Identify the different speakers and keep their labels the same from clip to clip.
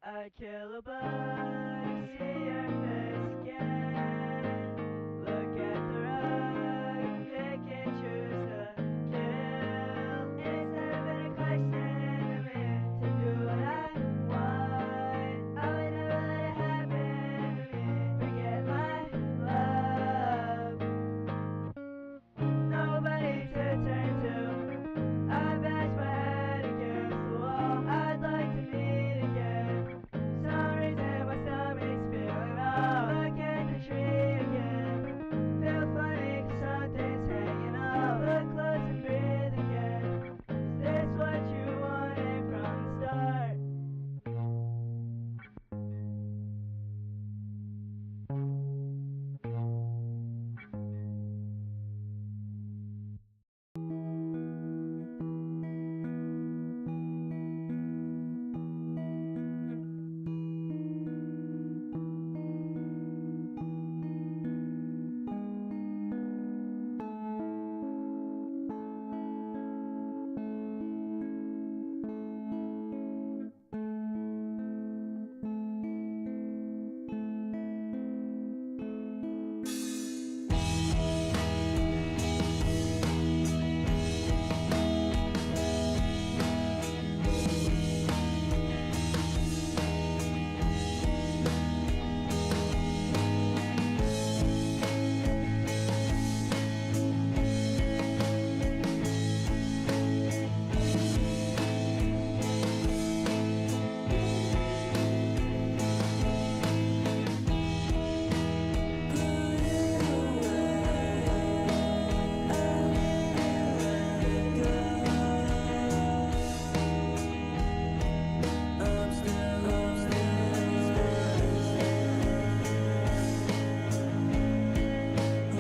Speaker 1: I kill a bug, see your face again. Look at the rug, pick and choose a kill. Instead of any question to me to do what I want, I would never let it happen to me. Forget my love, nobody to turn to. I bash my head against the wall. I'd like to meet again. Some reason my stomach's feeling low. Look at the tree again. Feel funny 'cause something's hanging up. Look close and breathe again. Is this what you wanted from the start?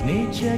Speaker 2: Nietzsche.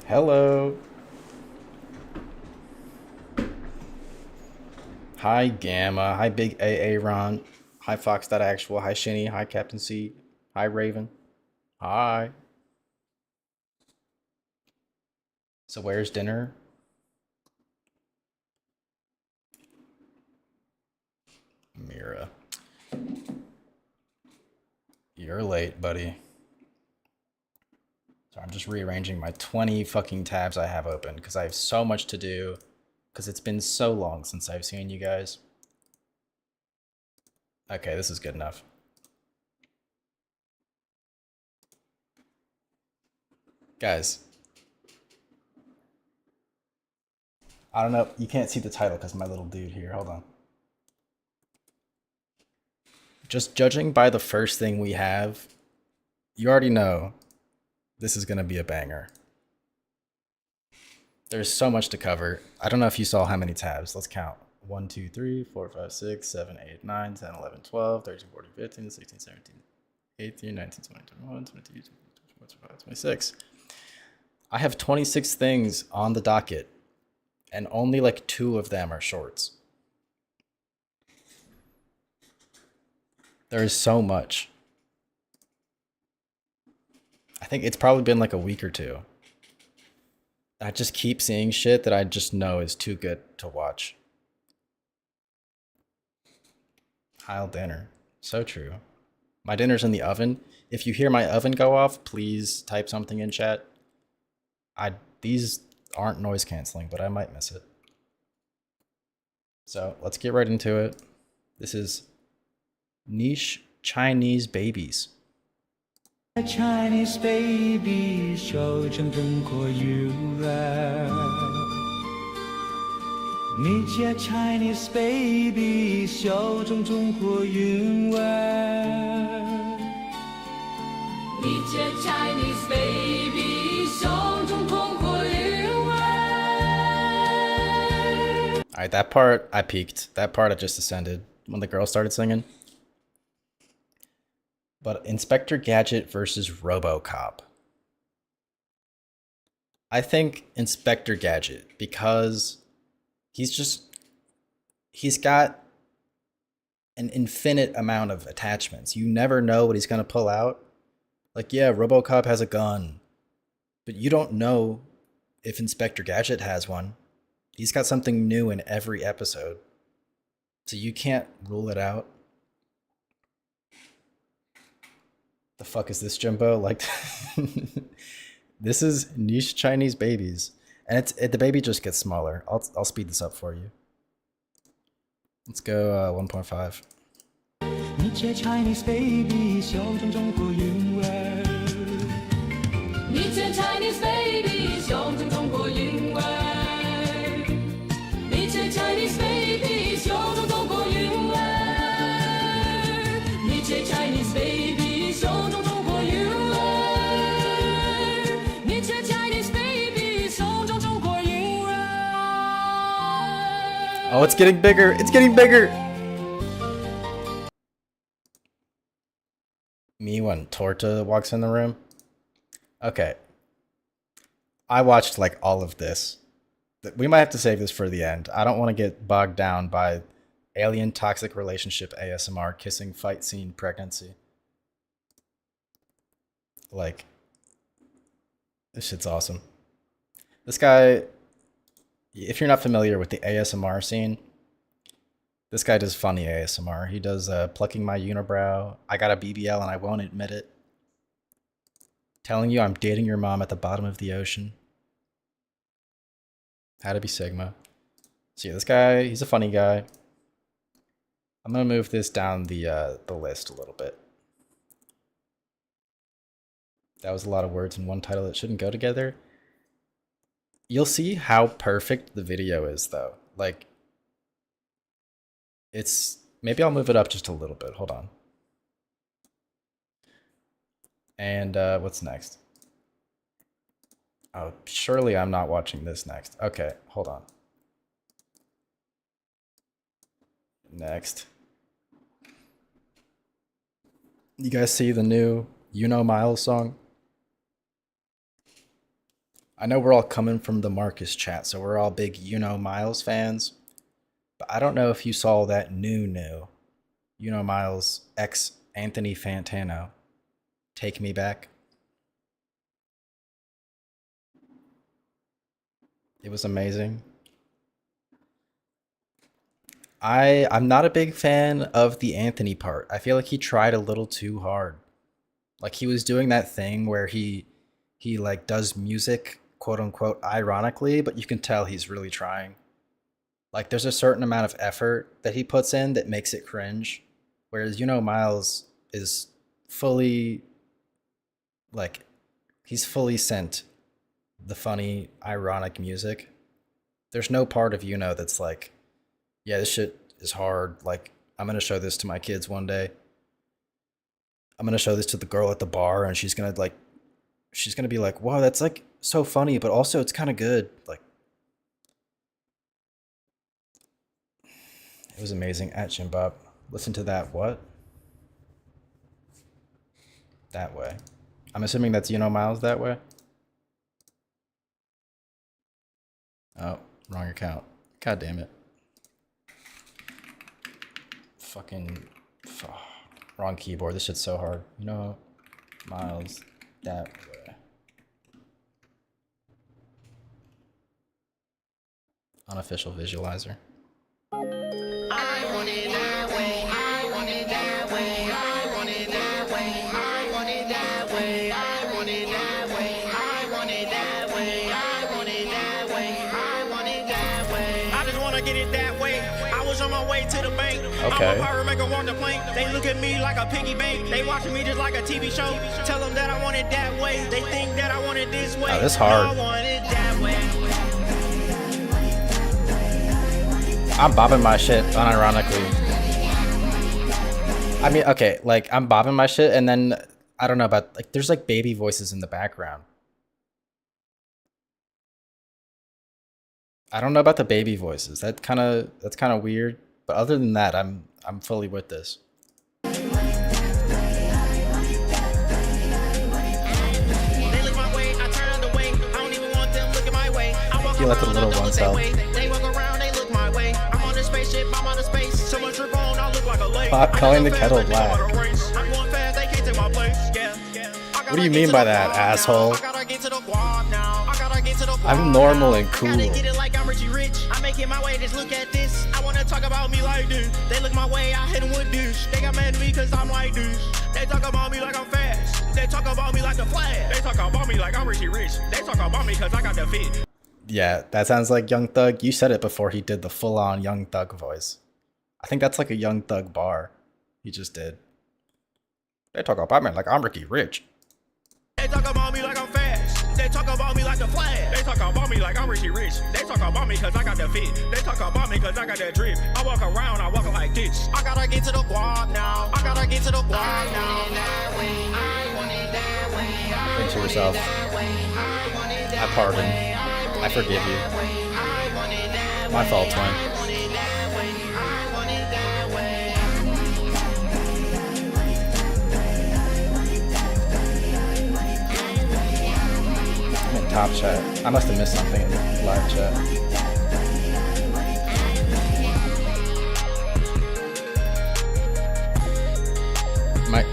Speaker 3: Hello. Hi, Gamma. Hi, Big A Ron. Hi, Fox. That actual. Hi, Shinny. Hi, Captain C. Hi, Raven. Hi. So, where's dinner? Mira. You're late, buddy. So I'm just rearranging my 20 fucking tabs I have open because I have so much to do because it's been so long since I've seen you guys. Okay, this is good enough. Guys, I don't know. You can't see the title because my little dude here. Hold on. Just judging by the first thing we have, you already know this is going to be a banger. There's so much to cover. I don't know if you saw how many tabs. Let's count. 1, 2, 3, 4, 5, 6, 7, 8, 9, 10, 11, 12, 13, 14, 15, 16, 17, 18, 19, 20, 21, 22, 23, 24, 26. I have 26 things on the docket, and only like 2 of them are shorts. There is so much. I think it's probably been like a week or two. I just keep seeing shit that I just know is too good to watch. Heil dinner. So true. My dinner's in the oven. If you hear my oven go off, please type something in chat. These aren't noise canceling, but I might miss it. So let's get right into it. This is Niche Chinese Babies.
Speaker 2: Chinese baby 笑成中国婴儿，你家 Chinese baby 笑成中国婴儿，你家 Chinese baby 笑成中国婴儿。
Speaker 3: Alright, that part I peaked. That part I just ascended when the girl started singing. But Inspector Gadget versus RoboCop. I think Inspector Gadget because he's got an infinite amount of attachments. You never know what he's going to pull out. Like, yeah, RoboCop has a gun, but you don't know if Inspector Gadget has one. He's got something new in every episode. So you can't rule it out. The fuck is this, Jimbo? Like, this is Niche Chinese Babies, and the baby just gets smaller. I'll speed this up for you. Let's go 1.5.
Speaker 2: 你家 Chinese baby 笑成中国婴儿，你家 Chinese baby 笑成中国婴儿，你家 Chinese baby 笑成中国婴儿，你家 Chinese baby。
Speaker 3: Oh, it's getting bigger. It's getting bigger. Me when Torta walks in the room. Okay. I watched like all of this. We might have to save this for the end. I don't want to get bogged down by alien toxic relationship ASMR, kissing, fight scene, pregnancy. Like, this shit's awesome. This guy, if you're not familiar with the ASMR scene, this guy does funny ASMR. He does plucking my unibrow. I got a BBL and I won't admit it. Telling you I'm dating your mom at the bottom of the ocean. How to be Sigma. So yeah, this guy, he's a funny guy. I'm gonna move this down the list a little bit. That was a lot of words in one title that shouldn't go together. You'll see how perfect the video is, though. Like, it's... Maybe I'll move it up just a little bit. Hold on. And what's next? Oh, surely I'm not watching this next. Okay, hold on. Next. You guys see the new You Know Miles song? I know we're all coming from the Marcus chat, so we're all big You Know Miles fans. But I don't know if you saw that new You Know Miles X Anthony Fantano, Take Me Back. It was amazing. I'm not a big fan of the Anthony part. I feel like he tried a little too hard. Like he was doing that thing where he like does music quote unquote ironically, but you can tell he's really trying. Like there's a certain amount of effort that he puts in that makes it cringe. Whereas Miles is fully like he's fully sent the funny, ironic music. There's no part of that's like, yeah, this shit is hard. Like, I'm gonna show this to my kids one day. I'm gonna show this to the girl at the bar, and she's gonna be like, wow, that's like so funny, but also it's kind of good. Like, it was amazing at Jimbop. Listen to that. What? That way. I'm assuming that's Miles that way. Oh, wrong account. God damn it. Fucking wrong keyboard. This shit's so hard. Miles that way. Unofficial visualizer.
Speaker 4: I want it that way. I want it that way. I want it that way. I want it that way. I want it that way. I want it that way. I want it that way. I want it that way. I just wanna get it that way. I was on my way to the bank.
Speaker 3: Okay.
Speaker 4: I'm a pirate, make 'em want to plank. They look at me like a piggy bank. They watching me just like a TV show. Tell them that I want it that way. They think that I want it this way.
Speaker 3: Oh, this hard.
Speaker 4: I want it that way.
Speaker 3: I'm bobbing my shit unironically. I mean, okay, like I'm bobbing my shit, and then I don't know about like there's like baby voices in the background. I don't know about the baby voices. That's kind of weird. But other than that, I'm fully with this.
Speaker 4: They look my way, I turn the way. I don't even want them looking my way. I walk
Speaker 3: He let the
Speaker 4: around,
Speaker 3: little
Speaker 4: I don't
Speaker 3: one
Speaker 4: look their
Speaker 3: tell.
Speaker 4: way. They walk around, they look my way. I'm on a spaceship, I'm on a space. So much drip on, I look like a lake.
Speaker 3: Stop calling the kettle black.
Speaker 4: I'm going fast, they can't take my place. Yeah.
Speaker 3: What do you mean by that, asshole? I'm normal and cool.
Speaker 4: I gotta get it like I'm Richie Rich. I make it my way, just look at this. I wanna talk about me like this. They look my way, I hit them with this. They got mad at me cause I'm like this. They talk about me like I'm fast. They talk about me like the Flash. They talk about me like I'm Richie Rich. They talk about me cause I got the fit.
Speaker 3: Yeah, that sounds like Young Thug. You said it before he did the full-on Young Thug voice. I think that's like a Young Thug bar. He just did. They talk about me like I'm Ricky Rich.
Speaker 4: They talk about me like I'm fast. They talk about me like the Flash. They talk about me like I'm Richie Rich. They talk about me cause I got the fit. They talk about me cause I got that drip. I walk around, I walk like this. I gotta get to the guap now. I gotta get to the guap now.
Speaker 3: Think to yourself, I pardon. I forgive you. My fault, twin. I'm in top chat. I must have missed something in the live chat.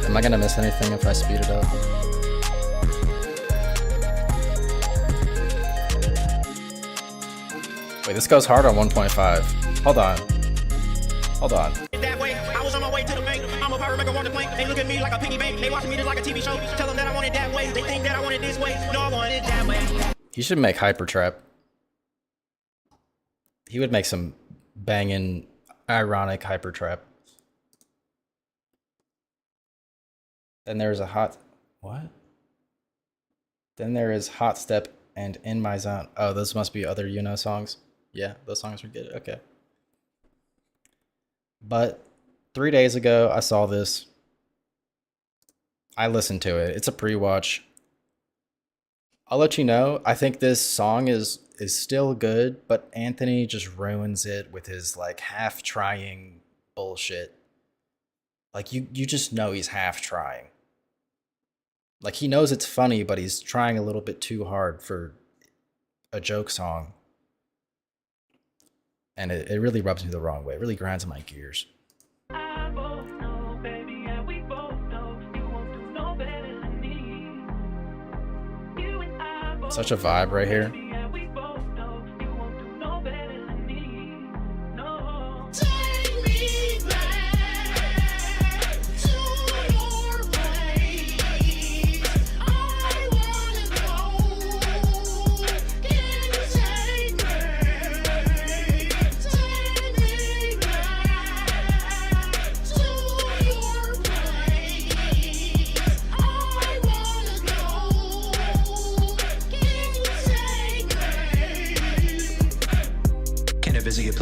Speaker 3: Am I gonna miss anything if I speed it up? Wait, this goes hard on 1.5. Hold on.
Speaker 4: That way, I was on my way to the bank. I'm a pirate, make 'em want to plank. They look at me like a piggy bank. They watching me just like a TV show. Tell them that I want it that way. They think that I want it this way. No, I want it that way.
Speaker 3: He should make Hypertrap. He would make some banging, ironic Hypertrap. Then there's a hot... What? Then there is Hot Step and In My Zone. Oh, those must be other songs. Yeah, those songs were good. Okay. But 3 days ago, I saw this. I listened to it. It's a pre-watch. I'll let you know. I think this song is still good, but Anthony just ruins it with his like half-trying bullshit. Like you just know he's half-trying. Like he knows it's funny, but he's trying a little bit too hard for a joke song. And it really rubs me the wrong way. It really grinds my gears.
Speaker 1: I both know, baby, and we both know you won't do no better than me. You and I both
Speaker 3: Such a vibe right here.
Speaker 1: baby, and we both know you won't do no better than me. No.
Speaker 4: Take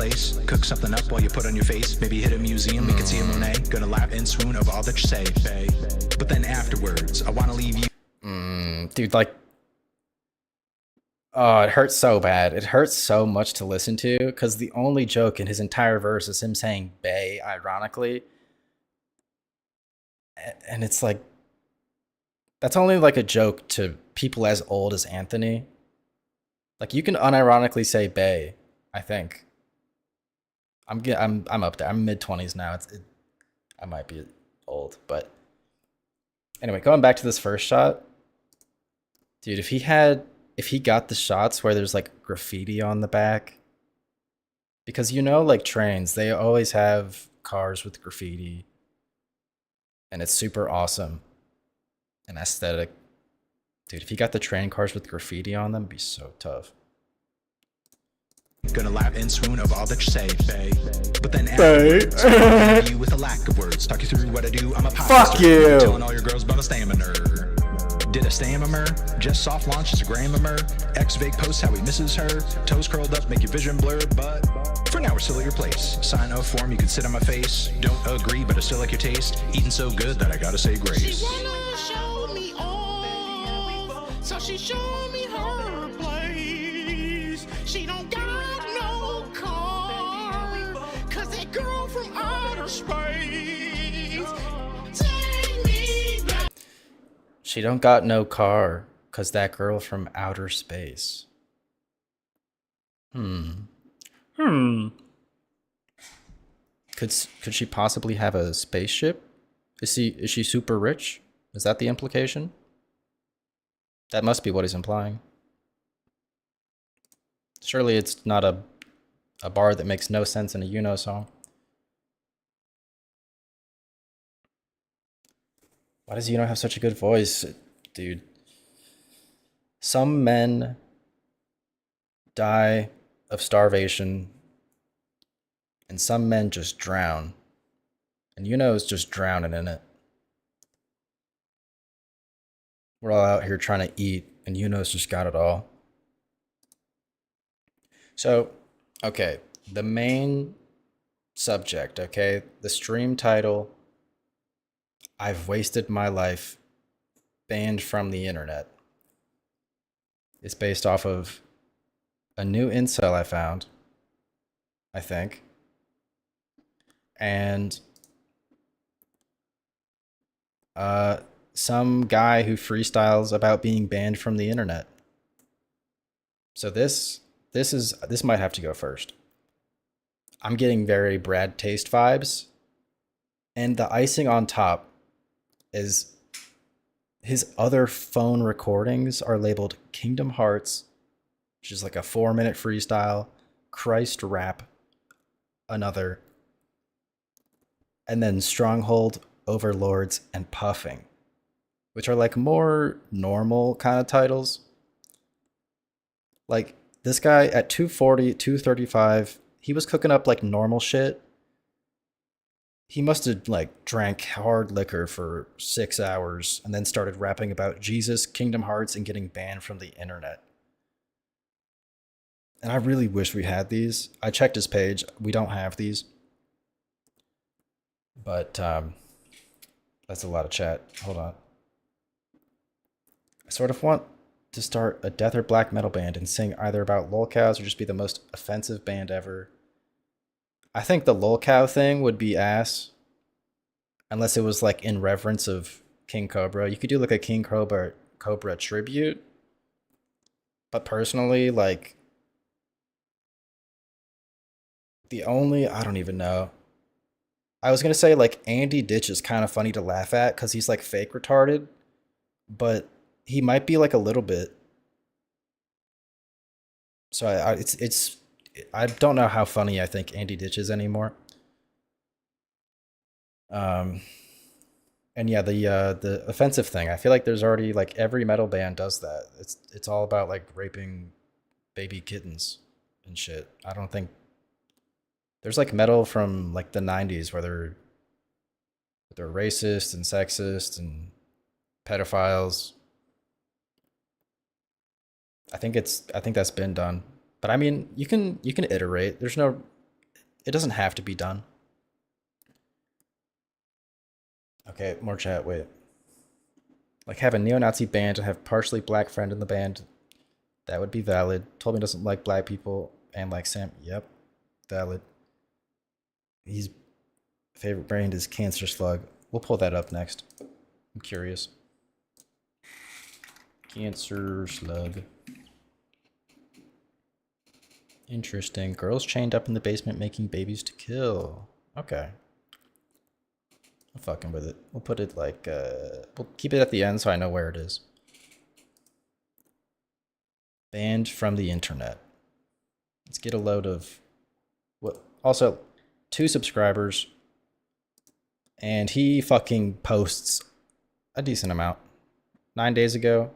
Speaker 5: place. Cook something up while you put on your face. Maybe hit a museum, you can see a Monet. Gonna laugh and swoon over all that you say, bae. But then afterwards, I wanna leave you.
Speaker 3: Dude, like, oh, it hurts so bad. It hurts so much to listen to because the only joke in his entire verse is him saying "bae" ironically, and it's like that's only like a joke to people as old as Anthony. Like you can unironically say "bae," I think. I'm up there. I'm mid-20s now. I might be old, but anyway, going back to this first shot, dude. If he got the shots where there's like graffiti on the back, because you know, like trains, they always have cars with graffiti, and it's super awesome and aesthetic. Dude, if he got the train cars with graffiti on them, it'd be so tough.
Speaker 5: Gonna laugh and swoon over all that you say, bae. But then afterwards, I'll leave you with a lack of words. Talk you through what I do. I'm a
Speaker 3: Fuck you.
Speaker 5: Telling all your girls about a stamina. Did a stammer? Just soft launch Instagrammer. Ex-vague posts how he misses her. Toes curled up, make your vision blur. But for now, we're still at your place. Sign of form, you can sit on my face. Don't agree, but I still like your taste. Eating so good that I gotta say grace.
Speaker 4: She wanna show me off, so she showed me her place. She don't got no car, cause that girl from outer space. Take me back.
Speaker 3: She don't got no car, cause that girl from outer space. Could she possibly have a spaceship? Is she super rich? Is that the implication? That must be what he's implying. Surely it's not a bar that makes no sense in a Yuno song. Why does Yuno have such a good voice, dude? Some men die of starvation, and some men just drown. And Yuno's just drowning in it. We're all out here trying to eat, and Yuno's just got it all. So, okay, the main subject, okay, the stream title, I've wasted my life, banned from the internet, is based off of a new incel I found, I think. And some guy who freestyles about being banned from the internet. So this might have to go first. I'm getting very Brad Taste vibes, and the icing on top is his other phone recordings are labeled Kingdom Hearts, which is like a 4-minute freestyle, Christ Rap, another, and then Stronghold, Overlords, and Puffing, which are like more normal kind of titles. Like this guy at 240, 235, he was cooking up like normal shit. He must have like drank hard liquor for 6 hours and then started rapping about Jesus, Kingdom Hearts, and getting banned from the internet. And I really wish we had these. I checked his page. We don't have these. But that's a lot of chat. Hold on. I sort of want to start a death or black metal band and sing either about lolcows or just be the most offensive band ever. I think the lolcow thing would be ass. Unless it was like in reverence of King Cobra. You could do like a King Cobra tribute. But personally, like, I don't even know. I was going to say, like, Andy Ditch is kind of funny to laugh at because he's, like, fake retarded. But he might be, like, a little bit. So I don't know how funny I think Andy Ditch is anymore. And yeah, the offensive thing. I feel like there's already, like, every metal band does that. It's all about, like, raping baby kittens and shit. I don't think... There's like metal from like the 90s where they're racist and sexist and pedophiles. I think that's been done. But I mean, you can iterate. There's no It doesn't have to be done. Okay, more chat. Wait. Like have a neo-Nazi band and have partially black friend in the band. That would be valid. Told me he doesn't like black people and like Sam. Yep, valid. His favorite brand is Cancer Slug. We'll pull that up next. I'm curious. Cancer Slug. Interesting. Girls chained up in the basement making babies to kill. Okay. I'm fucking with it. We'll put it like, we'll keep it at the end so I know where it is. Banned from the internet. Let's get a load of what. Also, 2 subscribers. And he fucking posts a decent amount. 9 days ago.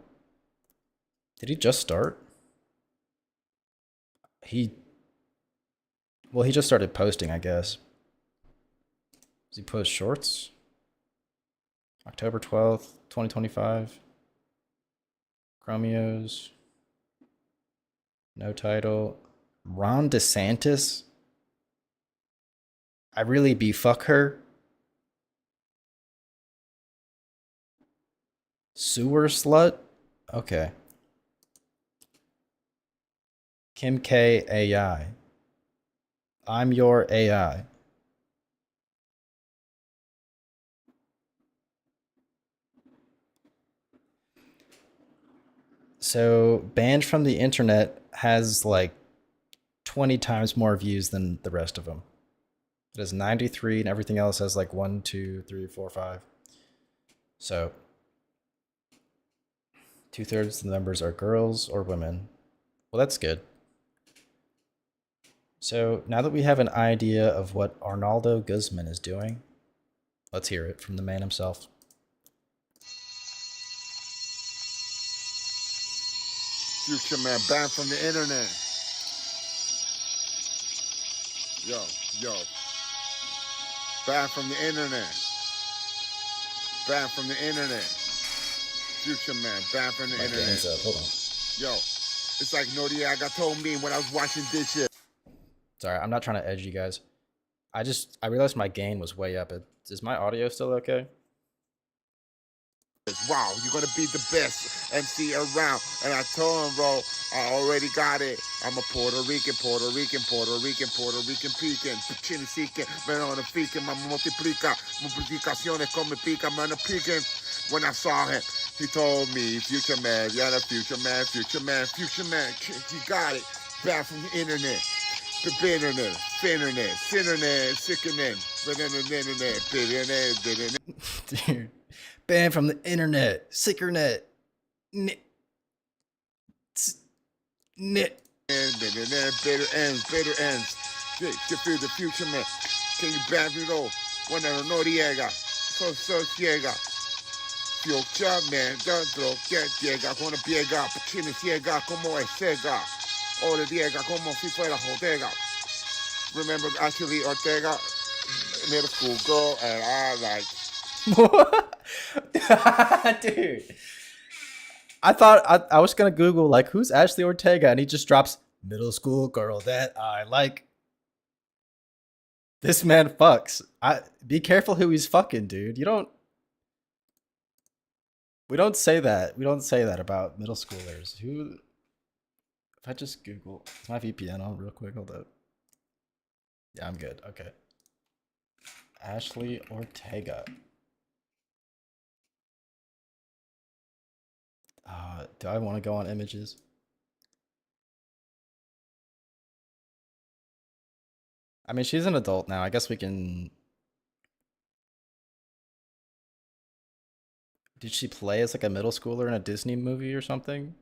Speaker 3: Did he just start? He just started posting, I guess. Does he post shorts? October 12th, 2025. Chromios. No title. Ron DeSantis. I really be fuck her. Sewer slut? Okay. Kim K AI. I'm your AI. So, banned from the internet has like 20 times more views than the rest of them. It has 93 and everything else has like 1, 2, 3, 4, 5. So, 2/3 of the members are girls or women. Well, that's good. So now that we have an idea of what Arnaldo Guzman is doing, let's hear it from the man himself.
Speaker 6: Future man banned from the internet. Yo. Banned from the internet. Banned from the internet. Future man banned from the
Speaker 3: My
Speaker 6: internet.
Speaker 3: game's up. Hold on.
Speaker 6: Yo, it's like Noriega told me when I was watching this shit.
Speaker 3: Sorry, I'm not trying to edge you guys. I realized my gain was way up. Is my audio still okay?
Speaker 6: Wow, you're gonna be the best MC around. And I told him, bro, I already got it. I'm a Puerto Rican pecan. Chini seeking, but on the pecan, my multiplicaciones come pica, man, a pecan. When I saw him, he told me, future man, you're the future man, you got it. Back from the internet. The internet, sickening, bitterness.
Speaker 3: Dude. Banned from the internet. Sickernet. Nit.
Speaker 6: Bitter ends. Get through the future, man. Can you ban it all? Bueno, Noriega. So ciega. Future, man. Dentro, que llega. Cuando piega. Chile ciega como es cega. O le diega como si fuera Ortega. Remember Ashley Ortega? Middle school girl, and I like.
Speaker 3: Dude. I thought I was gonna Google like who's Ashley Ortega, and he just drops middle school girl that I like. This man fucks. Be careful who he's fucking, dude. We don't say that. We don't say that about middle schoolers. Who? If I just Google, is my VPN on real quick? Hold up. Yeah, I'm good. Okay. Ashley Ortega. Do I want to go on images? I mean, she's an adult now. I guess we can. Did she play as like a middle schooler in a Disney movie or something?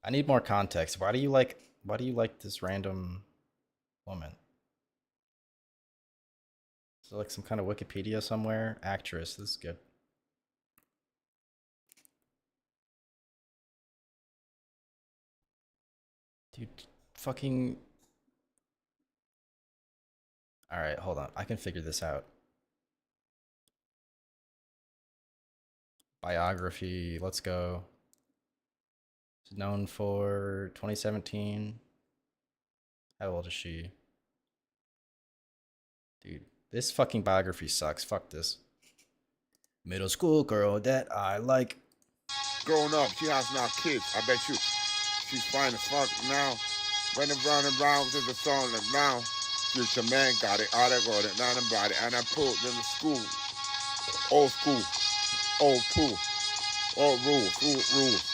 Speaker 3: I need more context. Why do you like this random woman? Is there like some kind of Wikipedia somewhere? Actress, this is good. Dude, fucking. Alright, hold on. I can figure this out. Biography, let's go. Known for 2017. How old is she? Dude, this fucking biography sucks. Fuck this. Middle school girl that I like.
Speaker 6: Growing up, she has now kids. I bet you she's fine as fuck now. Running round and round to the song and now. Future man got it, I got it, not about it, and I pulled in the school. Old school, old pool, old rules.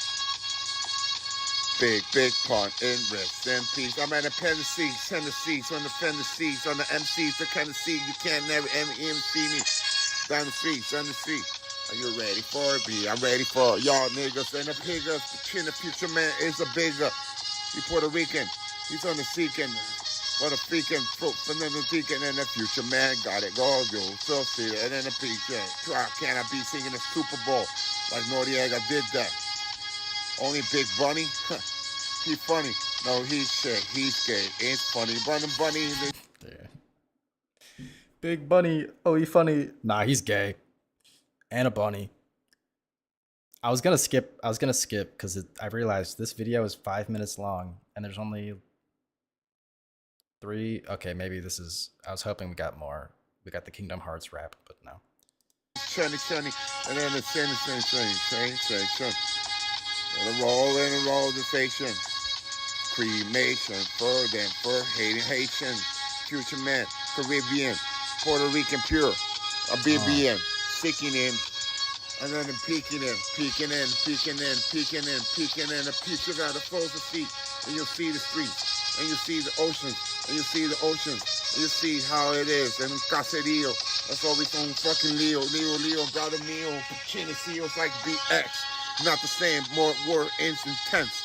Speaker 6: Big pun in rest in peace. I'm at appendices, Tennessees, on the Tennessees, on the MCs, the kind of see you can't never MC me. Down the streets, on the street. Are you ready for it? I'm ready for it. Y'all niggas and the piggers. The future man is a bigger. He Puerto Rican. He's on the seeking. What a freaking phenomenal deacon and the future man got it. Go, yo, so see it. And then the picture. Can I be singing the Super Bowl like Noriega did that? Only Big Bunny? He funny. No, he's shit. He's gay. Ain't funny. Bunny.
Speaker 3: Yeah. Big Bunny. Oh, he funny. Nah, he's gay. And a bunny. I was gonna skip because I realized this video is 5 minutes long and there's only 3. Okay, maybe this is. I was hoping we got more. We got the Kingdom Hearts rap, but no.
Speaker 6: Shunny. And then the same. And a roll the station. Cremation, for Haitian, future man, Caribbean, Puerto Rican pure, a BBN, sticking in, and then peeking in, a piece of out of close the feet, and you'll see the streets, and you'll see the oceans, and you'll see how it is, and caserío, that's always on fucking Leo, brother Mio, Chinesios like BX, not the same, more intense.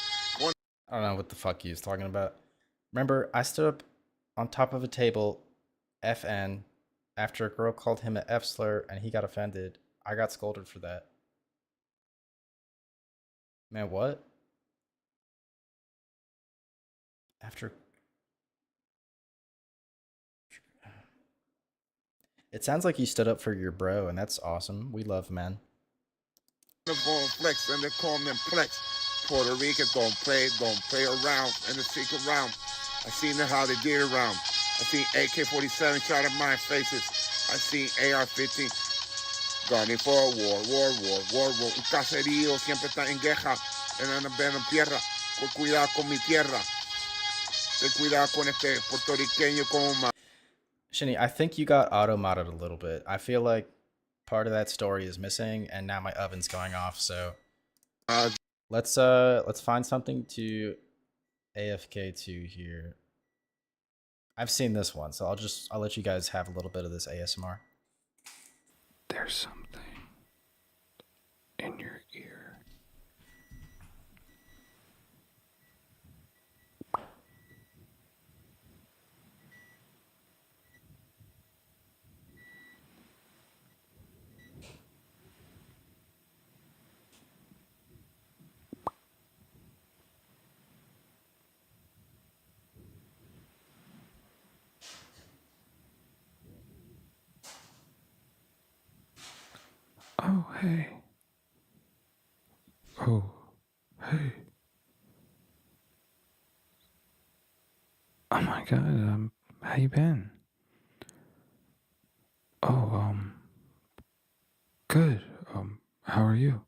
Speaker 3: I don't know what the fuck he was talking about. Remember, I stood up on top of a table, FN, after a girl called him an F slur and he got offended. I got scolded for that. Man, what? After... It sounds like you stood up for your bro, and that's awesome. We love men.
Speaker 6: Flex, and they call them Plex. Puerto Rican don't play around in the secret realm. I seen how they did around. I seen AK-47 shot at my faces. I seen AR-15 gunning for a war. Un caserío siempre está en guerra. En tierra. Con cuidado con mi tierra. Ten cuidado con este puertorriqueño como más.
Speaker 3: Shinny, I think you got auto-modded a little bit. I feel like part of that story is missing, and now my oven's going off, so... Let's find something to AFK to here. I've seen this one, so I'll let you guys have a little bit of this ASMR.
Speaker 7: There's something in your ear. Oh, hey. Oh, hey. Oh my god, how you been? Oh, good. How are you?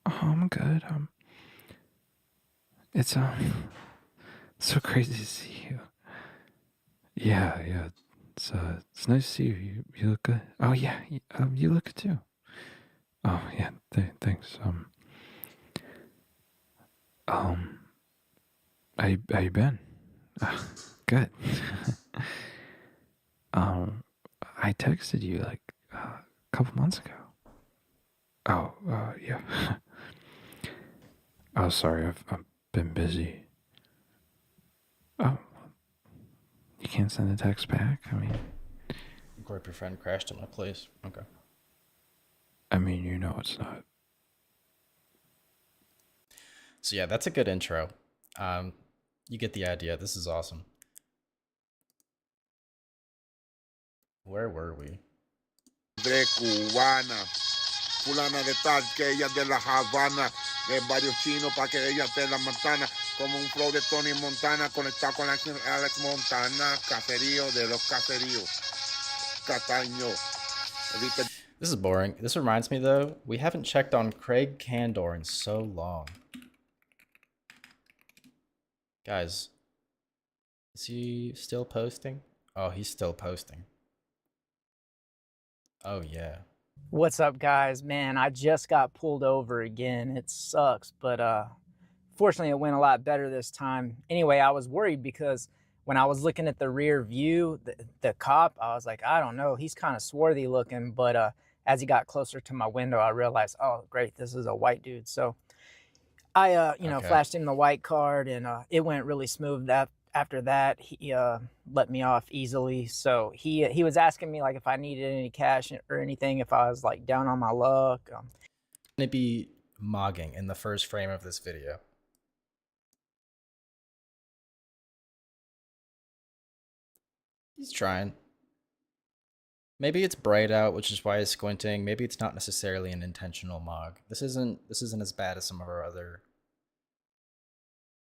Speaker 7: Oh, I'm good. It's, so crazy to see you. Yeah, it's nice to see you. You look good. Oh yeah, you look good too. Oh yeah, thanks. How you been? Good. I texted you like a couple months ago. Oh, yeah. Oh, sorry, I've been busy. Oh. You can't send a text back? I mean...
Speaker 3: Group your friend crashed at my place. Okay.
Speaker 7: I mean, you know it's not.
Speaker 3: So yeah, that's a good intro. You get the idea. This is awesome. Where were we?
Speaker 6: Cubana, fulana de tal que ella de la Habana, de varios chinos pa' que ella te la manzana. como un flow de Tony Montana conectado con Alex Montana, caserío de los caseríos, Cataño. ¿Viste?
Speaker 3: This is boring. This reminds me though, we haven't checked on Craig Candor in so long. Guys, is he still posting? Oh, he's still posting. Oh yeah.
Speaker 8: What's up, guys? Man, I just got pulled over again. It sucks, but fortunately it went a lot better this time. Anyway, I was worried because when I was looking at the rear view, the cop, I was like, I don't know, he's kind of swarthy looking, but as he got closer to my window, I realized, oh, great, this is a white dude. So I,
Speaker 3: Okay.
Speaker 8: flashed him the white card, and it went really smooth. After that, he let me off easily. So he was asking me like if I needed any cash or anything, if I was like down on my luck.
Speaker 3: Gonna be mogging in the first frame of this video. He's trying. Maybe it's bright out, which is why he's squinting. Maybe it's not necessarily an intentional mog. This isn't as bad as some of our other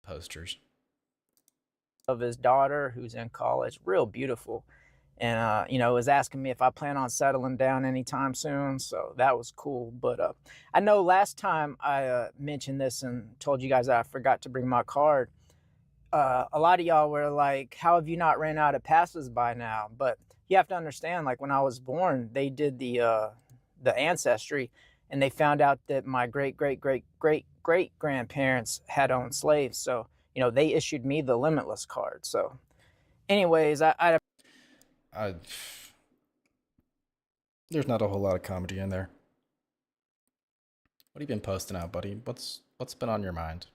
Speaker 3: posters.
Speaker 8: Of his daughter who's in college, real beautiful, and was asking me if I plan on settling down anytime soon. So that was cool. But I know last time I mentioned this and told you guys that I forgot to bring my card. A lot of y'all were like, how have you not ran out of passes by now? But you have to understand, like when I was born, they did the ancestry, and they found out that my great great great great great grandparents had owned slaves. So they issued me the Limitless card. So anyways,
Speaker 3: There's not a whole lot of comedy in there. What have you been posting out, buddy? What's been on your mind?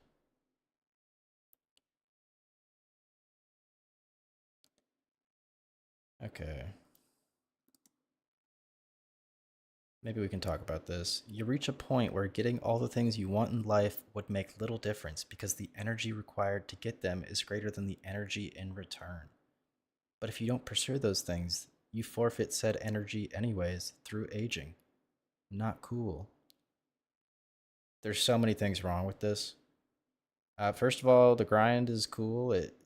Speaker 3: Okay. Maybe we can talk about this. You reach a point where getting all the things you want in life would make little difference because the energy required to get them is greater than the energy in return. But if you don't pursue those things, you forfeit said energy anyways through aging. Not cool. There's so many things wrong with this. First of all, the grind is cool. It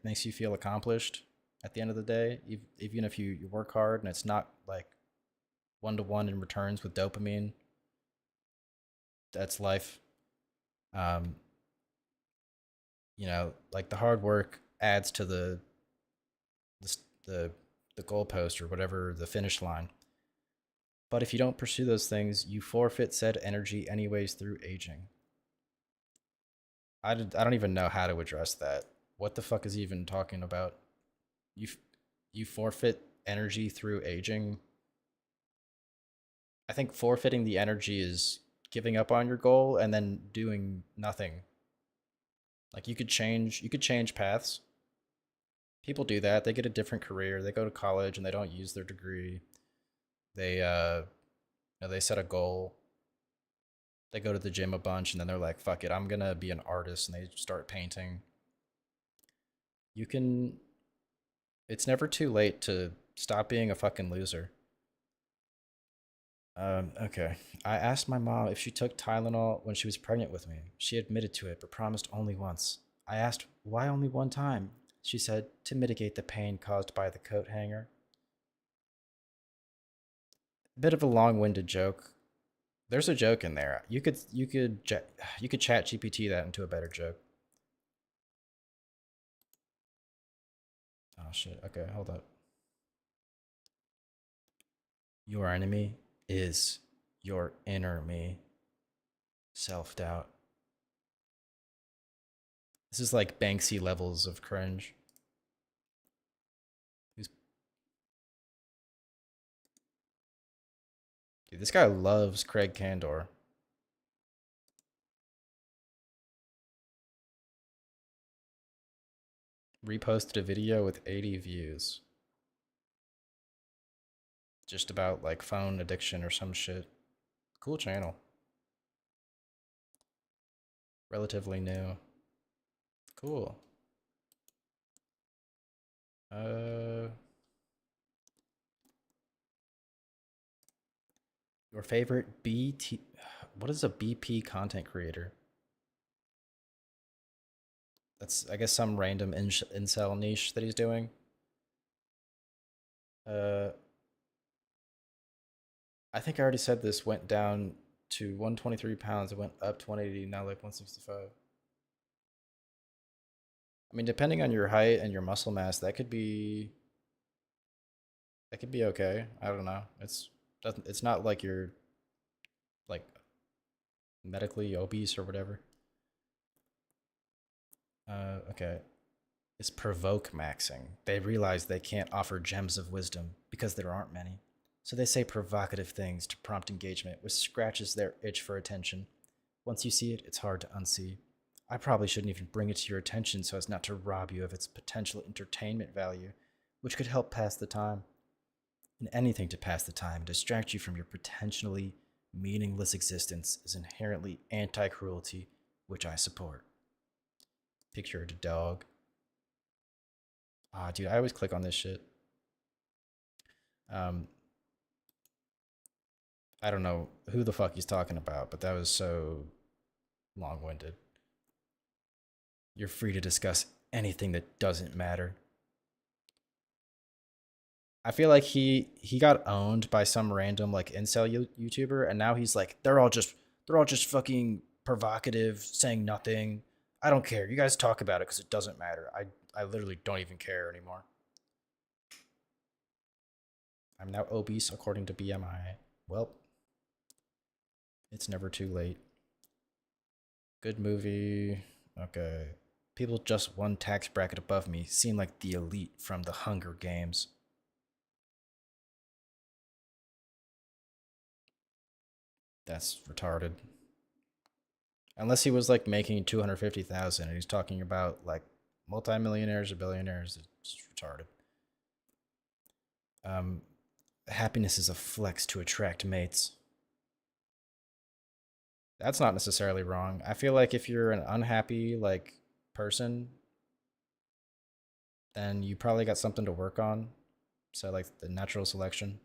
Speaker 3: makes you feel accomplished at the end of the day, even if you work hard and it's not like one-to-one in returns with dopamine. That's life. Like the hard work adds to the goalpost or whatever, the finish line. But if you don't pursue those things, you forfeit said energy anyways through aging. I don't even know how to address that. What the fuck is he even talking about? You forfeit energy through aging. I think forfeiting the energy is giving up on your goal and then doing nothing. Like you could change paths. People do that. They get a different career. They go to college and they don't use their degree. They they set a goal. They go to the gym a bunch and then they're like, fuck it, I'm gonna be an artist, and they start painting. It's never too late to stop being a fucking loser. Okay. I asked my mom if she took Tylenol when she was pregnant with me. She admitted to it, but promised only once. I asked why only one time. She said to mitigate the pain caused by the coat hanger. Bit of a long-winded joke. There's a joke in there. You could chat GPT that into a better joke. Oh shit. Okay, hold up. Your enemy is your inner me. Self-doubt. This is like Banksy levels of cringe. Dude, this guy loves Craig Candor. Reposted a video with 80 views. Just about like phone addiction or some shit. Cool channel. Relatively new. Cool. Your favorite BT... What is a BP content creator? That's, I guess, some random incel niche that he's doing. I think I already said this went down to 123 pounds. It went up to 180, now like 165. I mean, depending on your height and your muscle mass, that could be okay. I don't know. It's not like you're like medically obese or whatever. Okay. It's provoke maxing. They realize they can't offer gems of wisdom because there aren't many. So they say provocative things to prompt engagement, which scratches their itch for attention. Once you see it, it's hard to unsee. I probably shouldn't even bring it to your attention so as not to rob you of its potential entertainment value, which could help pass the time. And anything to pass the time and distract you from your potentially meaningless existence is inherently anti-cruelty, which I support. Picture of a dog. Ah, dude, I always click on this shit. I don't know who the fuck he's talking about, but that was so long-winded. You're free to discuss anything that doesn't matter. I feel like he got owned by some random like incel YouTuber, and now he's like, they're all just fucking provocative, saying nothing. I don't care. You guys talk about it because it doesn't matter. I literally don't even care anymore. I'm now obese according to BMI. Well, it's never too late. Good movie. Okay. People just one tax bracket above me seem like the elite from the Hunger Games. That's retarded. Unless he was like making 250,000 and he's talking about like multimillionaires or billionaires, it's retarded. Happiness is a flex to attract mates. That's not necessarily wrong. I feel like if you're an unhappy like person, then you probably got something to work on. So like the natural selection.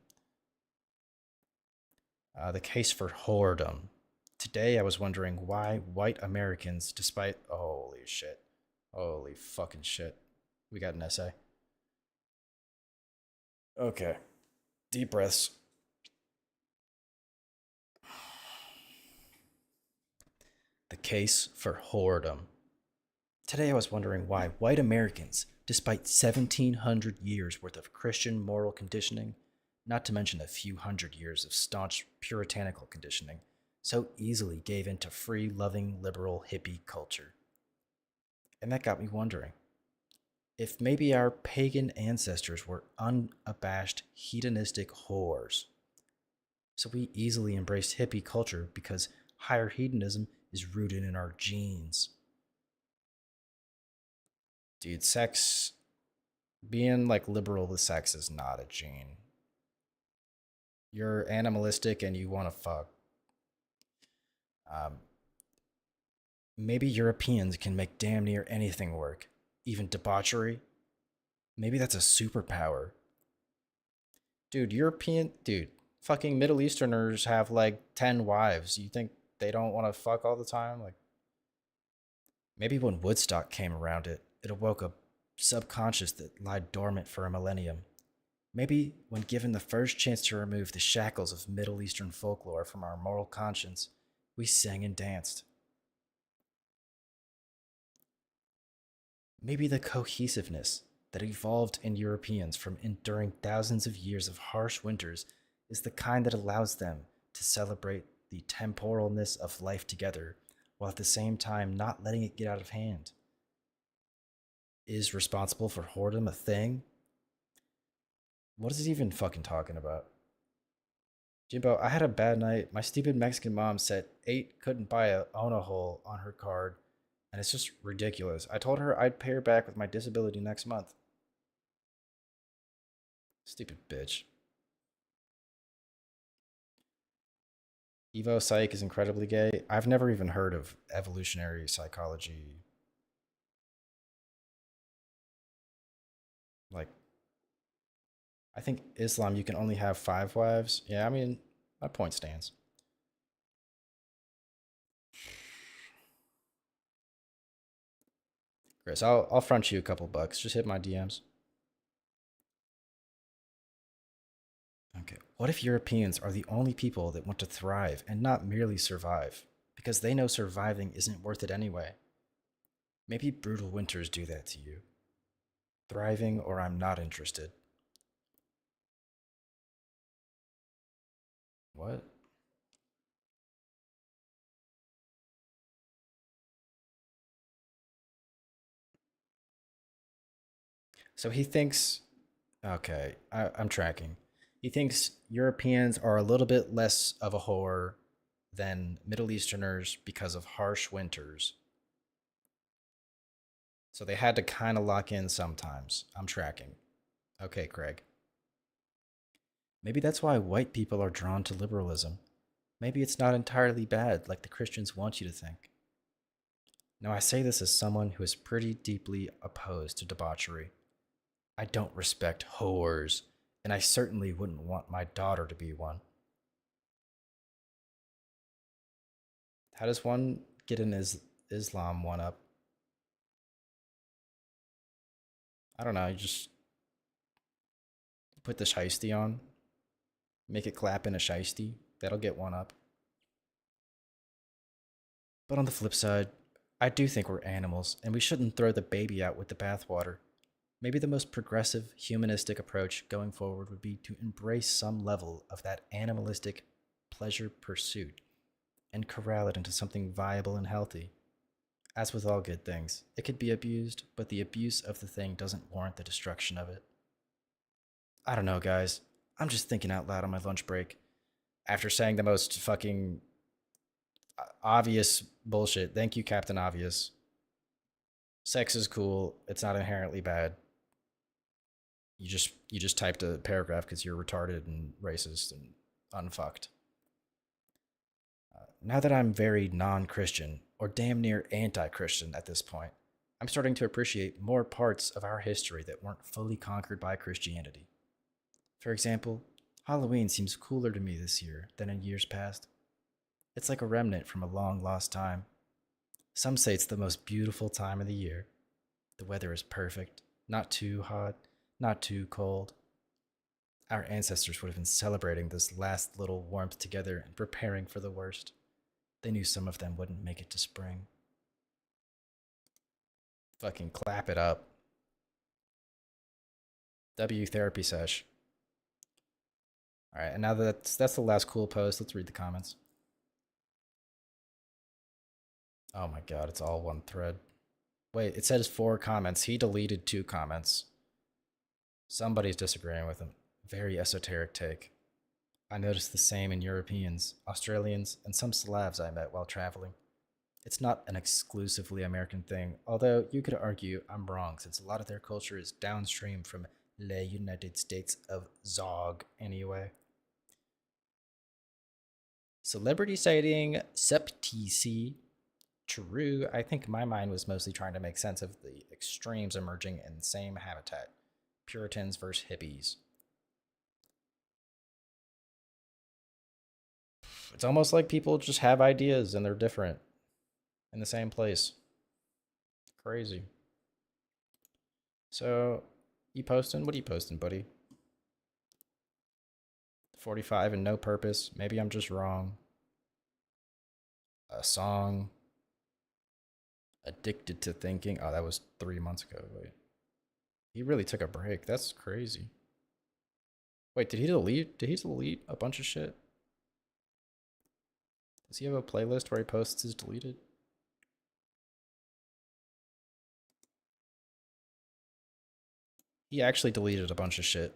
Speaker 3: The case for whoredom. Today I was wondering why white Americans, despite holy fucking shit. We got an essay. Okay. Deep breaths. The case for whoredom. Today I was wondering why white Americans, despite 1,700 years worth of Christian moral conditioning, not to mention a few hundred years of staunch puritanical conditioning, so easily gave in to free, loving, liberal, hippie culture. And that got me wondering if maybe our pagan ancestors were unabashed hedonistic whores. So we easily embraced hippie culture because higher hedonism is rooted in our genes. Dude, sex, being like liberal with sex is not a gene. You're animalistic and you want to fuck. Maybe Europeans can make damn near anything work, even debauchery. Maybe that's a superpower. Dude, fucking Middle Easterners have like 10 wives. You think they don't want to fuck all the time? Like, maybe when Woodstock came around, it awoke a subconscious that lied dormant for a millennium. Maybe when given the first chance to remove the shackles of Middle Eastern folklore from our moral conscience, we sang and danced. Maybe the cohesiveness that evolved in Europeans from enduring thousands of years of harsh winters is the kind that allows them to celebrate the temporalness of life together, while at the same time not letting it get out of hand. Is responsible for whoredom a thing? What is he even fucking talking about? Jimbo, I had a bad night. My stupid Mexican mom said 8 couldn't buy a Ona hole on her card, and it's just ridiculous. I told her I'd pay her back with my disability next month. Stupid bitch. Evo Psych is incredibly gay. I've never even heard of evolutionary psychology. Like, I think Islam, you can only have 5 wives. Yeah, I mean, my point stands. Chris, I'll front you a couple bucks. Just hit my DMs. Okay. What if Europeans are the only people that want to thrive and not merely survive? Because they know surviving isn't worth it anyway. Maybe brutal winters do that to you. Thriving or I'm not interested. What? So he thinks, okay, I'm tracking. He thinks Europeans are a little bit less of a whore than Middle Easterners because of harsh winters. So they had to kind of lock in sometimes. I'm tracking. Okay, Craig. Maybe that's why white people are drawn to liberalism. Maybe it's not entirely bad like the Christians want you to think. Now, I say this as someone who is pretty deeply opposed to debauchery. I don't respect whores, and I certainly wouldn't want my daughter to be one. How does one get an Islam one up? I don't know, you just put the shiesty on, make it clap in a shiesty, that'll get one up. But on the flip side, I do think we're animals, and we shouldn't throw the baby out with the bathwater. Maybe the most progressive, humanistic approach going forward would be to embrace some level of that animalistic pleasure pursuit and corral it into something viable and healthy. As with all good things, it could be abused, but the abuse of the thing doesn't warrant the destruction of it. I don't know, guys. I'm just thinking out loud on my lunch break. After saying the most fucking obvious bullshit. Thank you, Captain Obvious. Sex is cool. It's not inherently bad. You just typed a paragraph because you're retarded and racist and unfucked. Now that I'm very non-Christian, or damn near anti-Christian at this point, I'm starting to appreciate more parts of our history that weren't fully conquered by Christianity. For example, Halloween seems cooler to me this year than in years past. It's like a remnant from a long-lost time. Some say it's the most beautiful time of the year. The weather is perfect, not too hot, not too cold. Our ancestors would have been celebrating this last little warmth together and preparing for the worst. They knew some of them wouldn't make it to spring. Fucking clap it up. W therapy sesh. Alright, and now that's the last cool post. Let's read the comments. Oh my god, it's all one thread. Wait, it says 4 comments. He deleted 2 comments. Somebody's disagreeing with him. Very esoteric take. I noticed the same in Europeans, Australians, and some Slavs I met while traveling. It's not an exclusively American thing, although you could argue I'm wrong since a lot of their culture is downstream from the United States of Zog anyway. Celebrity sighting, septici. True, I think my mind was mostly trying to make sense of the extremes emerging in the same habitat. Puritans versus hippies. It's almost like people just have ideas and they're different in the same place. Crazy. So, you posting? What are you posting, buddy? 45 and no purpose. Maybe I'm just wrong. A song. Addicted to thinking. Oh, that was 3 months ago. Wait. He really took a break. That's crazy. Wait, did he delete a bunch of shit? Does he have a playlist where he posts his deleted? He actually deleted a bunch of shit.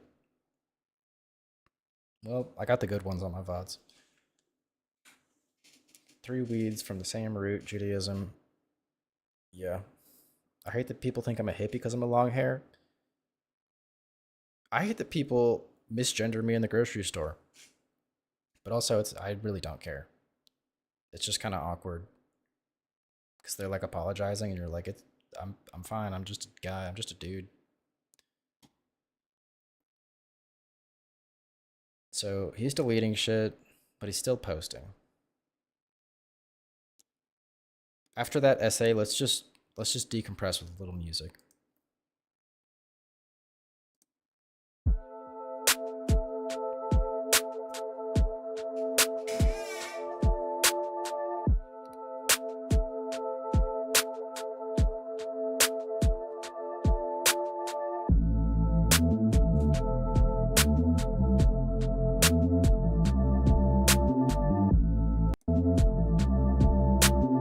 Speaker 3: Well, I got the good ones on my VODs. 3 weeds from the same root, Judaism. Yeah. I hate that people think I'm a hippie because I'm a long hair. I hate that people misgender me in the grocery store. But also, I really don't care. It's just kind of awkward. Because they're like apologizing and you're like, I'm fine, I'm just a guy, I'm just a dude. So he's deleting shit, but he's still posting. After that essay, let's just Let's just decompress with a little music.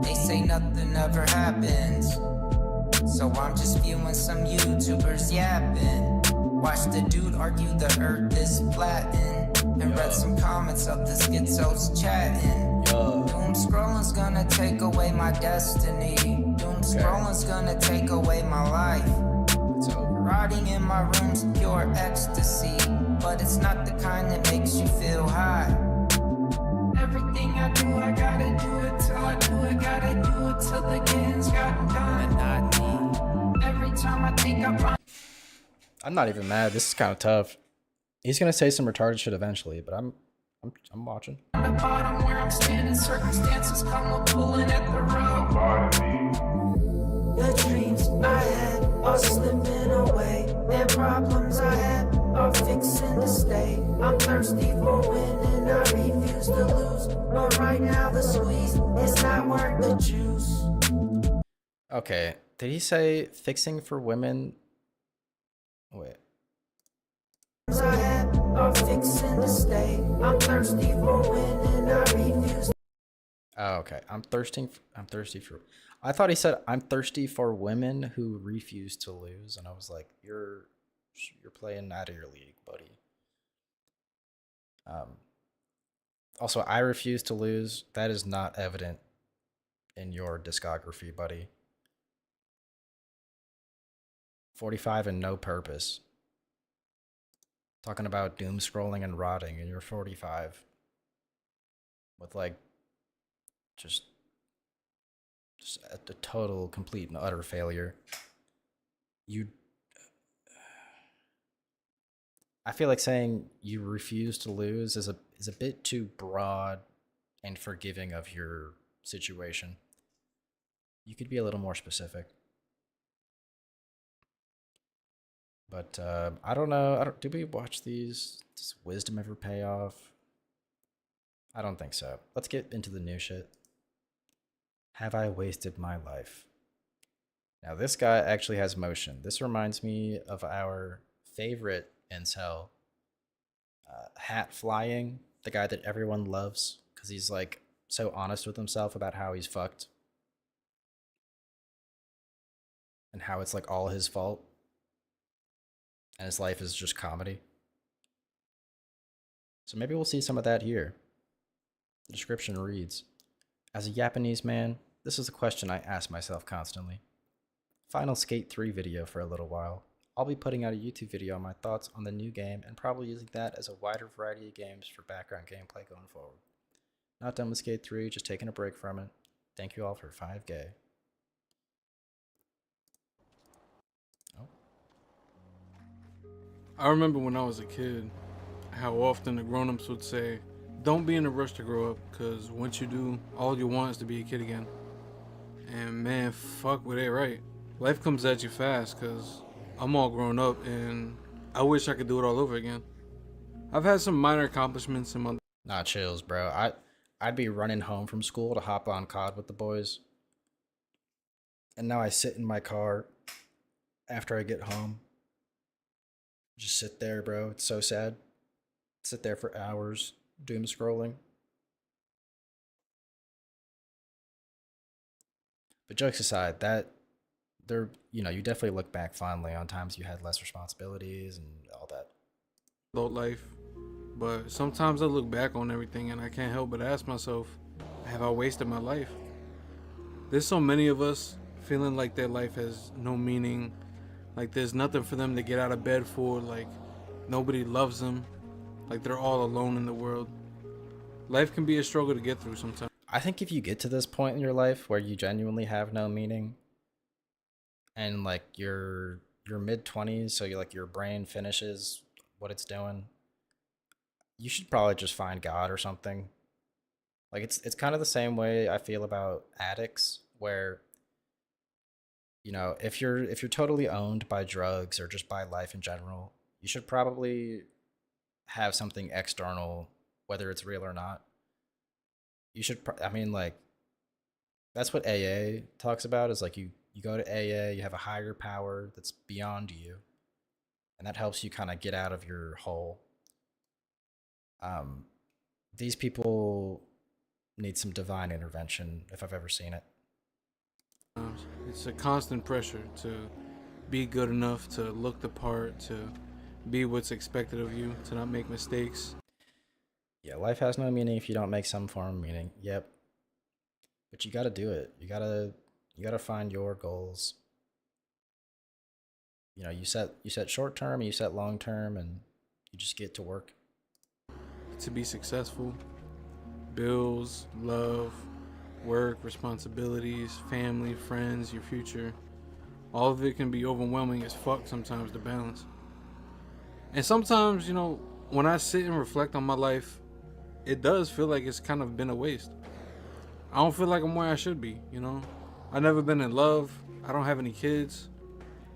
Speaker 9: They say nothing ever happens, so I'm just viewing some YouTubers yapping. Watch the dude argue the earth is flattened, and read some comments of the schizos chatting. Doom scrolling's gonna take away my destiny. Doom scrolling's gonna take away my life.
Speaker 3: It's over.
Speaker 9: Rotting in my room's pure ecstasy, but it's not the kind that makes you feel high. Everything I do, I gotta do it till I do it. Gotta do it till the game's gotten done. Every time I think I
Speaker 3: I'm not even mad. This is kind of tough. He's gonna say some retarded shit eventually, but I'm watching.
Speaker 9: on the bottom where I'm standing, circumstances come with pulling at the rope. The dreams I had are slipping away, and problems I had are fixing to stay. I'm thirsty for winning, I refuse to lose, but right now the squeeze is not worth the juice.
Speaker 3: Okay, did he say fixing for women? Wait.
Speaker 9: I had are fixing to stay. I'm thirsty for winning, I refuse.
Speaker 3: Oh, okay. I'm thirsty for. I thought he said I'm thirsty for women who refuse to lose, and I was like, you're playing out of your league, buddy. Also, I refuse to lose. That is not evident in your discography, buddy. 45 and no purpose. Talking about doom scrolling and rotting, and you're 45 with like just a total, complete, and utter failure. I feel like saying you refuse to lose is a bit too broad and forgiving of your situation. You could be a little more specific. But I don't know. Did we watch these? Does wisdom ever pay off? I don't think so. Let's get into the new shit. Have I wasted my life? Now this guy actually has motion. This reminds me of our favorite incel, Hat Flying, the guy that everyone loves because he's like so honest with himself about how he's fucked and how it's like all his fault. And his life is just comedy. So maybe we'll see some of that here. The description reads, as a Japanese man, this is a question I ask myself constantly. Final Skate 3 video for a little while. I'll be putting out a YouTube video on my thoughts on the new game and probably using that as a wider variety of games for background gameplay going forward. Not done with Skate 3, just taking a break from it. Thank you all for 5K.
Speaker 10: I remember when I was a kid, how often the grown-ups would say, don't be in a rush to grow up, because once you do, all you want is to be a kid again. And man, fuck, were they right. Life comes at you fast, because I'm all grown up, and I wish I could do it all over again. I've had some minor accomplishments in my...
Speaker 3: Nah, chills, bro. I'd be running home from school to hop on COD with the boys. And now I sit in my car after I get home. Just sit there, bro. It's so sad. Sit there for hours, doom scrolling. But jokes aside, you definitely look back fondly on times you had less responsibilities and all that.
Speaker 10: adult life. But sometimes I look back on everything and I can't help but ask myself, have I wasted my life? There's so many of us feeling like their life has no meaning, like there's nothing for them to get out of bed for, like nobody loves them, like they're all alone in the world. Life can be a struggle to get through sometimes.
Speaker 3: I think if you get to this point in your life where you genuinely have no meaning, and like your mid-20s, so your brain finishes what it's doing, you should probably just find God or something. Like it's kind of the same way I feel about addicts, where you know, if you're totally owned by drugs or just by life in general, you should probably have something external, whether it's real or not. I mean, like, that's what AA talks about, is like you go to AA, you have a higher power that's beyond you, and that helps you kind of get out of your hole. Um, these people need some divine intervention if I've ever seen it.
Speaker 10: It's a constant pressure to be good enough, to look the part, to be what's expected of you, to not make mistakes.
Speaker 3: Yeah, life has no meaning if you don't make some form of meaning. Yep. But you got to do it. You got to find your goals. You know, you set short term, and you set long term, and you just get to work.
Speaker 10: To be successful, bills, love, work, responsibilities, family, friends, your future, all of it can be overwhelming as fuck sometimes to balance. And sometimes, you know, when I sit and reflect on my life, it does feel like it's kind of been a waste. I don't feel like I'm where I should be, you know? I've never been in love. I don't have any kids.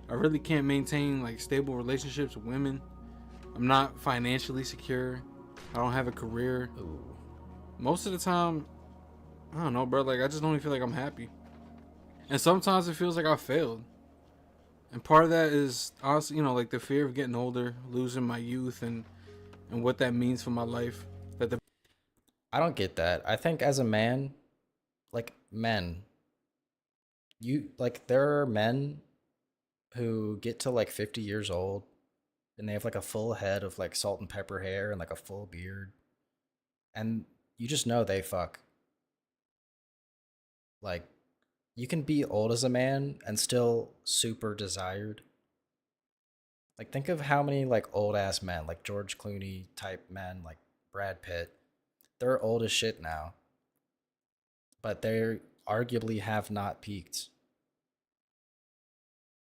Speaker 10: I really can't maintain like stable relationships with women. I'm not financially secure. I don't have a career.
Speaker 3: Ooh.
Speaker 10: Most of the time, I don't know, bro. Like, I just don't even feel like I'm happy. And sometimes it feels like I failed. And part of that is honestly, you know, like the fear of getting older, losing my youth, and what that means for my life.
Speaker 3: I don't get that. I think as a man, like men, there are men who get to like 50 years old and they have like a full head of like salt and pepper hair and like a full beard. And you just know they fuck. Like, you can be old as a man and still super desired. Like, think of how many like old ass men, like George Clooney type men, like Brad Pitt. They're old as shit now. But they arguably have not peaked.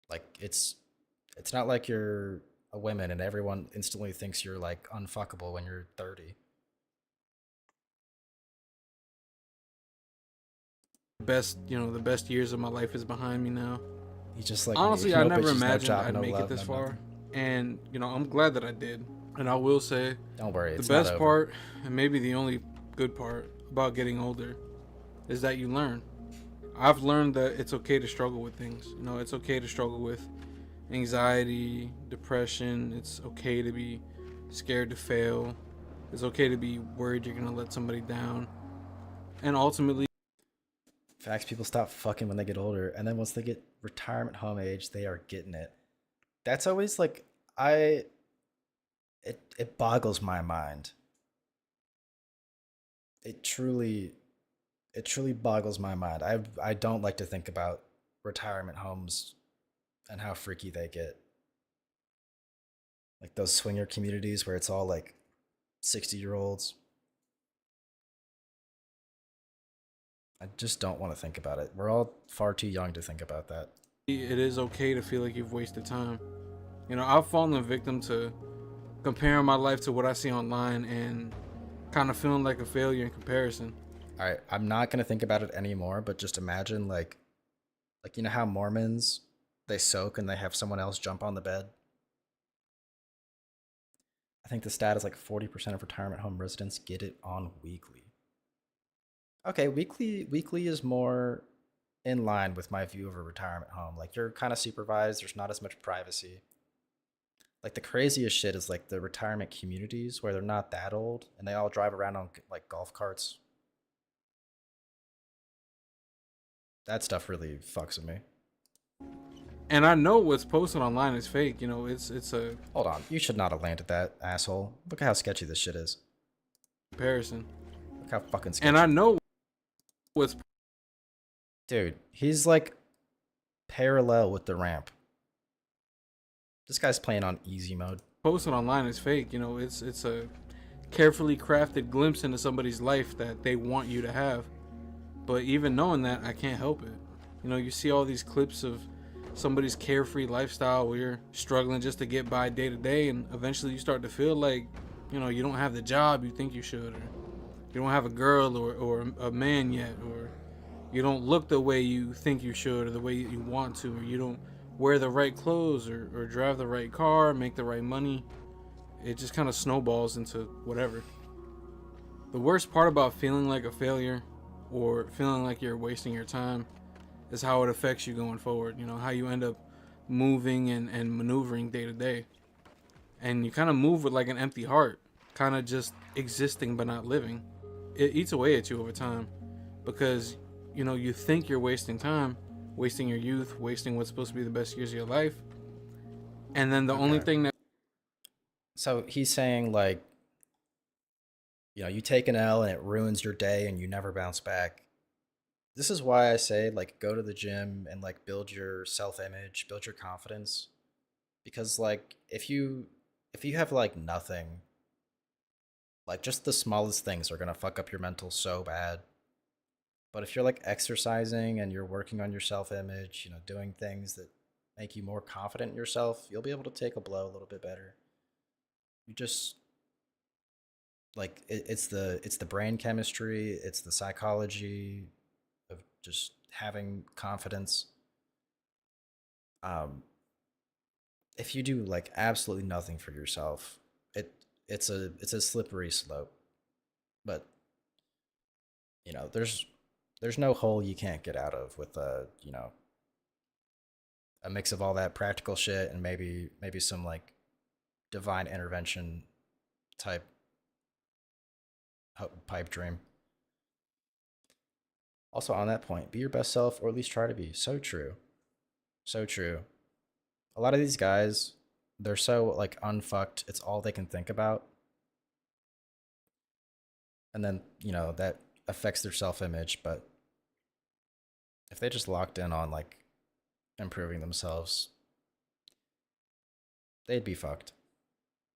Speaker 3: Like, it's not like you're a woman and everyone instantly thinks you're like unfuckable when you're 30.
Speaker 10: The best years of my life is behind me now.
Speaker 3: He's just like,
Speaker 10: honestly,
Speaker 3: no
Speaker 10: I never
Speaker 3: bitches, no
Speaker 10: imagined
Speaker 3: job,
Speaker 10: I'd
Speaker 3: no
Speaker 10: make
Speaker 3: love,
Speaker 10: it this
Speaker 3: no
Speaker 10: far.
Speaker 3: nothing.
Speaker 10: And, you know, I'm glad that I did. And I will say,
Speaker 3: Don't worry,
Speaker 10: the
Speaker 3: it's not
Speaker 10: best
Speaker 3: over.
Speaker 10: part, and maybe the only good part about getting older, is that you learn. I've learned that it's okay to struggle with things. You know, it's okay to struggle with anxiety, depression. It's okay to be scared to fail. It's okay to be worried you're going to let somebody down. And ultimately,
Speaker 3: Facts, people stop fucking when they get older, and then once they get retirement home age, they are getting it. That's always like, it boggles my mind. It truly boggles my mind. I don't like to think about retirement homes and how freaky they get. Like those swinger communities where it's all like 60-year-olds. I just don't want to think about it. We're all far too young to think about that.
Speaker 10: it is okay to feel like you've wasted time. You know, I've fallen a victim to comparing my life to what I see online and kind of feeling like a failure in comparison.
Speaker 3: All right, I'm not going to think about it anymore, but just imagine like you know how Mormons, they soak and they have someone else jump on the bed? I think the stat is like 40% of retirement home residents get it on weekly. Okay, weekly is more in line with my view of a retirement home. Like, you're kind of supervised, there's not as much privacy. Like, the craziest shit is like the retirement communities where they're not that old and they all drive around on like golf carts. That stuff really fucks with me.
Speaker 10: And I know what's posted online is fake. You know, it's a
Speaker 3: Hold on, you should not have landed that, asshole. Look at how sketchy this shit is.
Speaker 10: comparison.
Speaker 3: Look how fucking sketchy.
Speaker 10: And I know what's
Speaker 3: Dude, he's like parallel with the ramp. This guy's playing on easy mode.
Speaker 10: posted online is fake. You know, it's a carefully crafted glimpse into somebody's life that they want you to have. But even knowing that, I can't help it. You know, you see all these clips of somebody's carefree lifestyle where you're struggling just to get by day to day, and eventually you start to feel like, you know, you don't have the job you think you should, or you don't have a girl or a man yet, or You don't look the way you think you should or the way you want to, or you don't wear the right clothes or drive the right car, make the right money. It just kind of snowballs into whatever. The worst part about feeling like a failure or feeling like you're wasting your time is how it affects you going forward. You know, how you end up moving and maneuvering day to day. And you kind of move with like an empty heart, kind of just existing but not living. It eats away at you over time because, you know, you think you're wasting time, wasting your youth, wasting what's supposed to be the best years of your life. And then the only thing that...
Speaker 3: So he's saying, like, you know, you take an L and it ruins your day and you never bounce back. This is why I say, like, go to the gym and, like, build your self-image, build your confidence. Because, like, if you have, like, nothing, like, just the smallest things are gonna fuck up your mental so bad. But if you're, like, exercising and you're working on your self-image, you know, doing things that make you more confident in yourself, you'll be able to take a blow a little bit better. You just, like, it's the brain chemistry, it's the psychology of just having confidence. If you do, like, absolutely nothing for yourself, it's a slippery slope. But, you know, there's no hole you can't get out of with you know, a mix of all that practical shit and maybe some, like, divine intervention type pipe dream. Also, on that point, be your best self, or at least try to be. So true. So true. A lot of these guys, they're so, like, unfucked, it's all they can think about. And then, you know, that affects their self-image, but if they just locked in on, like, improving themselves, they'd be fucked.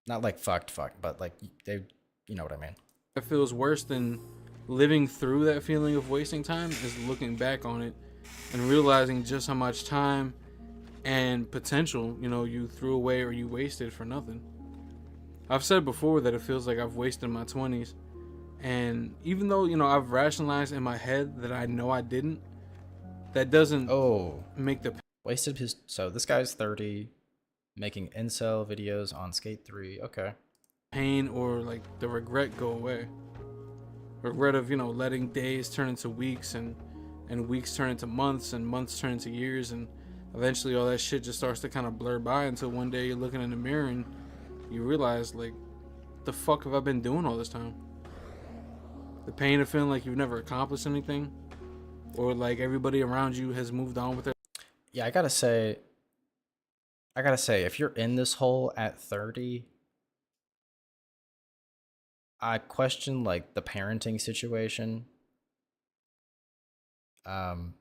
Speaker 3: Not like fucked, but like they, you know what I mean.
Speaker 10: It feels worse than living through that feeling of wasting time is looking back on it and realizing just how much time and potential, you know, you threw away or you wasted for nothing. I've said before that it feels like I've wasted my 20s. And even though, you know, I've rationalized in my head that I know I didn't, that doesn't make the...
Speaker 3: Wasted his... So this guy's 30, making incel videos on Skate 3. Okay.
Speaker 10: Pain or, like, the regret go away. Regret of, you know, letting days turn into weeks and weeks turn into months and months turn into years, and eventually all that shit just starts to kind of blur by until one day you're looking in the mirror and you realize, like, the fuck have I been doing all this time? The pain of feeling like you've never accomplished anything, or like everybody around you has moved on with it.
Speaker 3: Yeah, I gotta say, if you're in this hole at 30, I question, like, the parenting situation. You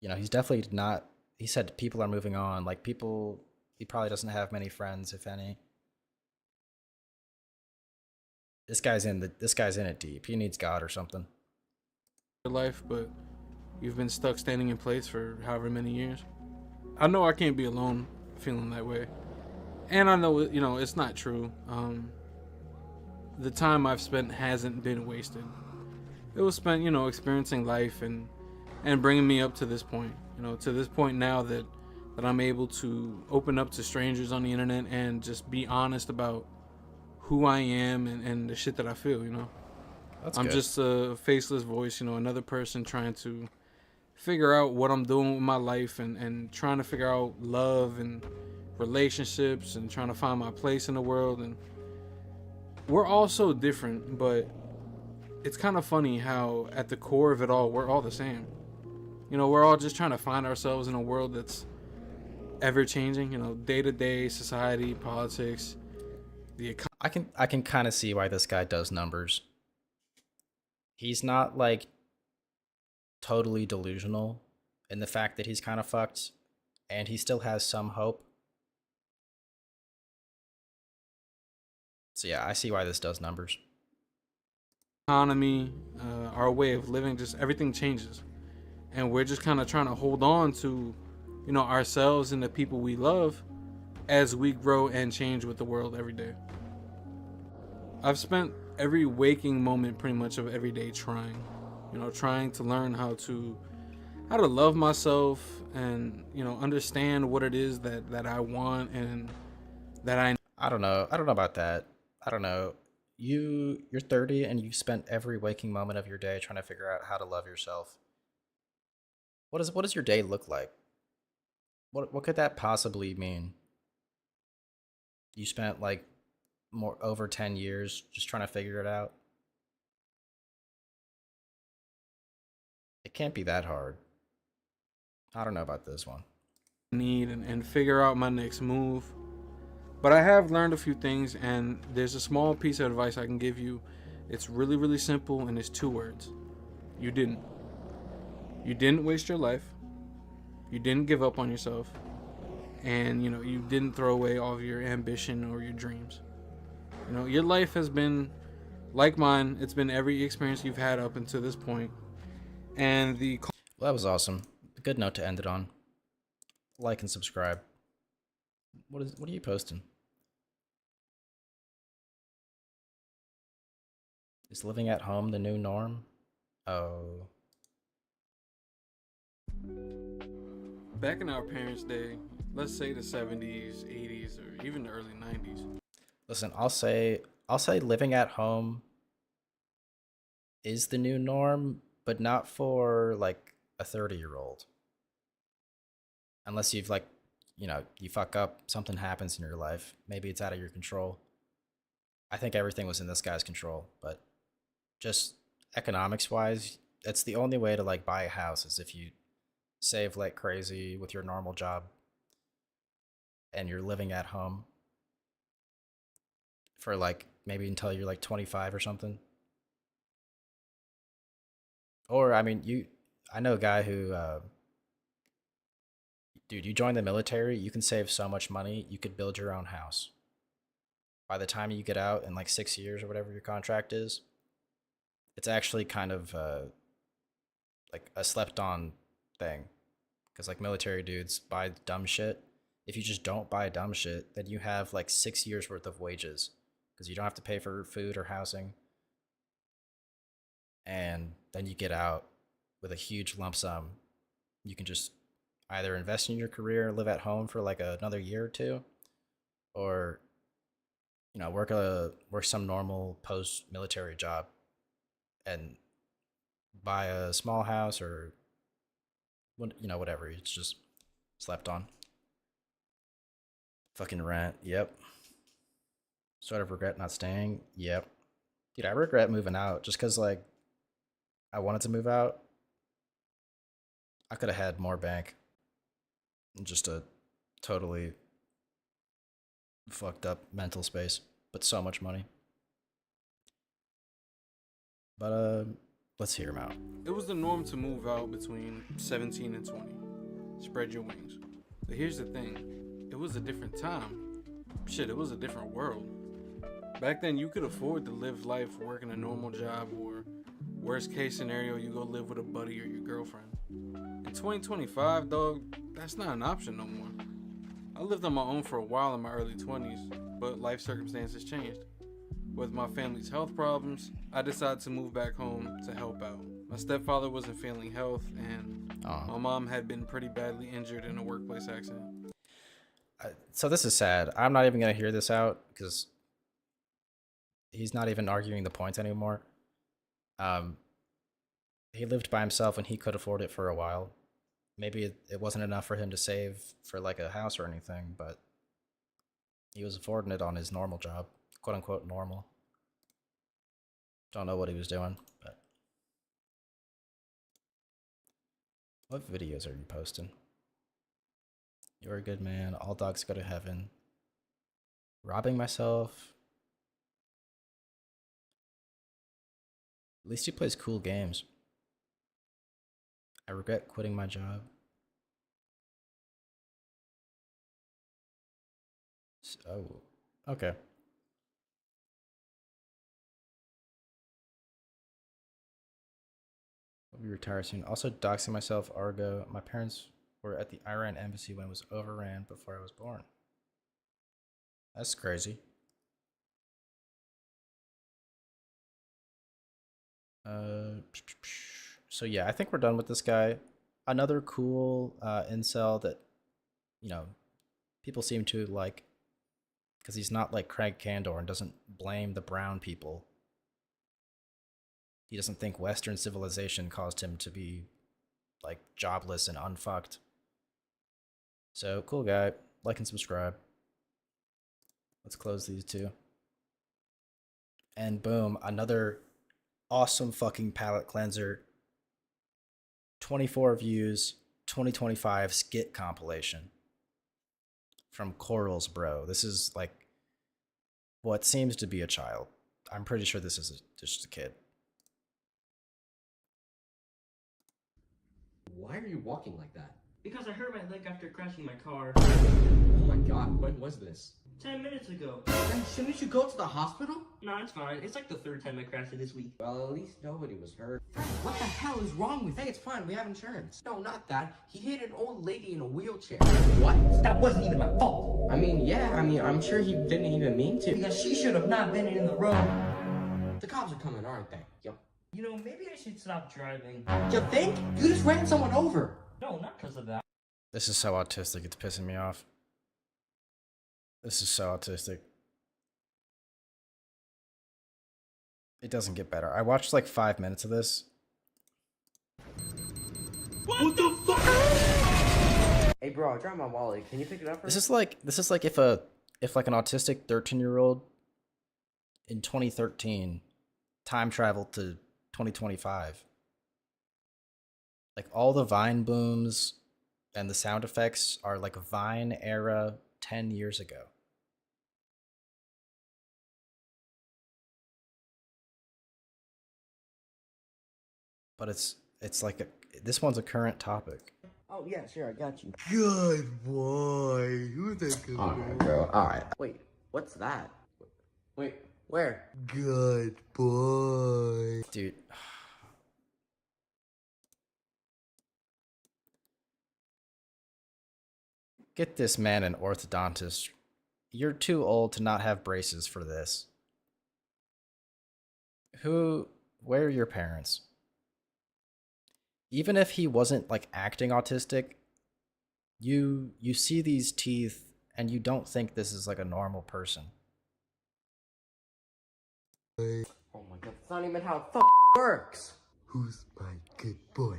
Speaker 3: know, he's definitely not, he said people are moving on, like, people, he probably doesn't have many friends, if any. This guy's in it deep. He needs God or something.
Speaker 10: Life, but you've been stuck standing in place for however many years. I know I can't be alone feeling that way, and I know, you know, it's not true. The time I've spent hasn't been wasted. It was spent, you know, experiencing life and bringing me up to this point. You know, to this point now that I'm able to open up to strangers on the internet and just be honest about who I am and the shit that I feel, you know. I'm
Speaker 3: good.
Speaker 10: just a faceless voice, you know, another person trying to figure out what I'm doing with my life and trying to figure out love and relationships and trying to find my place in the world. And we're all so different, but it's kind of funny how at the core of it all, we're all the same. You know, we're all just trying to find ourselves in a world that's ever changing, you know, day to day, society, politics, the economy.
Speaker 3: I can kind of see why this guy does numbers. He's not, like, totally delusional in the fact that he's kind of fucked, and he still has some hope. So yeah, I see why this does numbers.
Speaker 10: Economy, our way of living, just everything changes, and we're just kind of trying to hold on to, you know, ourselves and the people we love as we grow and change with the world every day. I've spent every waking moment pretty much of every day trying. You know, trying to learn how to love myself and, you know, understand what it is that I want and that
Speaker 3: I don't know. I don't know about that. I don't know. You're 30 and you've spent every waking moment of your day trying to figure out how to love yourself. What does your day look like? What could that possibly mean? You spent like more over 10 years just trying to figure it out. It can't be that hard. I don't know about this one.
Speaker 10: need and figure out my next move. But I have learned a few things, and there's a small piece of advice I can give you. It's really, really simple, and it's 2 words. You didn't. You didn't waste your life. You didn't give up on yourself. And, you know, you didn't throw away all of your ambition or your dreams. You know, your life has been like mine. It's been every experience you've had up until this point. And
Speaker 3: Well, that was awesome. A good note to end it on. Like and subscribe. What are you posting? Is living at home the new norm? Oh.
Speaker 10: back in our parents' day, let's say the 70s, 80s, or even the early 90s.
Speaker 3: Listen, I'll say living at home is the new norm, but not for like a 30-year-old. Unless you've like, you know, you fuck up, something happens in your life, maybe it's out of your control. I think everything was in this guy's control, but just economics wise, that's the only way to like buy a house is if you save like crazy with your normal job and you're living at home for like maybe until you're like 25 or something. Or I mean, I know a guy who dude, you join the military, you can save so much money, you could build your own house. By the time you get out in like 6 years or whatever your contract is, it's actually kind of like a slept on thing. Because like military dudes buy dumb shit. If you just don't buy dumb shit, then you have like 6 years worth of wages. Because you don't have to pay for food or housing. And then you get out with a huge lump sum. You can just either invest in your career, live at home for like another year or two, or you know, work some normal post-military job and buy a small house or you know, whatever. It's just slept on. Fucking rent. Yep. Sort of regret not staying. Yep. Dude, I regret moving out just because like I wanted to move out. I could have had more bank. Just a totally fucked up mental space, but so much money. But let's hear him out.
Speaker 10: It was the norm to move out between 17 and 20. Spread your wings. But here's the thing. It was a different time. Shit, it was a different world. Back then, you could afford to live life working a normal job, or worst case scenario, you go live with a buddy or your girlfriend. In 2025, dog, that's not an option no more. I lived on my own for a while in my early 20s, but life circumstances changed. With my family's health problems, I decided to move back home to help out. My stepfather wasn't feeling health, and my mom had been pretty badly injured in a workplace accident.
Speaker 3: So this is sad. I'm not even going to hear this out because he's not even arguing the point anymore. He lived by himself and he could afford it for a while. Maybe it wasn't enough for him to save for like a house or anything, but he was affording it on his normal job, quote unquote normal. Don't know what he was doing, but what videos are you posting? You're a good man. All dogs go to heaven. Robbing myself. At least he plays cool games. I regret quitting my job. Oh, okay. I'll be retired soon. Also doxing myself, Argo. My parents were at the Iran embassy when it was overran before I was born. That's crazy. So yeah, I think we're done with this guy. Another cool incel that, you know, people seem to like, because he's not like Craig Kandor and doesn't blame the brown people. He doesn't think Western civilization caused him to be like jobless and unfucked. So cool guy. Like and subscribe. Let's close these two. And boom, another awesome fucking palate cleanser. 24 views, 2025 skit compilation from Corals Bro. This is like what seems to be a child. I'm pretty sure this is just a kid.
Speaker 11: Why are you walking like that?
Speaker 12: Because I hurt my leg after crashing my car.
Speaker 11: Oh my god, when was this?
Speaker 12: 10 minutes ago.
Speaker 11: Then shouldn't you go to the hospital?
Speaker 12: No, it's fine. It's like the 3rd time I crashed it this week.
Speaker 11: Well, at least nobody was hurt. What the hell is wrong with you? Hey, it's fine, we have insurance. No, not that. He hit an old lady in a wheelchair. What?
Speaker 12: That wasn't even my fault.
Speaker 11: I'm sure he didn't even mean to.
Speaker 12: Because she should have not been in the road.
Speaker 11: The cops are coming, aren't they? Yep.
Speaker 12: You know, maybe I should stop driving.
Speaker 11: You think? You just ran someone over.
Speaker 12: No, not because of that.
Speaker 3: This is so autistic, it's pissing me off. This is so autistic. It doesn't get better. I watched like 5 minutes of this.
Speaker 12: What the fuck?
Speaker 11: Hey bro, I dropped my wallet. Can you pick it up for
Speaker 3: This is like if like an autistic 13-year-old in 2013 time traveled to 2025. Like all the Vine booms and the sound effects are like Vine era 10 years ago. But it's like this one's a current topic.
Speaker 11: Oh yeah, sure, I got you.
Speaker 6: Good boy. Who's that good boy?
Speaker 11: Alright, bro. Alright. Wait, what's that? Wait, where?
Speaker 6: Good boy.
Speaker 3: Dude. Get this man an orthodontist. You're too old to not have braces for this. Where are your parents? Even if he wasn't like acting autistic, you see these teeth and you don't think this is like a normal person.
Speaker 11: Oh my god, that's not even how it fuck works.
Speaker 6: Who's my good boy?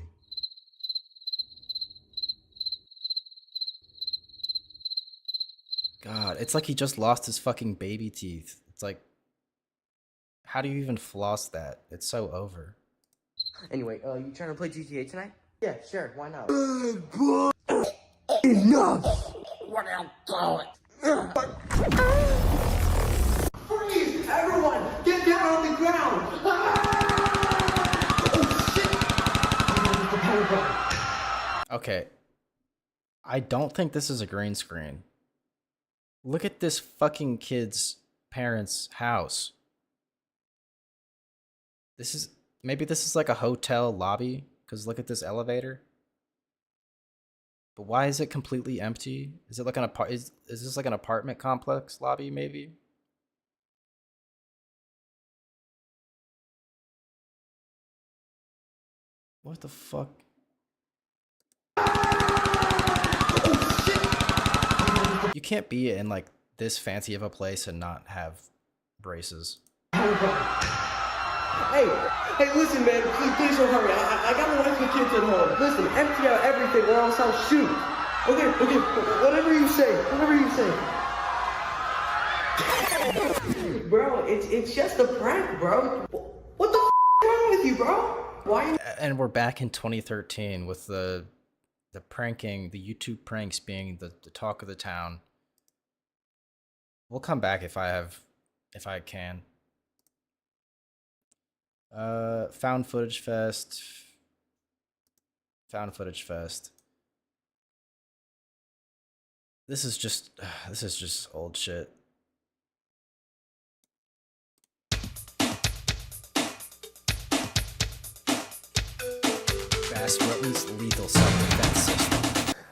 Speaker 3: God, it's like he just lost his fucking baby teeth. It's like, how do you even floss that? It's so over.
Speaker 11: Anyway, you trying to play GTA tonight? Yeah, sure, why not?
Speaker 6: Good boy. Enough.
Speaker 11: What I'll call it. Freeze! Everyone, get down on the ground! Oh shit!
Speaker 3: Okay. I don't think this is a green screen. Look at this fucking kid's parents' house. Maybe this is like a hotel lobby, because look at this elevator. But why is it completely empty? Is it like an is this like an apartment complex lobby maybe? What the fuck? You can't be in like this fancy of a place and not have braces.
Speaker 11: Hey, listen, man, please don't hurry. I got a wife and kids at home. Listen, empty out everything or else I'll shoot. Okay, whatever you say. Bro, it's just a prank, bro. What the f is wrong with you, bro? Why?
Speaker 3: And we're back in 2013 with the pranking, the YouTube pranks being the talk of the town. We'll come back if I can. Found Footage Fest. This is just old shit. Bass Rutten's lethal self-defense system.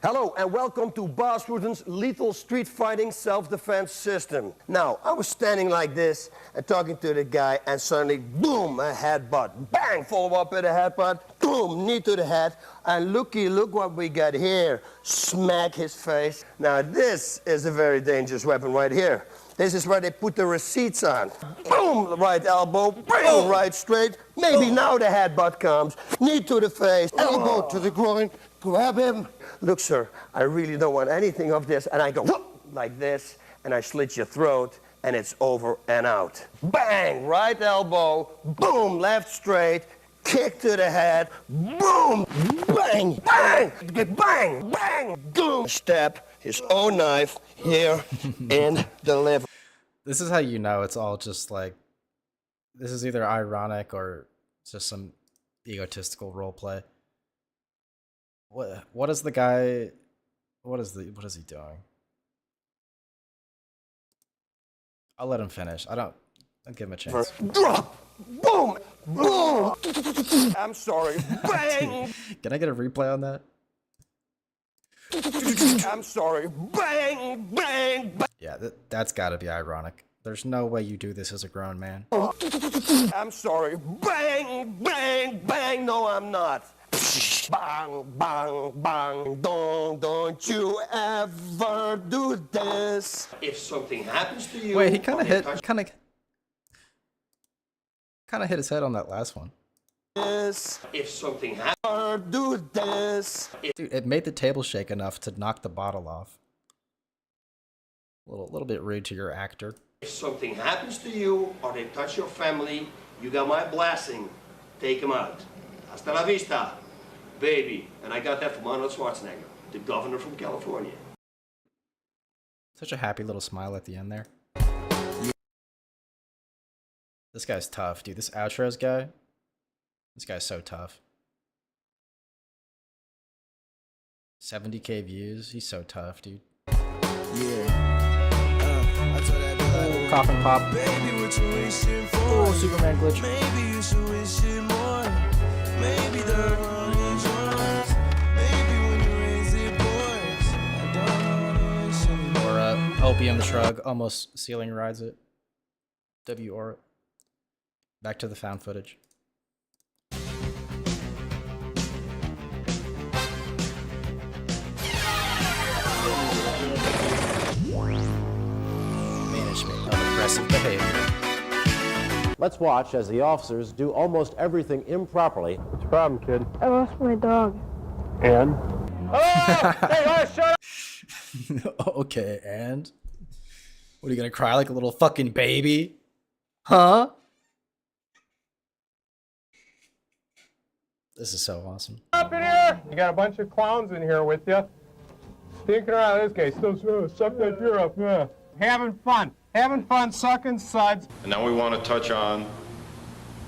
Speaker 13: Hello and welcome to Bas Rutten's lethal street fighting self-defense system. Now, I was standing like this and talking to the guy and suddenly, boom, a headbutt. Bang, follow up with a headbutt. boom, knee to the head, and look what we got here. Smack his face. Now this is a very dangerous weapon right here. This is where they put the receipts on. Boom, right elbow, boom, right straight. Maybe now the headbutt comes. Knee to the face, elbow to the groin, grab him. Look, sir, I really don't want anything of this. And I go, whoop, like this, and I slit your throat, and it's over and out. Bang, right elbow, boom, left straight, kick to the head, boom, bang, bang, bang, bang, boom. Stab his own knife here in the liver.
Speaker 3: This is how you know it's all just like, this is either ironic or just some egotistical role play. What is the guy, what is he doing? I'll let him finish. I'll give him a chance.
Speaker 13: Drop, boom, boom. I'm sorry, bang.
Speaker 3: Can I get a replay on that?
Speaker 13: I'm sorry, bang, bang, bang.
Speaker 3: Yeah, that's got to be ironic. There's no way you do this as a grown man.
Speaker 13: I'm sorry, bang, bang, bang. No, I'm not. Bang, bang, bang. Don't you ever do this. If something happens to you.
Speaker 3: Wait, he kind of hit his head on that last one.
Speaker 13: This. If something happens, do this.
Speaker 3: Dude, it made the table shake enough to knock the bottle off. A little bit rude to your actor.
Speaker 13: If something happens to you or they touch your family, you got my blessing. Take them out. Hasta la vista, baby. And I got that from Arnold Schwarzenegger, the governor from California.
Speaker 3: Such a happy little smile at the end there. This guy's tough, dude. This outros guy. This guy's so tough. 70K views. He's so tough, dude. Coffin pop. Oh, Superman glitch.
Speaker 2: Maybe you should wish it more. Maybe the world is yours. Maybe when you raise it, boys. I don't wanna wish anymore.
Speaker 3: Or Opium Shrug almost ceiling rides it. W or back to the found footage. Management of aggressive behavior.
Speaker 14: Let's watch as the officers do almost everything improperly.
Speaker 15: What's the problem, kid?
Speaker 16: I lost my dog.
Speaker 15: And?
Speaker 13: Oh! Hey, shut up!
Speaker 3: Okay, and? What, are you gonna cry like a little fucking baby? Huh? This is so awesome.
Speaker 15: Up in here! You got a bunch of clowns in here with you. Thinking around this guy, still suck that beer up, yeah. Having fun sucking suds.
Speaker 17: And now we want to touch on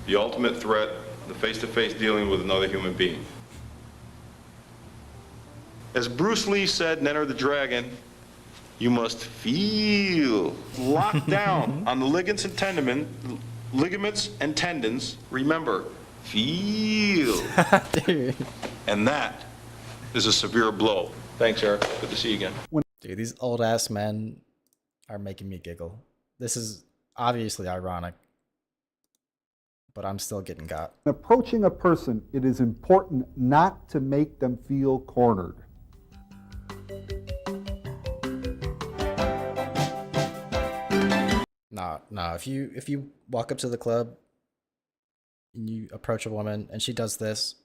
Speaker 17: the ultimate threat, the face-to-face dealing with another human being. As Bruce Lee said in Enter the Dragon, you must feel, lock down on the ligaments and tendons. Remember, feel. And that is a severe blow. Thanks, Eric. Good to see you again.
Speaker 3: Dude, these old ass men are making me giggle. This is obviously ironic, but I'm still getting got.
Speaker 18: Approaching a person, it is important not to make them feel cornered.
Speaker 3: Nah. If you walk up to the club and you approach a woman and she does this,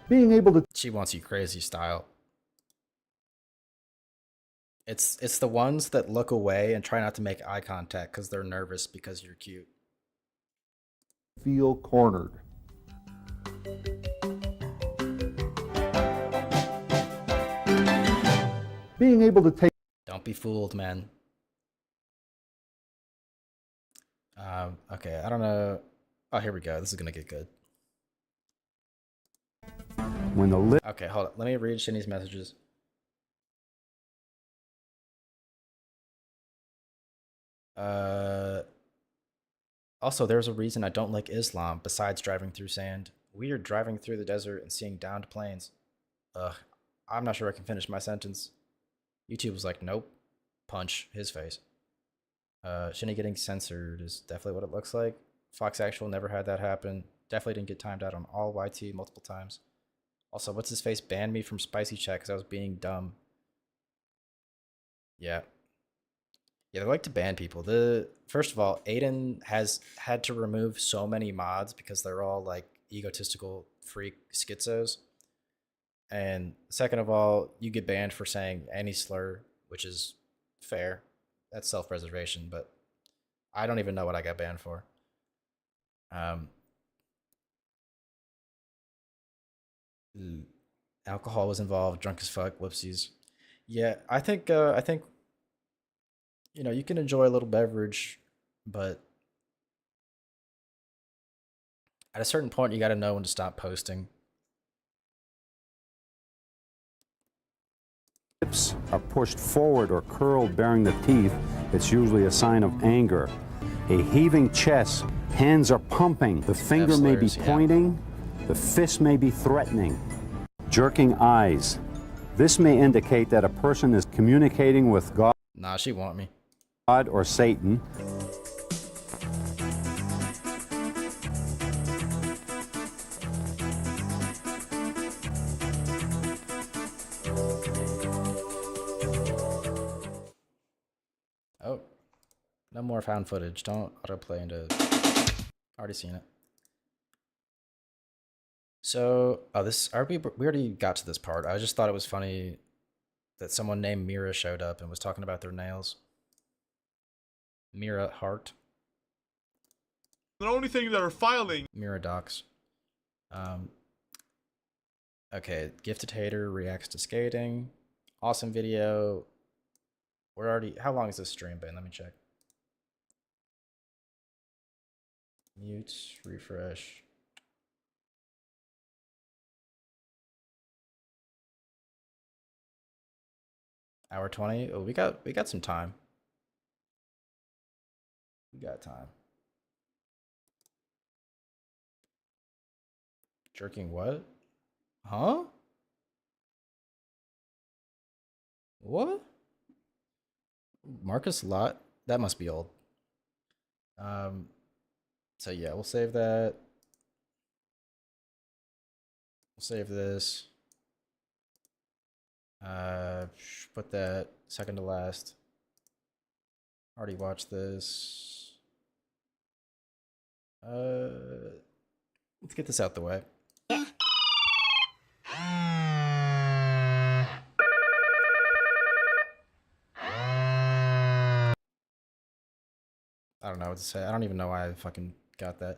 Speaker 18: Being able to...
Speaker 3: She wants you crazy style. It's the ones that look away and try not to make eye contact because they're nervous because you're cute.
Speaker 18: Feel cornered. Being able to take...
Speaker 3: Don't be fooled, man. Okay, I don't know. Oh, here we go. This is gonna get good.
Speaker 18: When the
Speaker 3: okay, hold on. Let me read Shinny's messages. Also, there's a reason I don't like Islam besides driving through sand. Weird driving through the desert and seeing downed planes. Ugh, I'm not sure I can finish my sentence. YouTube was like, nope. Punch his face. Shinny getting censored is definitely what it looks like. Fox Actual never had that happen. Definitely didn't get timed out on all YT multiple times. Also, what's his face banned me from Spicy Chat because I was being dumb. Yeah. Yeah, they like to ban people. First of all, Aiden has had to remove so many mods because they're all like egotistical freak schizos. And second of all, you get banned for saying any slur, which is fair. That's self-preservation, but I don't even know what I got banned for. Alcohol was involved, drunk as fuck, whoopsies. Yeah, I think you know, you can enjoy a little beverage, but at a certain point you got to know when to stop posting.
Speaker 16: Lips are pushed forward or curled bearing the teeth. It's usually a sign of anger. A heaving chest, hands are pumping, the finger may be pointing, the fist may be threatening. Jerking eyes. This may indicate that a person is communicating with God.
Speaker 3: Nah, she want me.
Speaker 16: God or Satan.
Speaker 3: Oh, no more found footage. Don't autoplay into. Already seen it. So, we already got to this part. I just thought it was funny that someone named Mira showed up and was talking about their nails. Mira Hart.
Speaker 19: The only thing that are filing.
Speaker 3: Mira Docs. Okay, Gifted Hater reacts to skating. Awesome video. We're already. How long is this stream been? Let me check. Mute, refresh. Hour 20. Oh, we got some time. We got time. Jerking what? Huh? What? Marcus Lot? That must be old. So yeah, we'll save that. We'll save this. Put that second to last. Already watched this. Let's get this out the way. I don't know what to say. I don't even know why I fucking got that.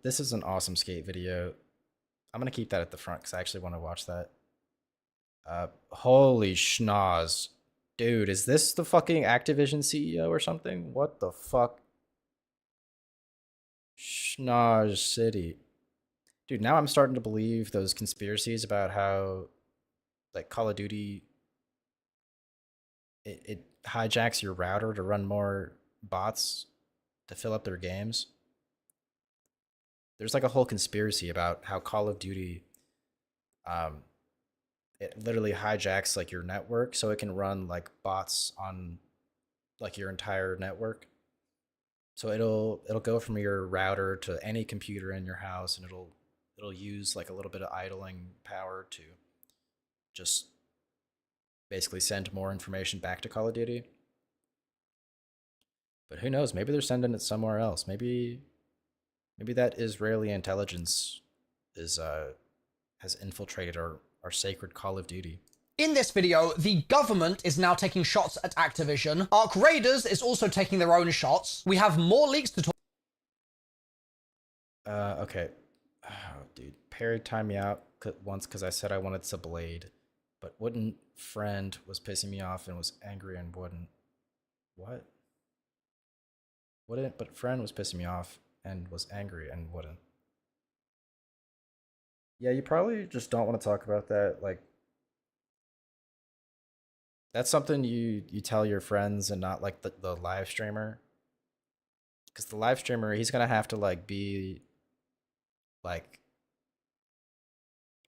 Speaker 3: This is an awesome skate video. I'm gonna keep that at the front because I actually want to watch that. Holy schnoz. Dude, is this the fucking Activision CEO or something? What the fuck? Schnoz City. Dude, now I'm starting to believe those conspiracies about how, like, Call of Duty, it hijacks your router to run more bots to fill up their games. There's like a whole conspiracy about how Call of Duty, it literally hijacks like your network so it can run like bots on like your entire network. So it'll go from your router to any computer in your house, and it'll use like a little bit of idling power to just basically send more information back to Call of Duty. But who knows? Maybe they're sending it somewhere else. Maybe that Israeli intelligence has infiltrated our sacred Call of Duty.
Speaker 20: In this video, the government is now taking shots at Activision. Arc Raiders is also taking their own shots. We have more leaks to talk.
Speaker 3: Okay. Oh, dude, Perry timed me out once because I said I wanted to blade, but wouldn't. Friend was pissing me off and was angry and wouldn't. What? Wouldn't, but friend was pissing me off and was angry and wouldn't. Yeah, you probably just don't want to talk about that. Like, that's something you tell your friends and not like the live streamer. Because the live streamer, he's gonna have to like be like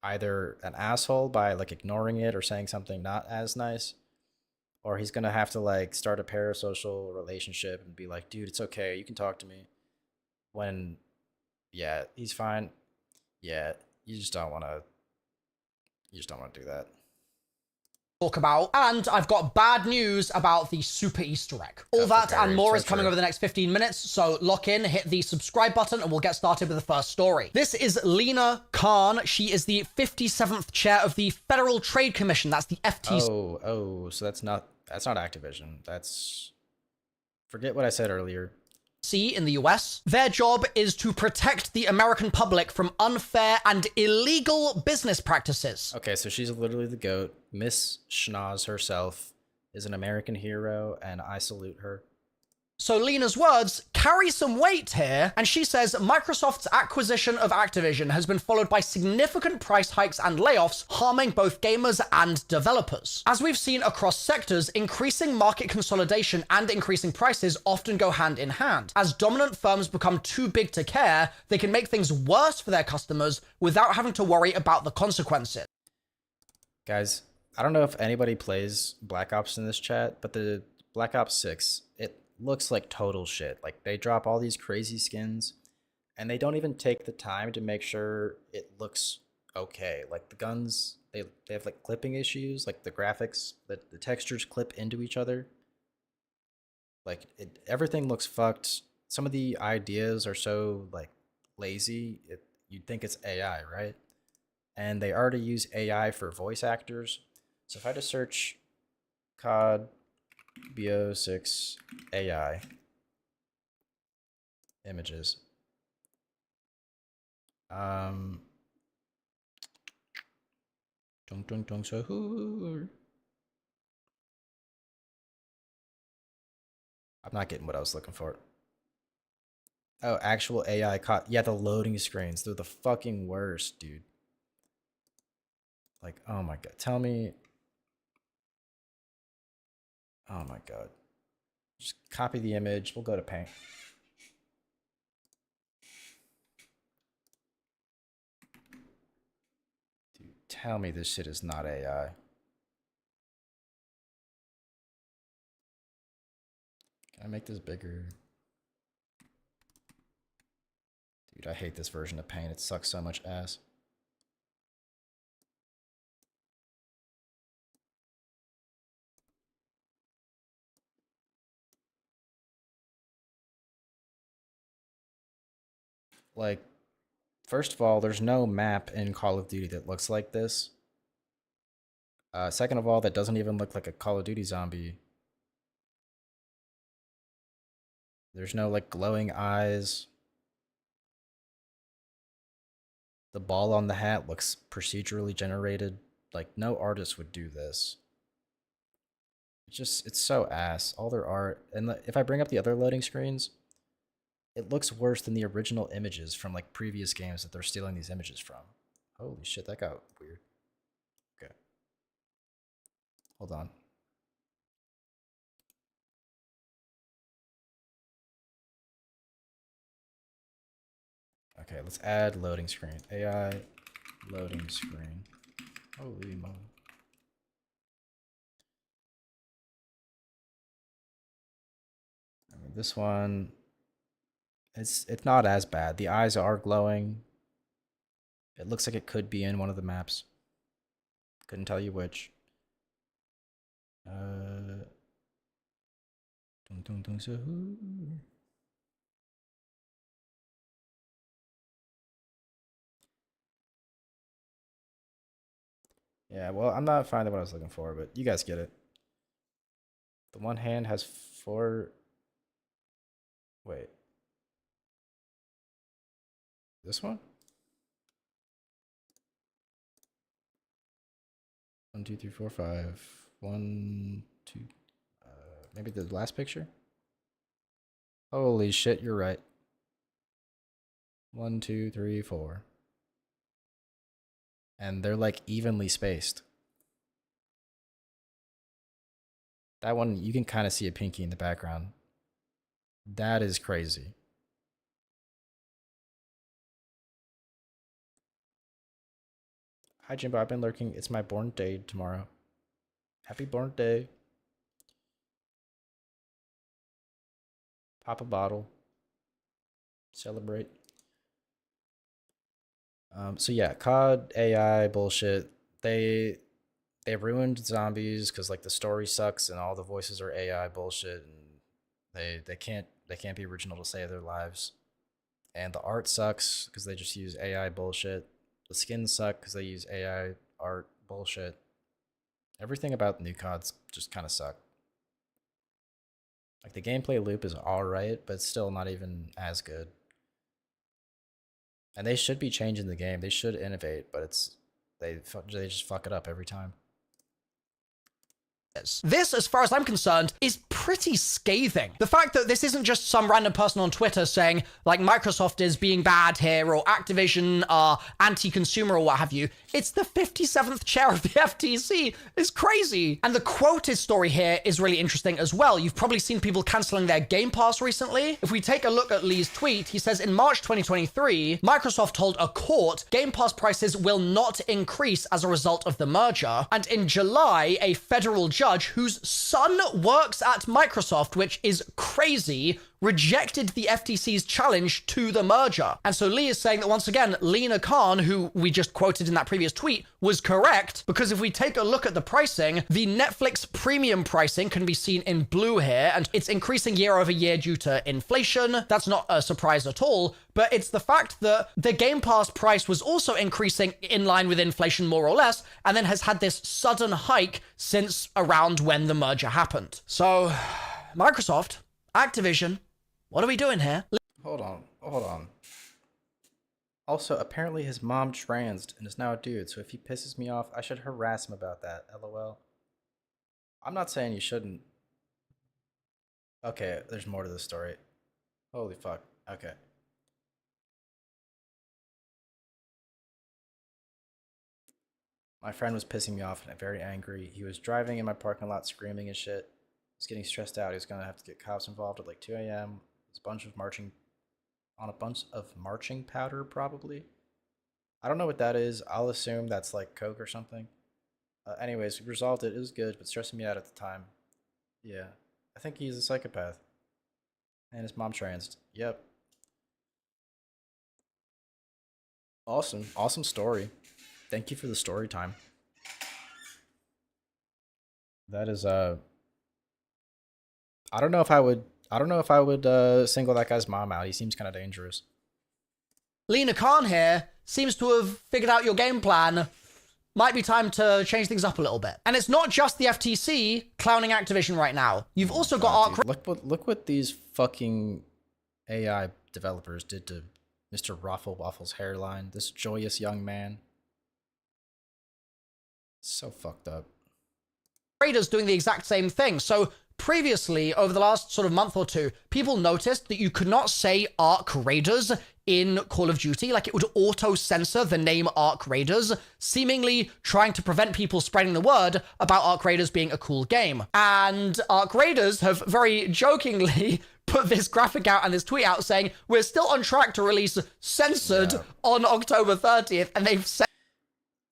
Speaker 3: either an asshole by like ignoring it or saying something not as nice, or he's gonna have to like start a parasocial relationship and be like, dude, it's okay, you can talk to me. When, yeah, he's fine. Yeah, you just don't want to. You just don't want to do that.
Speaker 20: Talk about, and I've got bad news about the super Easter egg. All that and more is coming over the next 15 minutes, so lock in, hit the subscribe button, and we'll get started with the first story. This is Lena Khan. She is the 57th chair of the Federal Trade Commission. That's the FTC.
Speaker 3: So that's not Activision. That's, forget what I said earlier.
Speaker 20: In the US. Their job is to protect the American public from unfair and illegal business practices.
Speaker 3: Okay, so she's literally the GOAT. Miss Schnoz herself is an American hero, and I salute her.
Speaker 20: So Lena's words carry some weight here, and she says Microsoft's acquisition of Activision has been followed by significant price hikes and layoffs, harming both gamers and developers. As we've seen across sectors, increasing market consolidation and increasing prices often go hand in hand. As dominant firms become too big to care, they can make things worse for their customers without having to worry about the consequences.
Speaker 3: Guys, I don't know if anybody plays Black Ops in this chat, but the Black Ops 6, it looks like total shit. Like, they drop all these crazy skins and they don't even take the time to make sure it looks okay. Like, the guns, they have like clipping issues, like the graphics, the textures clip into each other. Like, everything looks fucked. Some of the ideas are so like lazy, you'd think it's AI, right? And they already use AI for voice actors. So if I just search COD BO6 AI images, I'm not getting what I was looking for. Oh, actual AI COD. Yeah, the loading screens, they're the fucking worst, dude. Like, oh my god, tell me. Oh my god. Just copy the image. We'll go to Paint. Dude, tell me this shit is not AI. Can I make this bigger? Dude, I hate this version of Paint. It sucks so much ass. Like, first of all, there's no map in Call of Duty that looks like this. Second of all, that doesn't even look like a Call of Duty zombie. There's no like glowing eyes. The ball on the hat looks procedurally generated. Like, no artist would do this. It's so ass. All their art. And if I bring up the other loading screens, it looks worse than the original images from like previous games that they're stealing these images from. Holy shit, that got weird. Okay. Hold on. Okay, let's add loading screen. AI loading screen. Holy moly. I mean, this one, it's not as bad. The eyes are glowing. It looks like it could be in one of the maps. Couldn't tell you which. Yeah, well, I'm not finding what I was looking for, but you guys get it. The one hand has 4. Wait. This one? 1, 2, 3, 4, 5. 1, 2. Maybe the last picture? Holy shit, you're right. 1, 2, 3, 4. And they're like evenly spaced. That one, you can kind of see a pinky in the background. That is crazy. Hi Jimbo, I've been lurking. It's my born day tomorrow. Happy born day. Pop a bottle. Celebrate. So yeah, COD AI bullshit. They ruined zombies because like the story sucks and all the voices are AI bullshit, and they can't be original to save their lives. And the art sucks because they just use AI bullshit. The skins suck because they use AI art bullshit. Everything about new CODs just kind of suck. Like the gameplay loop is alright, but it's still not even as good. And they should be changing the game. They should innovate, but they just fuck it up every time.
Speaker 20: This, as far as I'm concerned, is pretty scathing. The fact that this isn't just some random person on Twitter saying, like, Microsoft is being bad here, or Activision are anti-consumer, or what have you. It's the 57th chair of the FTC. It's crazy. And the quoted story here is really interesting as well. You've probably seen people canceling their Game Pass recently. If we take a look at Lee's tweet, he says, in March 2023, Microsoft told a court Game Pass prices will not increase as a result of the merger. And in July, a federal judge whose son works at Microsoft, which is crazy, rejected the FTC's challenge to the merger. And so Lee is saying that once again, Lena Khan, who we just quoted in that previous tweet, was correct, because if we take a look at the pricing, the Netflix premium pricing can be seen in blue here, and it's increasing year over year due to inflation. That's not a surprise at all, but it's the fact that the Game Pass price was also increasing in line with inflation more or less, and then has had this sudden hike since around when the merger happened. So, Microsoft, Activision, what are we doing here?
Speaker 3: Hold on. Also, apparently his mom transed and is now a dude, so if he pisses me off, I should harass him about that, lol. I'm not saying you shouldn't. Okay, there's more to the story. Holy fuck. Okay. My friend was pissing me off and very angry. He was driving in my parking lot screaming and shit. He was getting stressed out. He was gonna have to get cops involved at like 2 a.m. It's a bunch of marching powder, probably. I don't know what that is. I'll assume that's like coke or something. Anyways, we resolved it. It was good, but stressing me out at the time. Yeah, I think he's a psychopath. And his mom transed. Yep. Awesome story. Thank you for the story time. That is I don't know if I would single that guy's mom out. He seems kind of dangerous.
Speaker 20: Lena Khan here seems to have figured out your game plan. Might be time to change things up a little bit. And it's not just the FTC clowning Activision right now. You've also got Arc.
Speaker 3: Look what these fucking AI developers did to Mr. Raffle Waffle's hairline. This joyous young man. So fucked up.
Speaker 20: Raiders doing the exact same thing. So previously, over the last sort of month or two, people noticed that you could not say Arc Raiders in Call of Duty. Like, it would auto-censor the name Arc Raiders, seemingly trying to prevent people spreading the word about Arc Raiders being a cool game. And Arc Raiders have very jokingly put this graphic out and this tweet out saying, we're still on track to release Censored on October 30th, and they've said...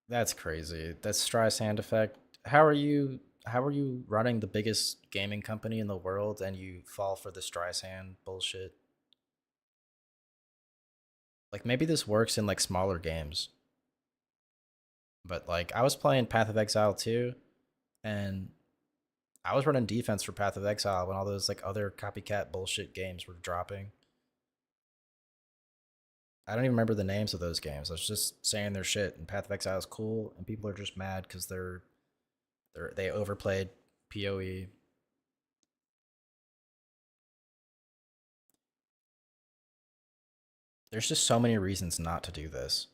Speaker 3: That's crazy. That's Streisand effect. How are you running the biggest gaming company in the world and you fall for the Streisand bullshit? Like, maybe this works in like smaller games. But like, I was playing Path of Exile 2 and I was running defense for Path of Exile when all those like other copycat bullshit games were dropping. I don't even remember the names of those games. I was just saying their shit, and Path of Exile is cool, and people are just mad because they overplayed PoE. There's just so many reasons not to do this.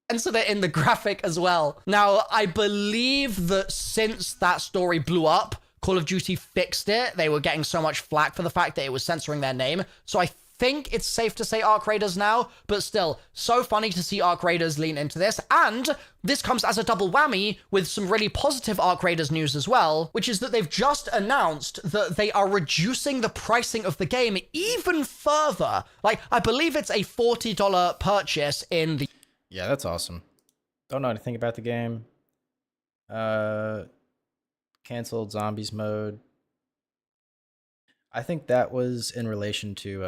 Speaker 20: Censored it in the graphic as well. Now, I believe that since that story blew up, Call of Duty fixed it. They were getting so much flack for the fact that it was censoring their name. So I think it's safe to say Arc Raiders now, but still, so funny to see Arc Raiders lean into this. And this comes as a double whammy with some really positive Arc Raiders news as well, which is that they've just announced that they are reducing the pricing of the game even further. Like, I believe it's a $40 purchase in the...
Speaker 3: Yeah, that's awesome. Don't know anything about the game. Canceled zombies mode. I think that was in relation to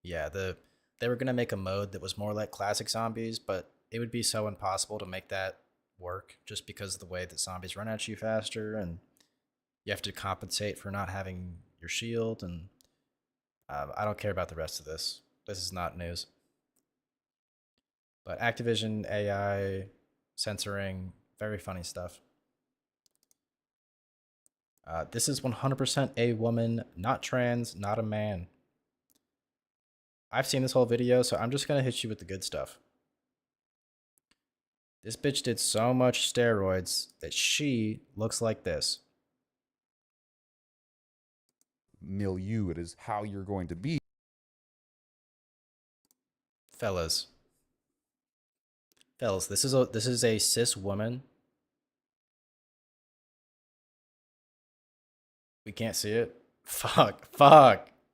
Speaker 3: they were gonna make a mode that was more like classic zombies, but it would be so impossible to make that work just because of the way that zombies run at you faster, and you have to compensate for not having your shield, and I don't care about the rest of this. This is not news. But Activision, AI, censoring, very funny stuff. This is 100% a woman, not trans, not a man. I've seen this whole video, so I'm just going to hit you with the good stuff. This bitch did so much steroids that she looks like this.
Speaker 21: Milieu, it is how you're going to be.
Speaker 3: Fellas, this is a cis woman. We can't see it. Fuck.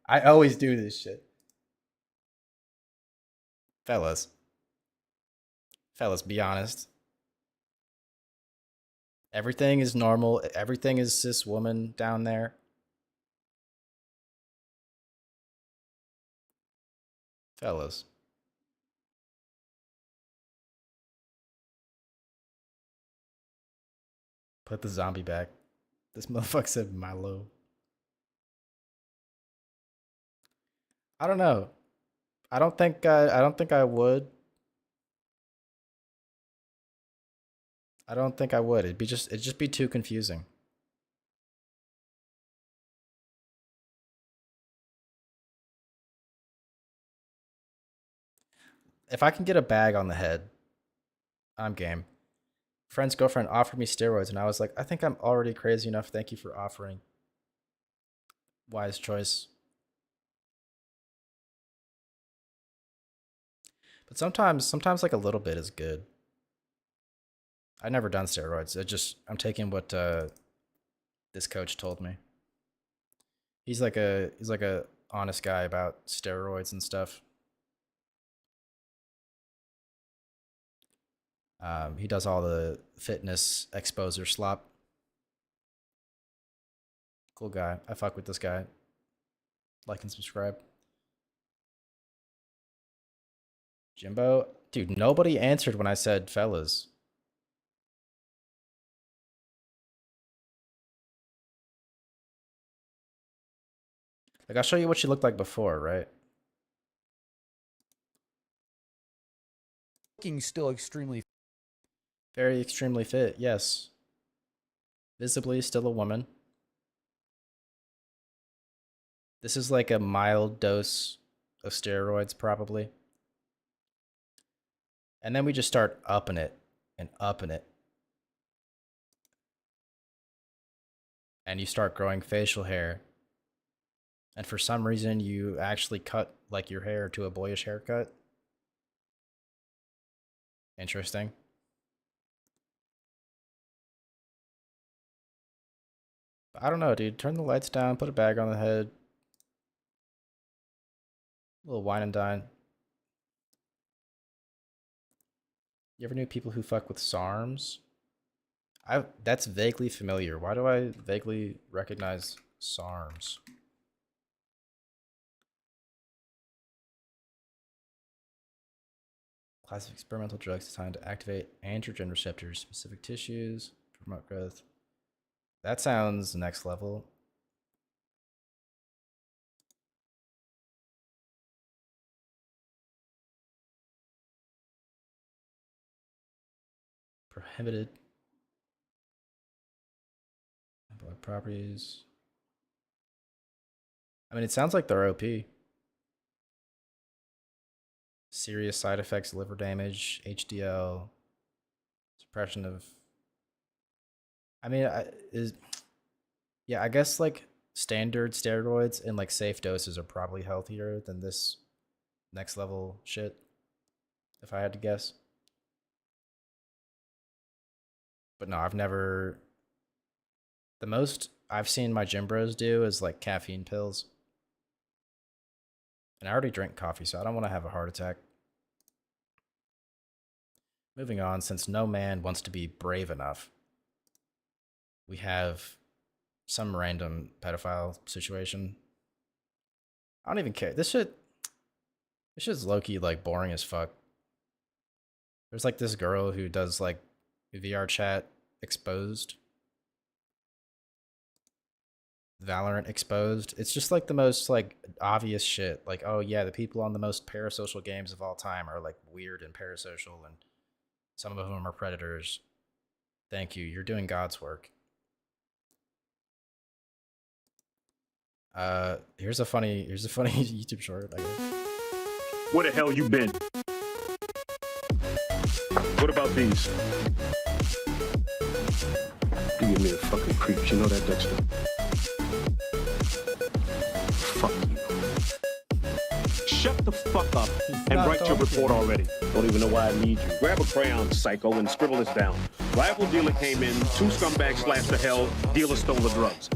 Speaker 3: I always do this shit. Fellas, be honest. Everything is normal. Everything is cis woman down there. Fellas. Put the zombie back. This motherfucker said Milo. I don't know. I don't think I would. I don't think I would. It'd just be too confusing. If I can get a bag on the head, I'm game. Friend's girlfriend offered me steroids, and I was like, I think I'm already crazy enough. Thank you for offering. Wise choice. But sometimes like a little bit is good. I've never done steroids. I'm taking what this coach told me. He's like a honest guy about steroids and stuff. He does all the fitness exposure slop. Cool guy. I fuck with this guy. Like and subscribe. Jimbo? Dude, nobody answered when I said fellas. Like, I'll show you what she looked like before, right?
Speaker 21: Looking still extremely.
Speaker 3: Very extremely fit, yes. Visibly still a woman. This is like a mild dose of steroids, probably. And then we just start upping it and upping it. And you start growing facial hair. And for some reason, you actually cut like your hair to a boyish haircut. Interesting. I don't know, dude. Turn the lights down, put a bag on the head. A little wine and dine. You ever knew people who fuck with SARMs? That's vaguely familiar. Why do I vaguely recognize SARMs? Class of experimental drugs designed to activate androgen receptors, specific tissues, promote growth. That sounds next level. Prohibited. Blood properties. I mean, it sounds like they're OP. Serious side effects, liver damage, HDL, suppression of... I mean, yeah, I guess like standard steroids and like safe doses are probably healthier than this next level shit, if I had to guess. But no, I've never... The most I've seen my gym bros do is like caffeine pills. And I already drink coffee, so I don't want to have a heart attack. Moving on, since no man wants to be brave enough, we have some random pedophile situation. I don't even care. This shit's low-key like boring as fuck. There's like this girl who does like VR chat exposed. Valorant exposed. It's just like the most like obvious shit. Like, oh yeah, the people on the most parasocial games of all time are like weird and parasocial, and some of them are predators. Thank you. You're doing God's work. Here's a funny YouTube short, I guess.
Speaker 1: Where the hell you been? What about these? You give me the fucking creeps, you know that, Dexter? Fuck you. Shut the fuck up and write your report already. Don't even know why I need you. Grab a crayon, psycho, and scribble this down. Rival dealer came in, 2 scumbags slashed the hell, dealer stole the drugs.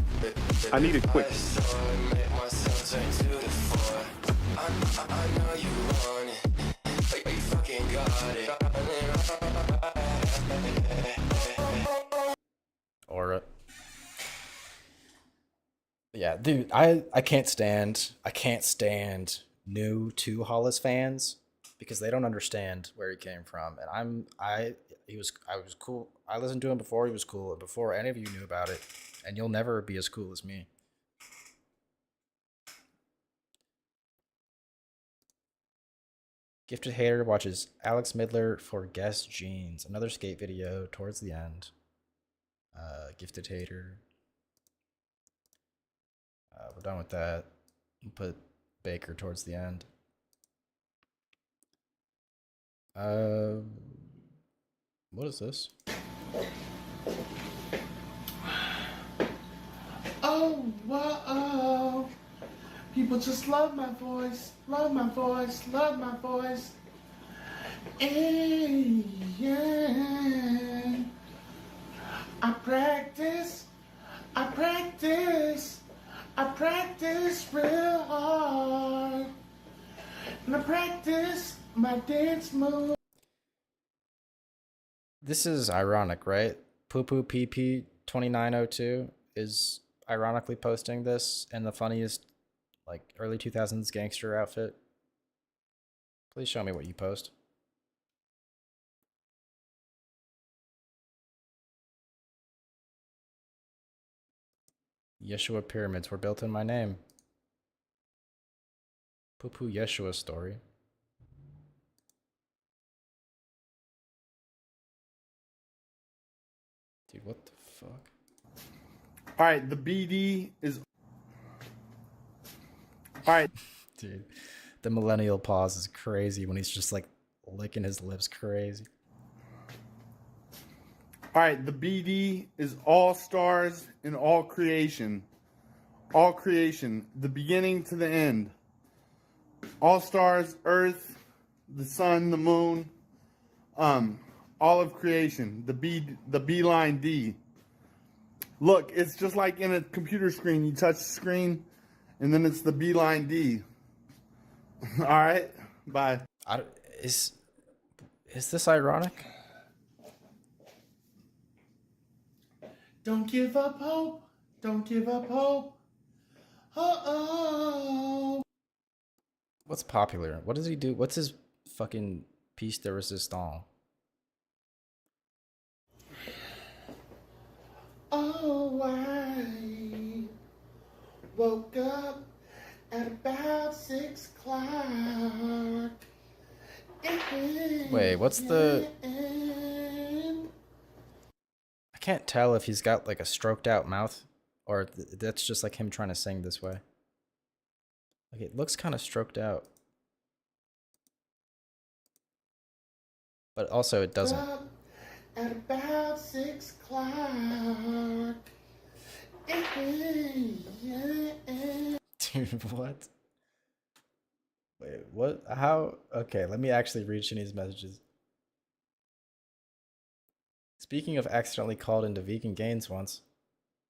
Speaker 1: I need it quick.
Speaker 3: Aura. Yeah, dude, I can't stand new to Hollis fans because they don't understand where he came from. And I was cool. I listened to him before he was cool, before any of you knew about it, and you'll never be as cool as me. Gifted Hater watches Alex Midler for Guess Jeans, another skate video towards the end. Gifted Hater. We're done with that. We'll put Baker towards the end. What is this?
Speaker 22: Oh, whoa. People just love my voice, love my voice, love my voice. And yeah. I practice real hard. And I practice my dance move.
Speaker 3: This is ironic, right? Poo Poo PP 2902 is ironically posting this in the funniest, like, early 2000s gangster outfit. Please show me what you post. Yeshua pyramids were built in my name. Poo Poo Yeshua story. Dude, what the fuck?
Speaker 22: All right, the BD is. All right.
Speaker 3: Dude, the millennial pause is crazy when he's just like licking his lips crazy.
Speaker 22: All right, the BD is all stars in all creation. All creation, the beginning to the end. All stars, earth, the sun, the moon, all of creation. The B-line D. Look, it's just like in a computer screen. You touch the screen, and then it's the B-line D. All right, bye.
Speaker 3: Is this ironic?
Speaker 22: Don't give up hope. Don't give up hope. Oh.
Speaker 3: What's popular? What does he do? What's his fucking piece de resistance?
Speaker 22: Oh, I woke up at about 6 o'clock.
Speaker 3: Wait, what's the... I can't tell if he's got like a stroked out mouth or that's just like him trying to sing this way. Like it looks kind of stroked out. But also it doesn't.
Speaker 22: At about 6 o'clock.
Speaker 3: Dude, what? Wait, what? How? Okay, let me actually read Shani's messages. Speaking of accidentally called into Vegan Gains once,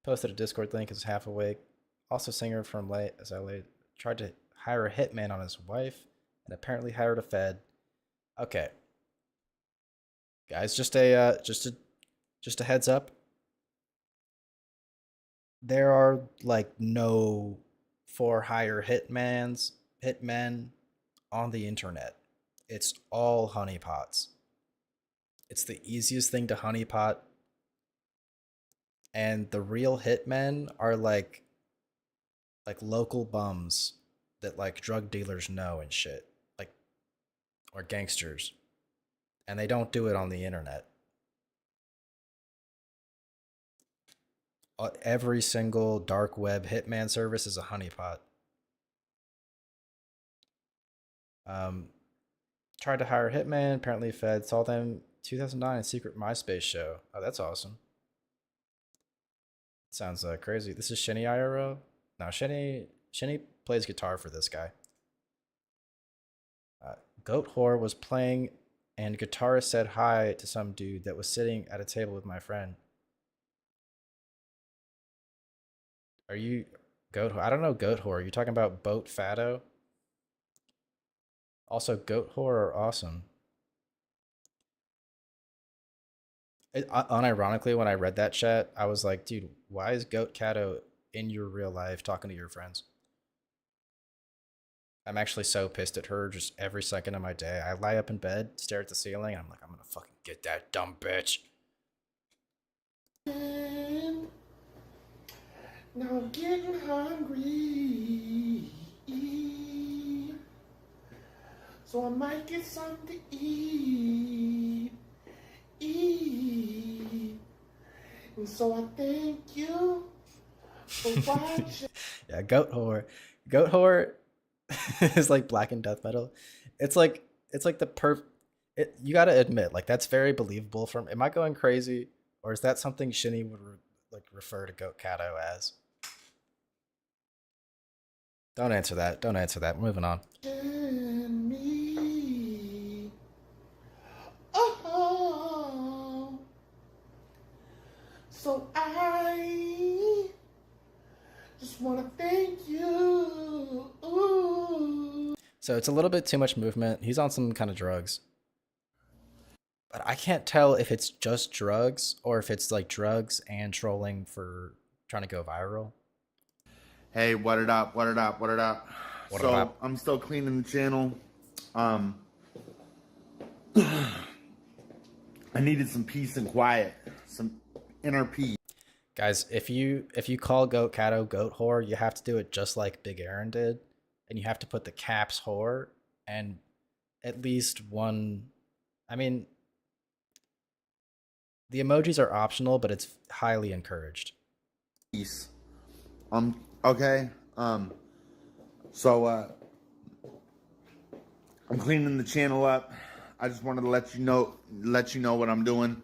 Speaker 3: posted a Discord link as half awake. Also singer from Late as I Late tried to hire a hitman on his wife and apparently hired a Fed. Okay. Guys, just a heads up. there are like no for hire hitmen on the internet. It's all honeypots. It's the easiest thing to honeypot. And the real hitmen are like local bums that like drug dealers know and shit. Like, or gangsters. And they don't do it on the internet. Every single dark web hitman service is a honeypot. Tried to hire a hitman, apparently Fed saw them 2009 secret MySpace show. Oh, that's awesome. Sounds crazy. This is Shinny IRL? No, Shinny plays guitar for this guy. Goat Whore was playing and guitarist said hi to some dude that was sitting at a table with my friend. Are you Goat Whore? I don't know Goat Whore. Are you talking about Boat Fatto? Also, Goat Whore are awesome. Unironically, when I read that chat, I was like, dude, why is Goat Cato in your real life talking to your friends? I'm actually so pissed at her just every second of my day. I lie up in bed, stare at the ceiling, and I'm like, I'm gonna fucking get that dumb bitch.
Speaker 6: Now I'm getting hungry. So I might get something to eat. And so I thank you for watching.
Speaker 3: Yeah, Goat Whore. Goat Whore is like black and death metal. It's like the you gotta admit, like that's very believable. From am I going crazy, or is that something Shinny would refer to Goat Cato as? Don't answer that. Don't answer that. We're moving on.
Speaker 6: Me. Oh. So I just want to thank you. Ooh.
Speaker 3: So it's a little bit too much movement. He's on some kind of drugs. But I can't tell if it's just drugs or if it's like drugs and trolling for trying to go viral.
Speaker 22: Hey, what it up? What it up? What it up?
Speaker 3: What
Speaker 22: So
Speaker 3: it up?
Speaker 22: I'm still cleaning the channel. I needed some peace and quiet, some inner peace.
Speaker 3: Guys, if you call Goat Cato Goat Whore, you have to do it just like Big Aaron did, and you have to put the caps whore and at least one. I mean, the emojis are optional, but it's highly encouraged.
Speaker 22: Peace. Okay. So I'm cleaning the channel up. I just wanted to let you know what I'm doing.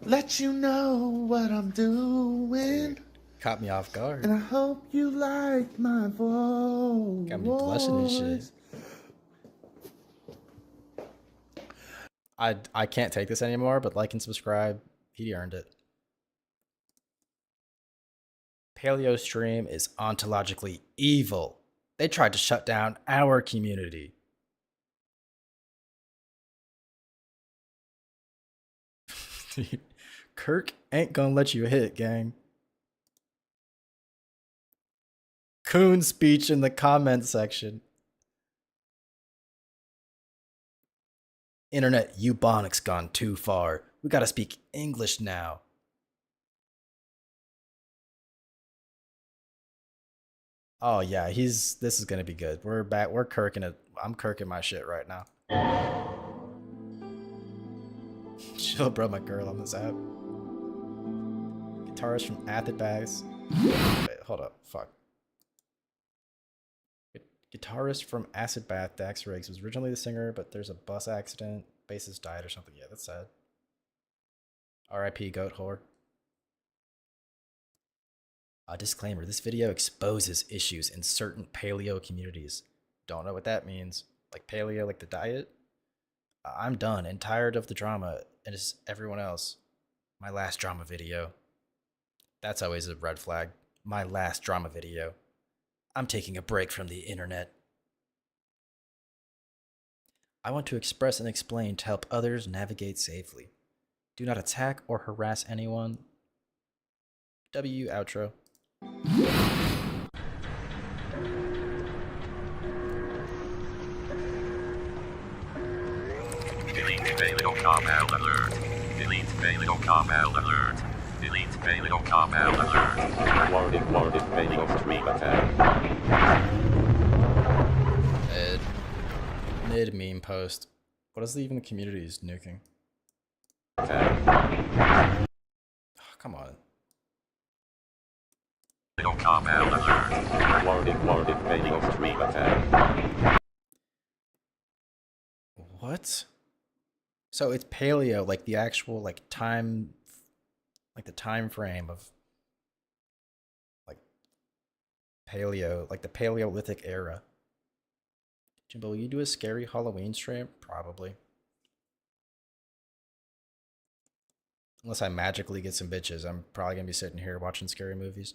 Speaker 22: Let you know what I'm doing.
Speaker 3: Caught me off guard.
Speaker 22: And I hope you like my voice.
Speaker 3: Got me blushing and shit. I can't take this anymore, but like and subscribe. He earned it. Paleo Stream is ontologically evil. They tried to shut down our community. Kirk ain't gonna let you hit, gang. Coon speech in the comment section. Internet eubonics gone too far. We gotta speak English now. Oh yeah, this is gonna be good. We're back. We're kirking it. I'm kirking my shit right now. Chill, bro, my girl on this app. Guitarist from Acid Bags. Wait, hold up. Fuck. Guitarist from Acid Bath, Dax Riggs, was originally the singer, but there's a bus accident. Bassist died or something. Yeah, that's sad. R.I.P. Goat Whore. A disclaimer, this video exposes issues in certain paleo communities. Don't know what that means. Like paleo, like the diet? I'm done and tired of the drama, and it's everyone else. My last drama video. That's always a red flag. My last drama video. I'm taking a break from the internet. I want to express and explain to help others navigate safely. Do not attack or harass anyone. W outro.
Speaker 4: Delete Paleo compound alert. Delete Paleo compound alert. Delete Paleo compound alert. Warning, warning, Paleo stream attack.
Speaker 3: Mid meme post. What is even the community is nuking? Oh, come on.
Speaker 4: Paleo compound alert. Warning, warning, Paleo stream attack.
Speaker 3: What? So it's paleo, like the actual like time, like the time frame of like paleo, like the Paleolithic era. Jimbo, will you do a scary Halloween stream? Probably. Unless I magically get some bitches, I'm probably gonna be sitting here watching scary movies.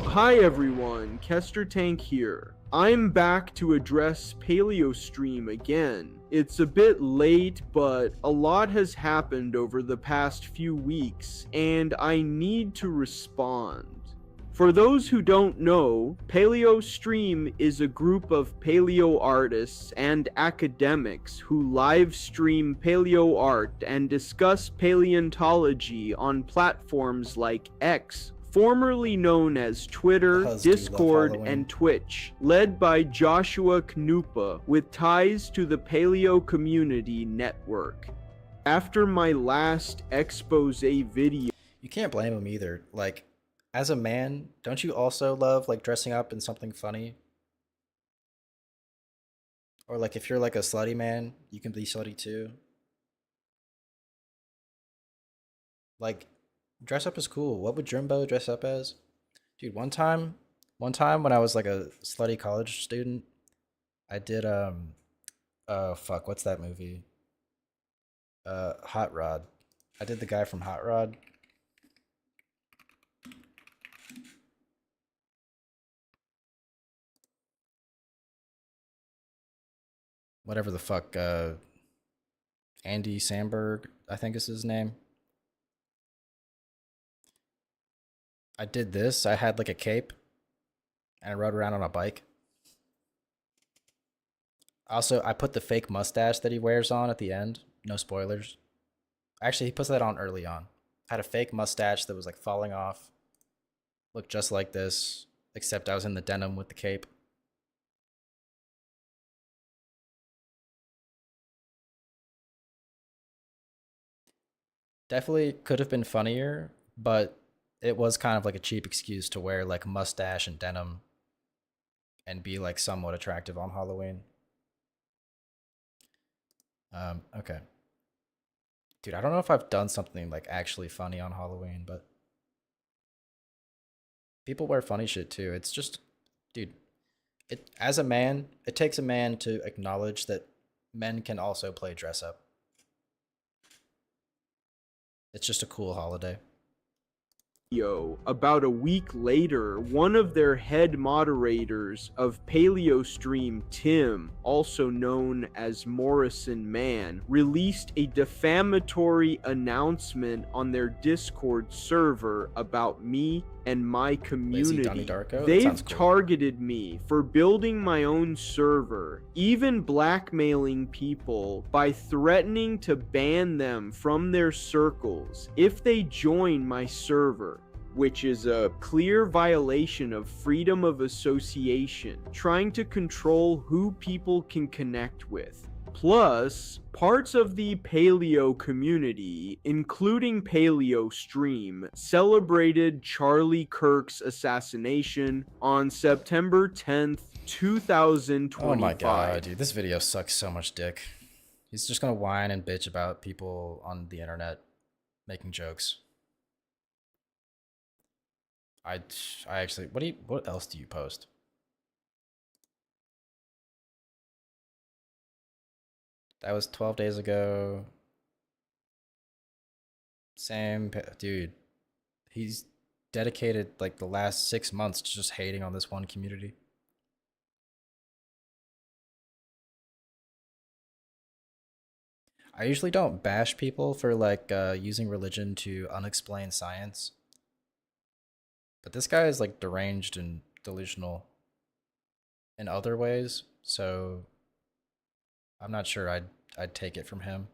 Speaker 5: Hi everyone, Kester Tank here. I'm back to address PaleoStream again. It's a bit late, but a lot has happened over the past few weeks, and I need to respond. For those who don't know, PaleoStream is a group of paleo artists and academics who live stream paleo art and discuss paleontology on platforms like X, formerly known as Twitter, Discord, and Twitch, led by Joshua Knupa, with ties to the Paleo Community Network. After my last expose video...
Speaker 3: You can't blame him either. Like, as a man, don't you also love, like, dressing up in something funny? Or, like, if you're, like, a slutty man, you can be slutty too. Like... Dress up is cool. What would Jimbo dress up as? Dude, one time when I was like a slutty college student, I did oh fuck, what's that movie? Hot Rod. I did the guy from Hot Rod. Whatever the fuck, Andy Samberg, I think is his name. I did this. I had like a cape and I rode around on a bike. Also, I put the fake mustache that he wears on at the end. No spoilers. Actually, he puts that on early on. I had a fake mustache that was like falling off. Looked just like this, except I was in the denim with the cape. Definitely could have been funnier, but it was kind of like a cheap excuse to wear like mustache and denim and be like somewhat attractive on Halloween. Okay. Dude, I don't know if I've done something like actually funny on Halloween, but people wear funny shit too. It's just, dude, as a man, it takes a man to acknowledge that men can also play dress up. It's just a cool holiday.
Speaker 5: About a week later, one of their head moderators of PaleoStream, Tim, also known as Morrison Man, released a defamatory announcement on their Discord server about me and my community. They've targeted me for building my own server, even blackmailing people by threatening to ban them from their circles if they join my server, which is a clear violation of freedom of association, trying to control who people can connect with. Plus, parts of the Paleo community, including PaleoStream, celebrated Charlie Kirk's assassination on September 10th, 2025.
Speaker 3: Oh my god, dude, this video sucks so much dick. He's just gonna whine and bitch about people on the internet making jokes. I actually, what else do you post? That was 12 days ago. Same, dude. He's dedicated like the last 6 months to just hating on this one community. I usually don't bash people for like using religion to unexplain science. But this guy is like deranged and delusional in other ways, so I'm not sure I'd take it from him.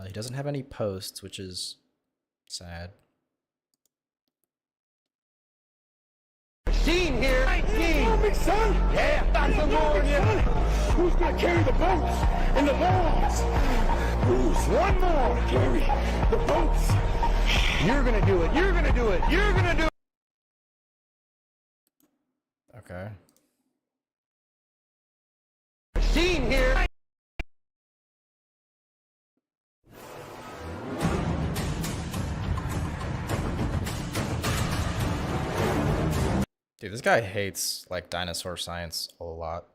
Speaker 3: He doesn't have any posts, which is sad.
Speaker 11: Gene here. Gene. Big son. Yeah. Got some more in you. Who's gonna carry the boats and the balls? Who's one more? Carry the boats. You're gonna do it. You're gonna do it. You're gonna do it.
Speaker 3: Okay.
Speaker 11: Gene here.
Speaker 3: Dude, this guy hates like dinosaur science a lot.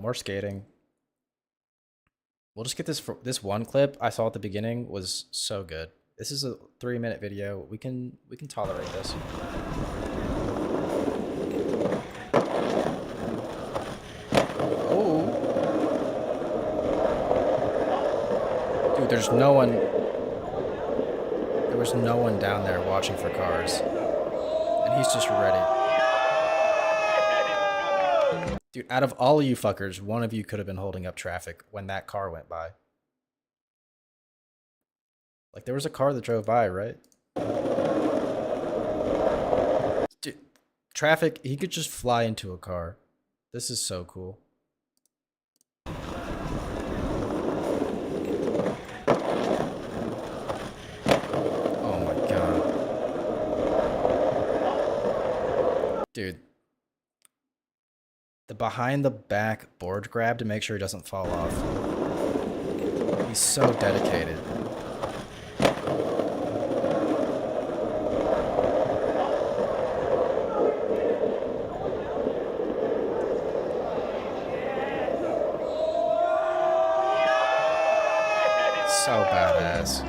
Speaker 3: More skating. We'll just get this one clip I saw at the beginning was so good. This is a 3-minute video. We can tolerate this. Oh. Dude, there's no one. There was no one down there watching for cars. And he's just ready. Dude, out of all of you fuckers, one of you could have been holding up traffic when that car went by. Like, there was a car that drove by, right? Dude, traffic, he could just fly into a car. This is so cool. Oh my god. Dude. The behind the back board grab to make sure he doesn't fall off. He's so dedicated. So badass.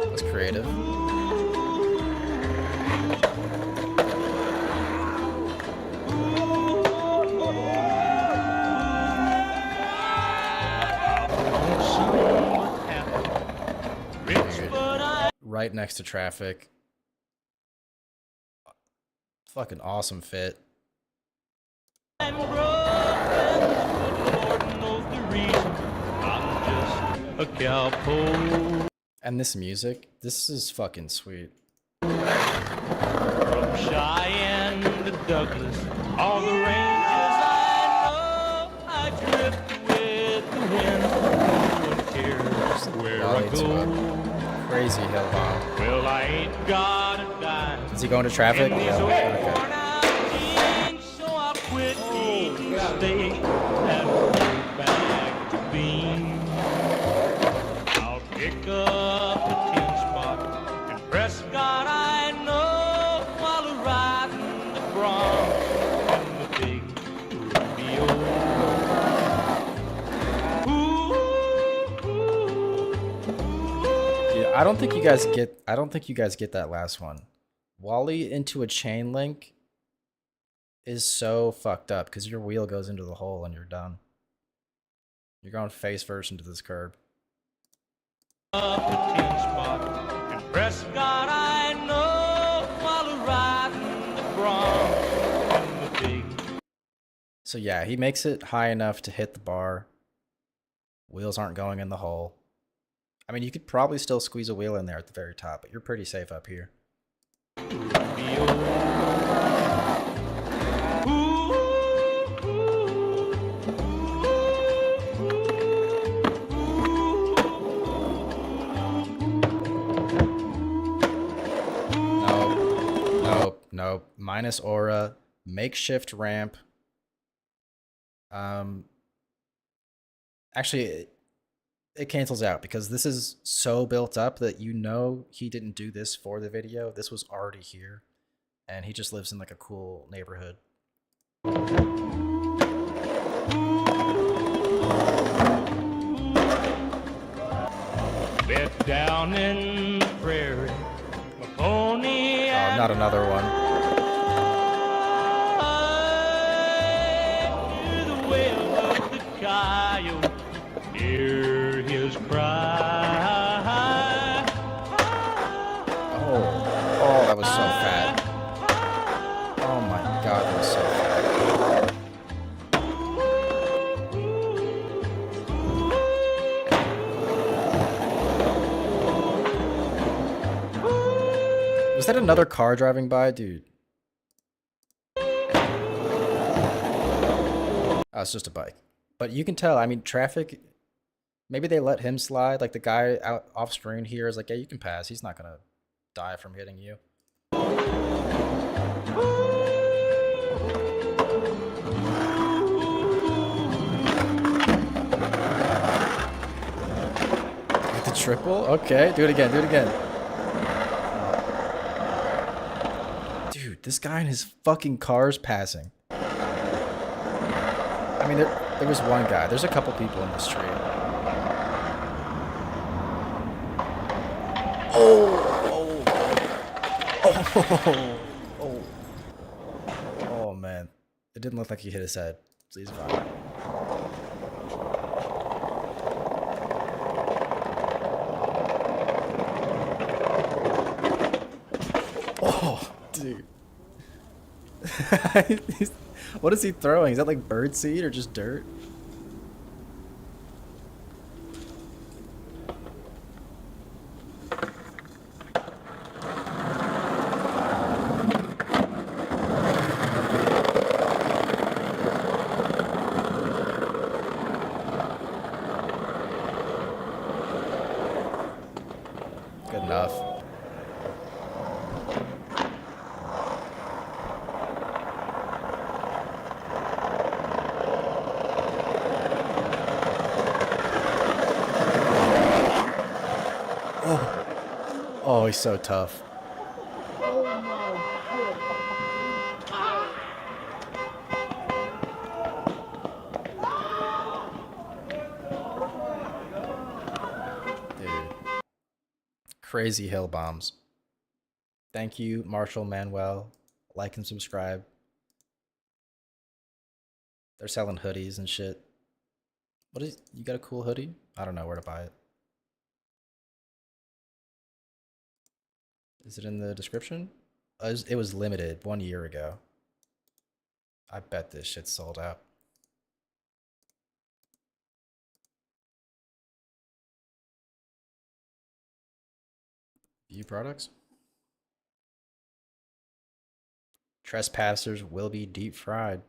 Speaker 3: That's creative. Dude, right next to traffic. Fucking awesome fit. And this music, this is fucking sweet.
Speaker 11: From Cheyenne to Douglas, all the ranges I know, I drift with the wind. No one cares where I go.
Speaker 3: Crazy hill bomb.
Speaker 11: Well, I ain't got a dime.
Speaker 3: Is he going to traffic? Yeah. Okay.
Speaker 11: So I'll quit eating steak and go back to beans. I'll pick up a 10-spot in Prescott, I know, while riding the Bronx and the big rodeo.
Speaker 3: Yeah, I don't think you guys get that last one. Wally into a chain link is so fucked up because your wheel goes into the hole and you're done. You're going face first into this curb.
Speaker 11: Up a 10-spot in Prescott, I know, while riding the Bronx and the big.
Speaker 3: So yeah, he makes it high enough to hit the bar. Wheels aren't going in the hole. I mean, you could probably still squeeze a wheel in there at the very top, but you're pretty safe up here. Nope. Minus aura, makeshift ramp. Actually, it cancels out because this is so built up that you know he didn't do this for the video. This was already here, and he just lives in like a cool neighborhood.
Speaker 2: Get down in the prairie, my pony.
Speaker 3: Oh, not another one.
Speaker 2: To the wail of the coyote, hear his cry.
Speaker 3: Oh, that was so fat. Oh my god, that was so fat. Was that another car driving by? Dude. Oh, it's just a bike. But you can tell, I mean, traffic, maybe they let him slide. Like the guy out off screen here is like, yeah, you can pass. He's not going to die from hitting you. Get the triple? Okay, do it again, do it again. Dude, this guy and his fucking car's passing. I mean, there was one guy. There's a couple people in the street. Oh, man. It didn't look like he hit his head. Please, fine. Oh, dude. What is he throwing? Is that like bird seed or just dirt? Good enough. Oh, he's so tough. Dude. Crazy hill bombs. Thank you, Marshall Manuel. Like and subscribe. They're selling hoodies and shit. What is, you got a cool hoodie? I don't know where to buy it. Is it in the description? It was limited 1 year ago. I bet this shit's sold out. View products. Trespassers will be deep fried.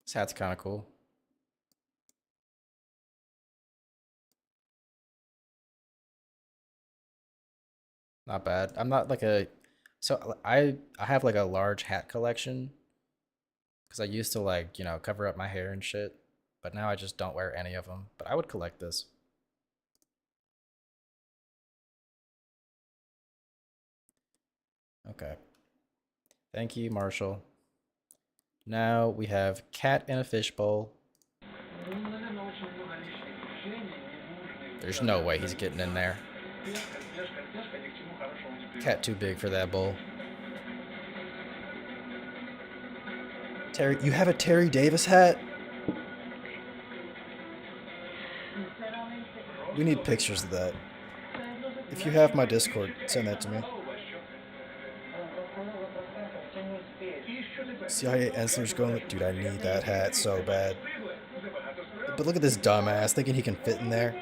Speaker 3: This hat's kind of cool. Not bad. I'm not like a, so I have like a large hat collection because I used to like, you know, cover up my hair and shit, but now I just don't wear any of them. But I would collect this. Okay. Thank you, Marshall. Now we have cat in a fishbowl. There's no way he's getting in there. Cat too big for that bowl. Terry, you have a Terry Davis hat? We need pictures of that. If you have my Discord, send that to me. CIA Ensler's going, dude, I need that hat so bad. But look at this dumbass thinking he can fit in there.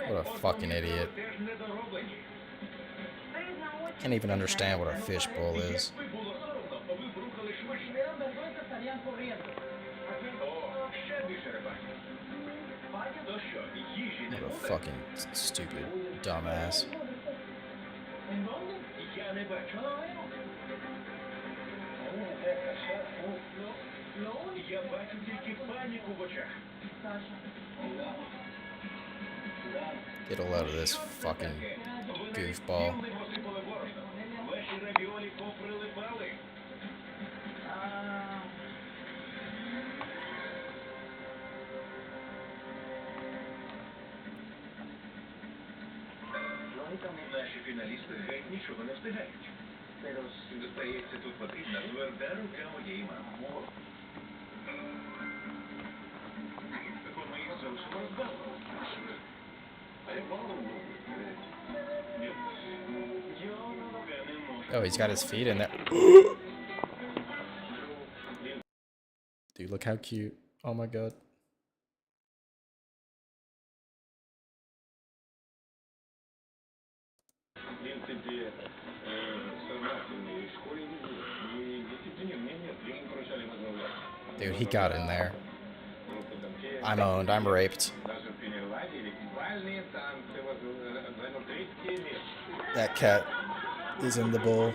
Speaker 3: What a fucking idiot. Can't even understand what a fishbowl is. What a fucking stupid dumbass.
Speaker 2: Я бачу тільки паніку в очах.
Speaker 3: Get a load of this fucking goofball.
Speaker 7: Наші фіналісти геть нічого не встигають. Здається, тут потрібна тверда рука моєї мами. Ми їх залишимо вдало. А як мало?
Speaker 3: Oh, he's got his feet in there. Dude, look how cute. Oh my god. Dude, he got in there. I'm owned. I'm raped. That cat is in the bowl.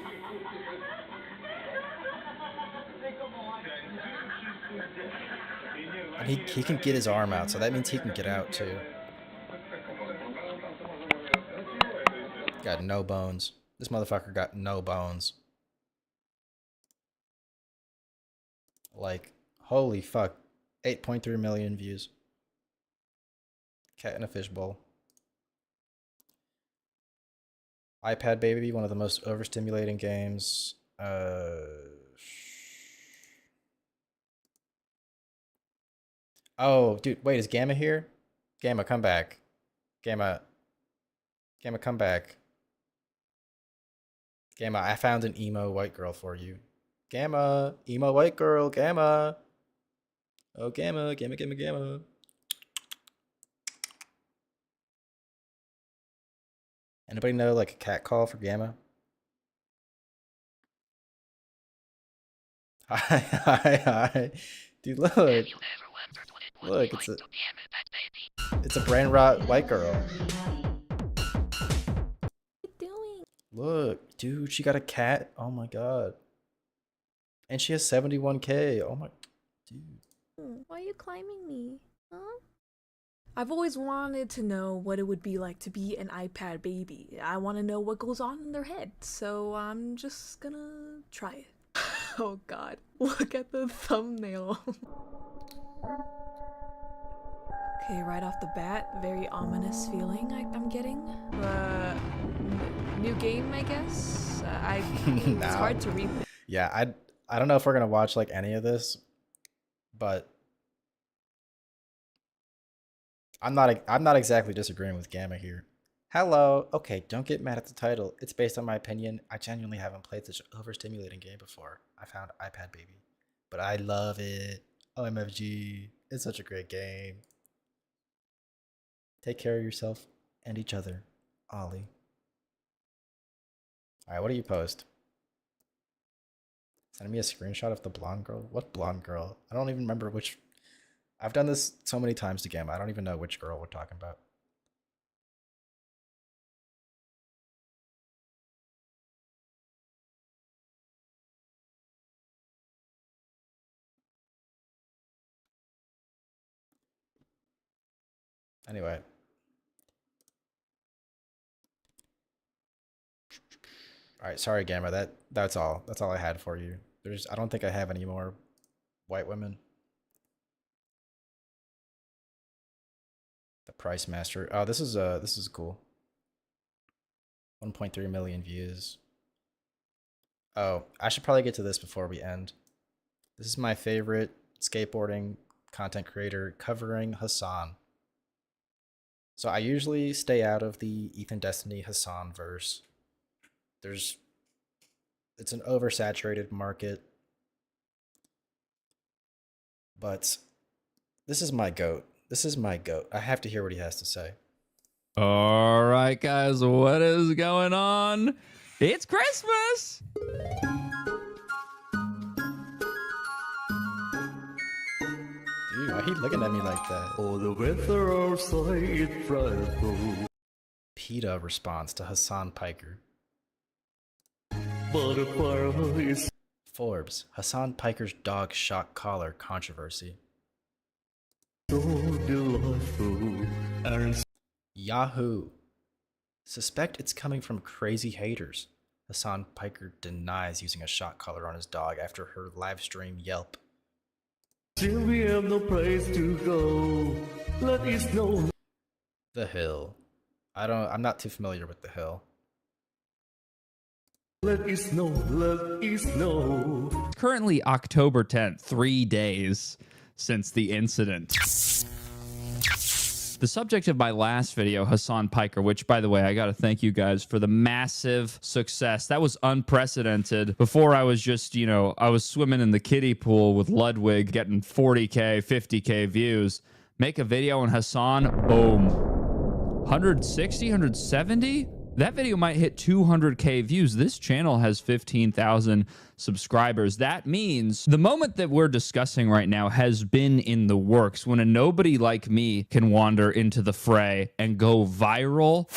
Speaker 3: And he can get his arm out, so that means he can get out too. Got no bones. This motherfucker got no bones. Like, holy fuck. 8.3 million views. Cat in a fishbowl. iPad Baby, one of the most overstimulating games. Oh, dude, wait, is Gamma here? Gamma, come back. Gamma, come back. Gamma, I found an emo white girl for you. Gamma, emo white girl, Gamma. Oh, Gamma. Anybody know like a cat call for Gamma? Hi. Dude, look. Look, it's a brain rot white girl. Look, dude, she got a cat. Oh my god. And she has 71K. Oh my dude.
Speaker 8: Why are you climbing me? Huh? I've always wanted to know what it would be like to be an iPad baby. I want to know what goes on in their head, so I'm just gonna try it. Oh god, look at the thumbnail. Okay, right off the bat, very ominous feeling I'm getting. New game, I guess? It's hard to read.
Speaker 3: Yeah, I don't know if we're gonna watch like any of this, but I'm not exactly disagreeing with Gamma here. Hello. Okay, don't get mad at the title. It's based on my opinion. I genuinely haven't played such an overstimulating game before. I found iPad Baby, but I love it. OMFG. It's such a great game. Take care of yourself and each other, Ollie. All right, what do you post? Send me a screenshot of the blonde girl. What blonde girl? I don't even remember which. I've done this so many times to Gamma. I don't even know which girl we're talking about. Anyway. All right, sorry Gamma. That's all. That's all I had for you. I don't think I have any more white women. The Price Master. Oh, this is cool. 1.3 million views. Oh, I should probably get to this before we end. This is my favorite skateboarding content creator covering Hasan. So I usually stay out of the Ethan Destiny Hasan verse. It's an oversaturated market. But this is my goat. This is my goat. I have to hear what he has to say.
Speaker 23: All right, guys, what is going on? It's Christmas!
Speaker 3: Dude, why he looking at me like that?
Speaker 2: Oh, the weather outside frightful.
Speaker 3: PETA response to Hasan Piker.
Speaker 2: Butterflies.
Speaker 3: Forbes, Hasan Piker's dog shock collar controversy.
Speaker 2: So delightful.
Speaker 3: Yahoo! Suspect it's coming from crazy haters. Hassan Piker denies using a shock collar on his dog after her live stream Yelp.
Speaker 2: Till we have no place to go, let it snow.
Speaker 3: The Hill. I'm not too familiar with The Hill.
Speaker 2: Let it snow, let it snow.
Speaker 23: It's currently October 10th, 3 days since the incident. The subject of my last video, Hassan Piker, which, by the way, I got to thank you guys for the massive success. That was unprecedented. Before, I was just, I was swimming in the kiddie pool with Ludwig, getting 40K, 50K views. Make a video on Hassan, boom. 160, 170? That video might hit 200K views. This channel has 15,000 subscribers. That means the moment that we're discussing right now has been in the works. When a nobody like me can wander into the fray and go viral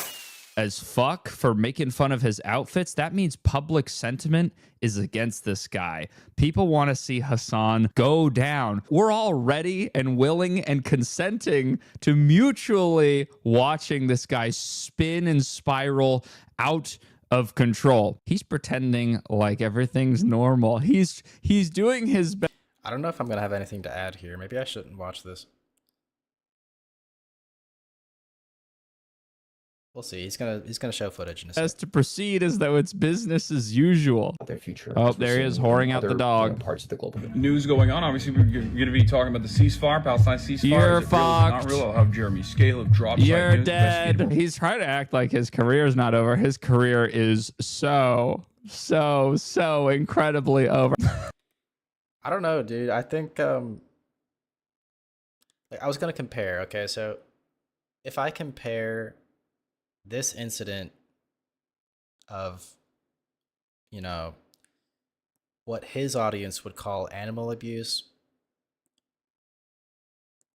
Speaker 23: as fuck for making fun of his outfits, that means public sentiment is against this guy. People want to see Hassan go down. We're all ready and willing and consenting to mutually watching this guy spin and spiral out of control. He's pretending like everything's normal. He's doing his best.
Speaker 3: I don't know if I'm gonna have anything to add here. Maybe I shouldn't watch this. We'll see. He's gonna show footage in a second.
Speaker 23: As to proceed as though it's business as usual.
Speaker 9: Their future.
Speaker 23: Oh, there he is, whoring out the dog.
Speaker 9: Parts of the global
Speaker 10: news going on. Obviously, we're going to be talking about the ceasefire, Palestine ceasefire.
Speaker 23: You're
Speaker 10: is it
Speaker 23: fucked.
Speaker 10: real? Is it not real? I'll have Jeremy Scale of Drop
Speaker 23: You're
Speaker 10: News,
Speaker 23: dead.
Speaker 10: investigative-
Speaker 23: He's trying to act like his career's not over. His career is so incredibly over.
Speaker 3: I don't know, dude. I think like I was gonna compare. Okay, so if I compare this incident of, what his audience would call animal abuse,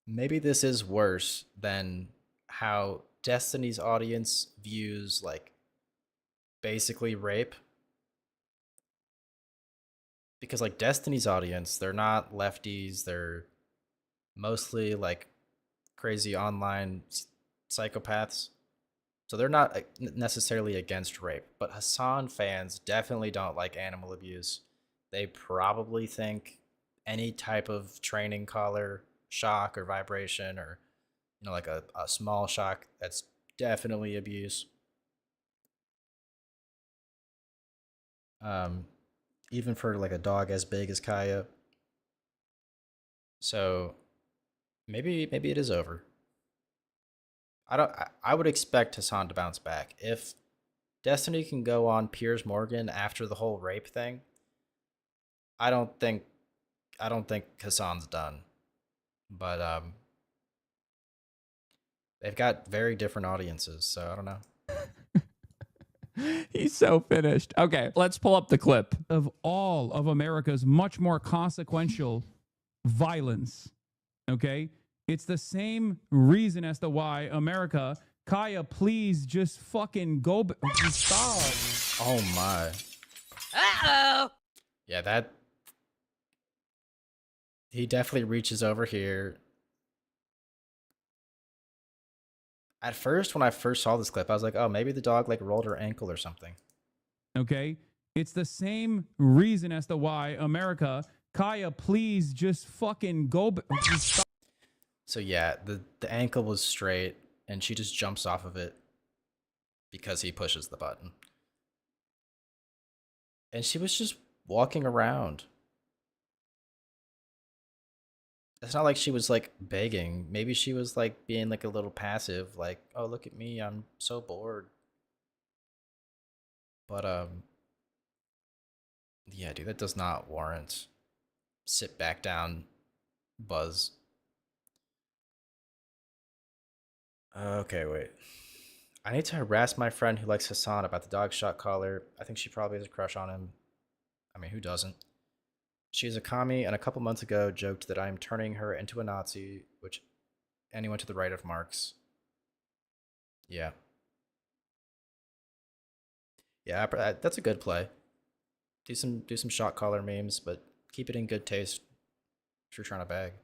Speaker 3: maybe this is worse than how Destiny's audience views, like, basically rape. Because, like, Destiny's audience, they're not lefties, they're mostly, like, crazy online psychopaths. So they're not necessarily against rape, but Hassan fans definitely don't like animal abuse. They probably think any type of training collar, shock or vibration, or like a small shock, that's definitely abuse. Even for like a dog as big as Kaya. So maybe it is over. I would expect Hassan to bounce back. If Destiny can go on Piers Morgan after the whole rape thing, I don't think Hassan's done. But they've got very different audiences, so I don't know.
Speaker 23: He's so finished. Okay, let's pull up the clip.
Speaker 12: Of all of America's much more consequential violence, okay? It's the same reason as to why America, Kaya, please just fucking go. Stop.
Speaker 3: Oh my.
Speaker 24: Uh-oh.
Speaker 3: Yeah, he definitely reaches over here. At first, when I first saw this clip, I was like, oh, maybe the dog like rolled her ankle or something.
Speaker 12: Okay? It's the same reason as to why America, Kaya, please just fucking go. Stop.
Speaker 3: So yeah, the ankle was straight, and she just jumps off of it because he pushes the button. And she was just walking around. It's not like she was like begging. Maybe she was like being like a little passive, like, oh, look at me, I'm so bored. But yeah, dude, that does not warrant sit back down buzz. Okay, wait. I need to harass my friend who likes Hassan about the dog shot collar. I think she probably has a crush on him. I mean, who doesn't? She is a commie, and a couple months ago joked that I am turning her into a Nazi, which anyone to the right of Marx. Yeah. Yeah, that's a good play. Do some shot collar memes, but keep it in good taste if you're trying to bag.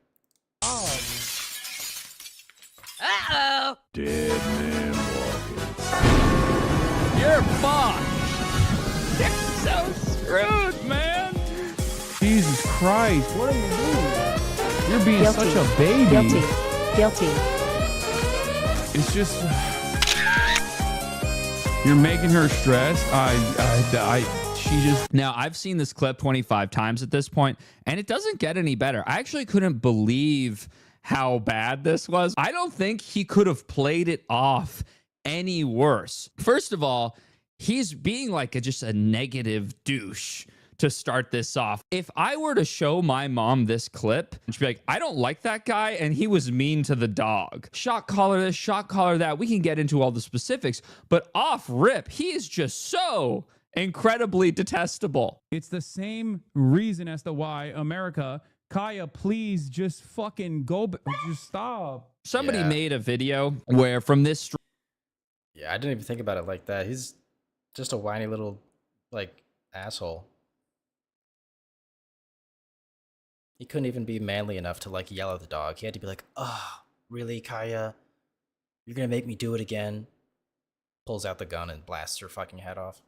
Speaker 24: Uh-oh.
Speaker 11: Dead man
Speaker 12: Christ, what are you doing? You're being
Speaker 9: Guilty.
Speaker 12: such a baby.
Speaker 9: Guilty.
Speaker 12: It's just you're making her stressed. She just.
Speaker 23: Now, I've seen this clip 25 times at this point, and it doesn't get any better. I actually couldn't believe how bad this was. I don't think he could have played it off any worse. First of all, he's being like just a negative douche to start this off. If I were to show my mom this clip, she'd be like, I don't like that guy, and he was mean to the dog. Shot collar this, shot collar that. We can get into all the specifics, but off rip, he is just so incredibly detestable.
Speaker 12: It's the same reason as to why America, Kaya, please just fucking go. Just stop.
Speaker 23: Somebody made a video where from this.
Speaker 3: Yeah, I didn't even think about it like that. He's just a whiny little, like, asshole. He couldn't even be manly enough to, like, yell at the dog. He had to be like, oh, really, Kaya? You're gonna make me do it again? Pulls out the gun and blasts her fucking head off.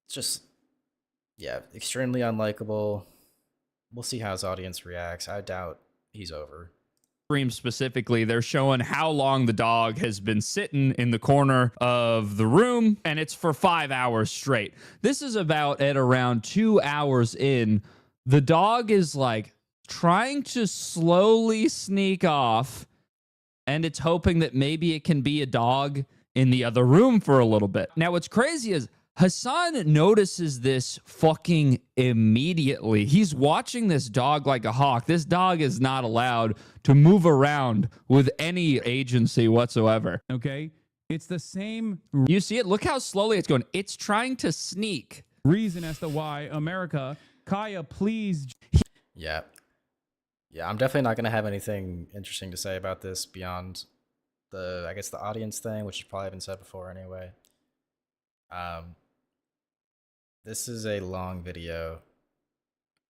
Speaker 3: It's just, yeah, extremely unlikable. We'll see how his audience reacts. I doubt he's over.
Speaker 23: Stream specifically, they're showing how long the dog has been sitting in the corner of the room, and it's for 5 hours straight. This is about at around 2 hours in. The dog is like trying to slowly sneak off, and it's hoping that maybe it can be a dog in the other room for a little bit. Now, what's crazy is Hassan notices this fucking immediately. He's watching this dog like a hawk. This dog is not allowed to move around with any agency whatsoever.
Speaker 12: Okay? It's the same.
Speaker 23: You see it? Look how slowly it's going. It's trying to sneak.
Speaker 12: Reason as to why America, Kaya, please.
Speaker 3: Yeah. Yeah, I'm definitely not going to have anything interesting to say about this beyond the, I guess, the audience thing, which has probably been said before anyway. This is a long video,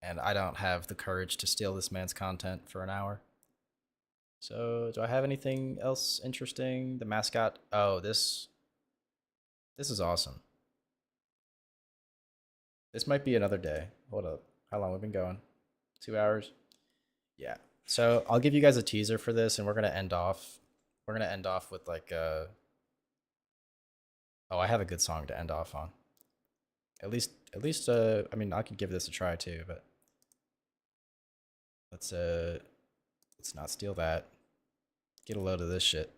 Speaker 3: and I don't have the courage to steal this man's content for an hour. So, do I have anything else interesting? The mascot. Oh, this is awesome. This might be another day. Hold up. How long have we been going? 2 hours? Yeah. So, I'll give you guys a teaser for this, and we're going to end off. We're going to end off with like a... Oh, I have a good song to end off on. At least, I mean, I could give this a try too, but let's not steal that. Get a load of this shit.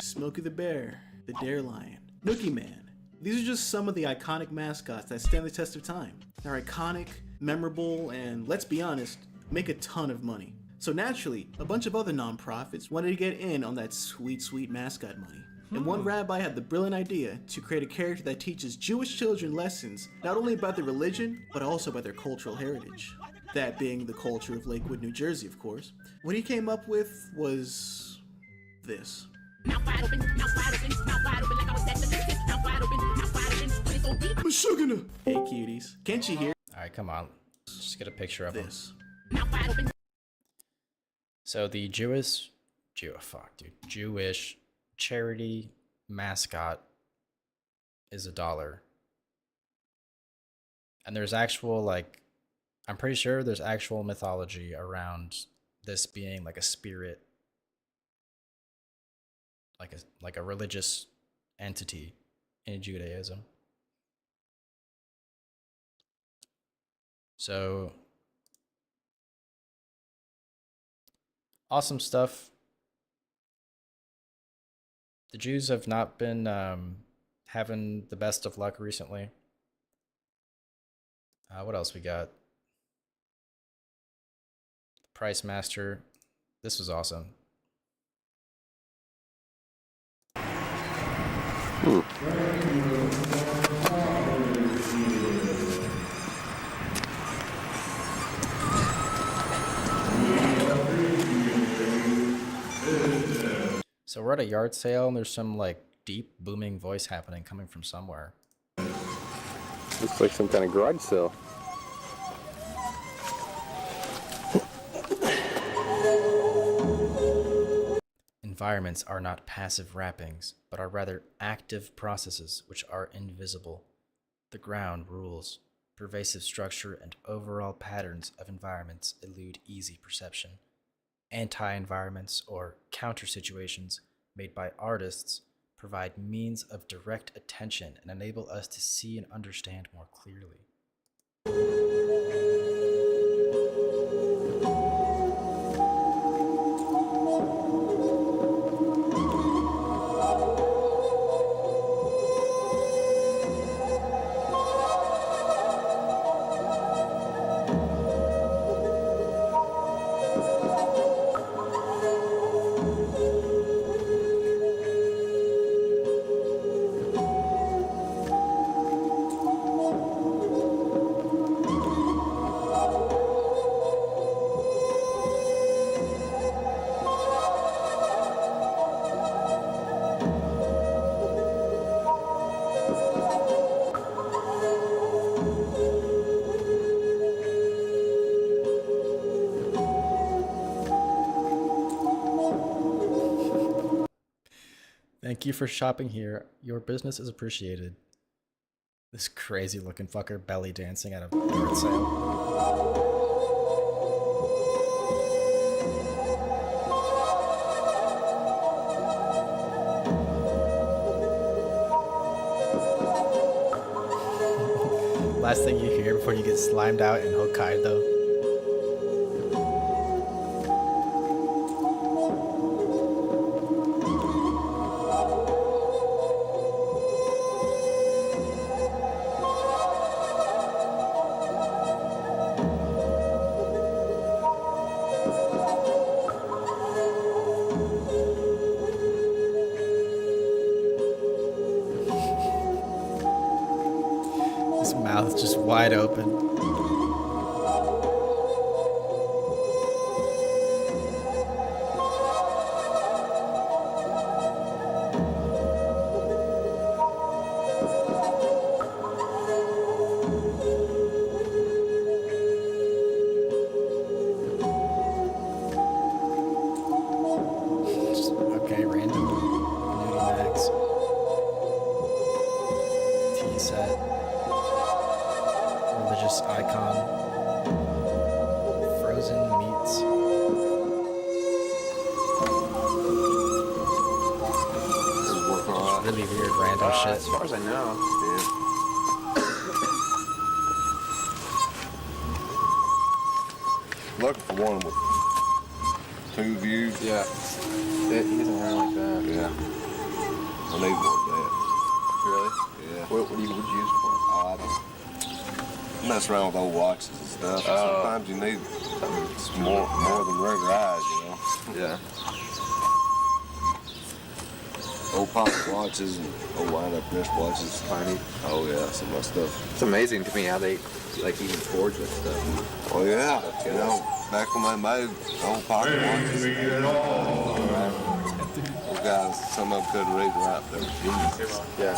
Speaker 13: Smokey the Bear, the Dare Lion, Nookie Man. These are just some of the iconic mascots that stand the test of time. They're iconic, memorable, and let's be honest, make a ton of money. So naturally, a bunch of other nonprofits wanted to get in on that sweet, sweet mascot money. And one rabbi had the brilliant idea to create a character that teaches Jewish children lessons, not only about their religion, but also about their cultural heritage. That being the culture of Lakewood, New Jersey, of course. What he came up with was this. Hey cuties, can't you hear?
Speaker 3: Alright, come on. Just get a picture of this. So the Jewish charity mascot is $1. And there's actual, like, I'm pretty sure there's actual mythology around this being like a spirit, like a religious entity in Judaism. So awesome stuff. The Jews have not been having the best of luck recently. What else we got? Price Master. This was awesome. So we're at a yard sale and there's some like deep booming voice happening coming from somewhere.
Speaker 14: Looks like some kind of garage sale.
Speaker 3: Environments are not passive wrappings, but are rather active processes which are invisible. The ground rules. pervasive structure, and overall patterns of environments elude easy perception. Anti-environments or counter situations made by artists provide means of direct attention and enable us to see and understand more clearly. Thank you for shopping here. Your business is appreciated. This crazy looking fucker belly dancing at a yard sale. Last thing you hear before you get slimed out in Hokkaido. His mouth just wide open. Okay, random nudie mags. Tea set. Religious icon. Frozen meats. Just really weird random shit.
Speaker 14: As far as I know.
Speaker 9: Looking for one with 2 views.
Speaker 14: Yeah. He doesn't run like that.
Speaker 9: Yeah. I need one of that.
Speaker 14: Really?
Speaker 9: Yeah.
Speaker 14: What would you use for? Oh, I don't.
Speaker 9: Mess around with old watches and stuff. Sometimes you need more than regular eyes, you know.
Speaker 14: Yeah.
Speaker 9: Old pocket watches and old wind-up wrist watches.
Speaker 14: Tiny.
Speaker 9: Oh yeah, some of that stuff.
Speaker 14: It's amazing to me how they like even forge that stuff.
Speaker 9: Oh yeah, you know, back when they made old pocket watches. Those guys, some of them couldn't read right. They were geniuses.
Speaker 14: Yeah.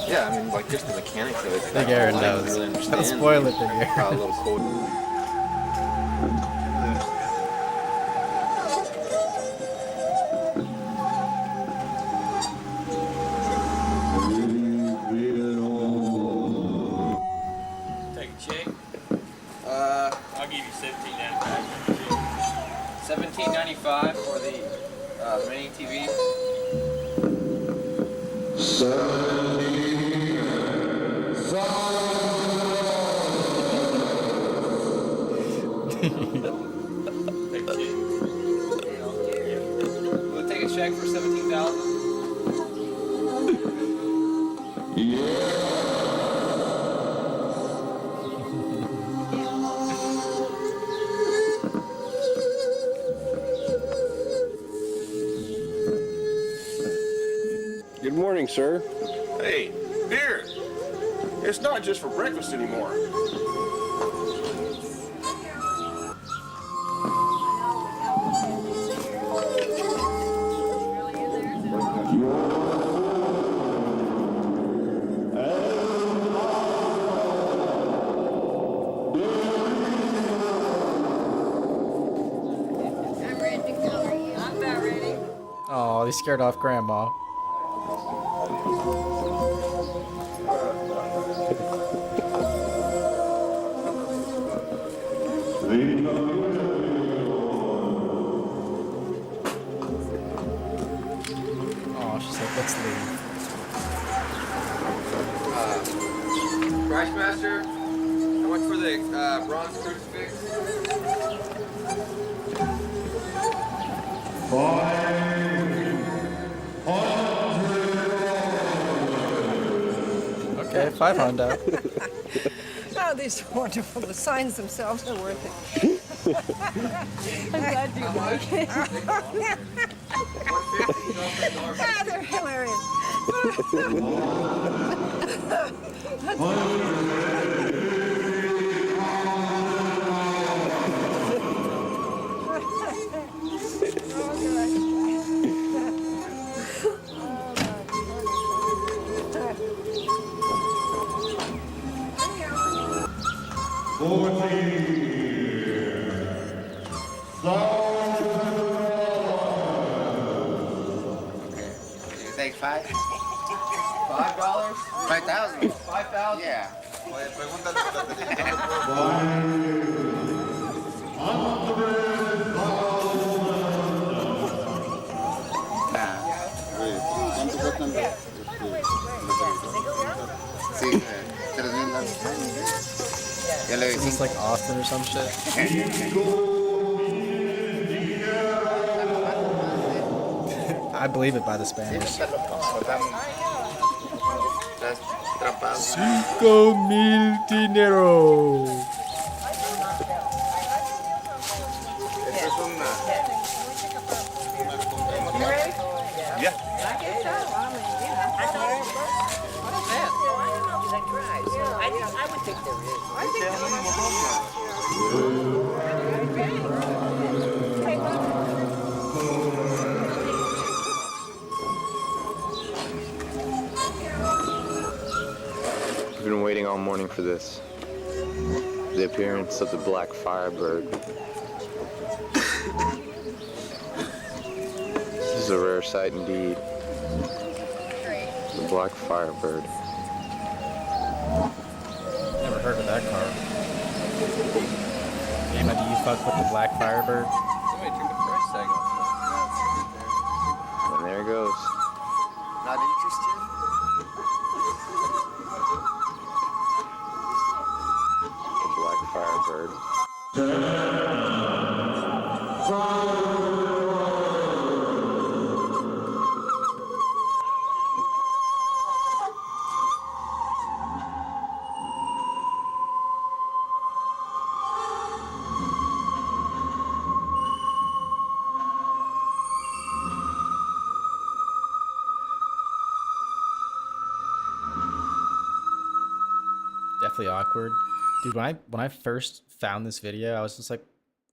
Speaker 14: Yeah, I mean, like just the mechanics of it.
Speaker 3: Big Aaron knows.
Speaker 14: Really
Speaker 3: Don't
Speaker 14: understand
Speaker 3: spoil it, Big Aaron.
Speaker 14: how a little code.
Speaker 15: Take a check. I'll give you $17.95. $17.95 for the mini TV. We'll take a check for $17,000.
Speaker 9: Good morning, sir.
Speaker 11: Hey, beer. It's not just for breakfast anymore.
Speaker 3: Oh, they scared off Grandma. Oh, she's like, let's leave.
Speaker 15: Crashmaster, how much for the bronze crucifix?
Speaker 3: Okay, 500.
Speaker 16: Oh, these are wonderful. The signs themselves are worth it. I'm glad you like it. Ah, they're hilarious.
Speaker 15: You think $5? $5? 5,000. 5,000? Yeah.
Speaker 6: Sí, 3,000 dólares. Ya le
Speaker 3: Is this like Austin or some shit? I believe it by the Spanish. 5,000 dinero.
Speaker 6: Esto es una...
Speaker 16: You ready?
Speaker 6: Yeah.
Speaker 16: I guess so. I mean, yeah. I thought it was what is that? I don't know if that drives. I would think there is. I think there
Speaker 14: I've been waiting all morning for this. The appearance of the black firebird. This is a rare sight indeed. The black firebird.
Speaker 3: Never heard of that car. Emma, do you fuck with the black firebird?
Speaker 15: Somebody took the price tag off.
Speaker 14: And there it goes.
Speaker 15: Not interested?
Speaker 14: The black firebird.
Speaker 3: Definitely awkward. Dude, when I first found this video, I was just like,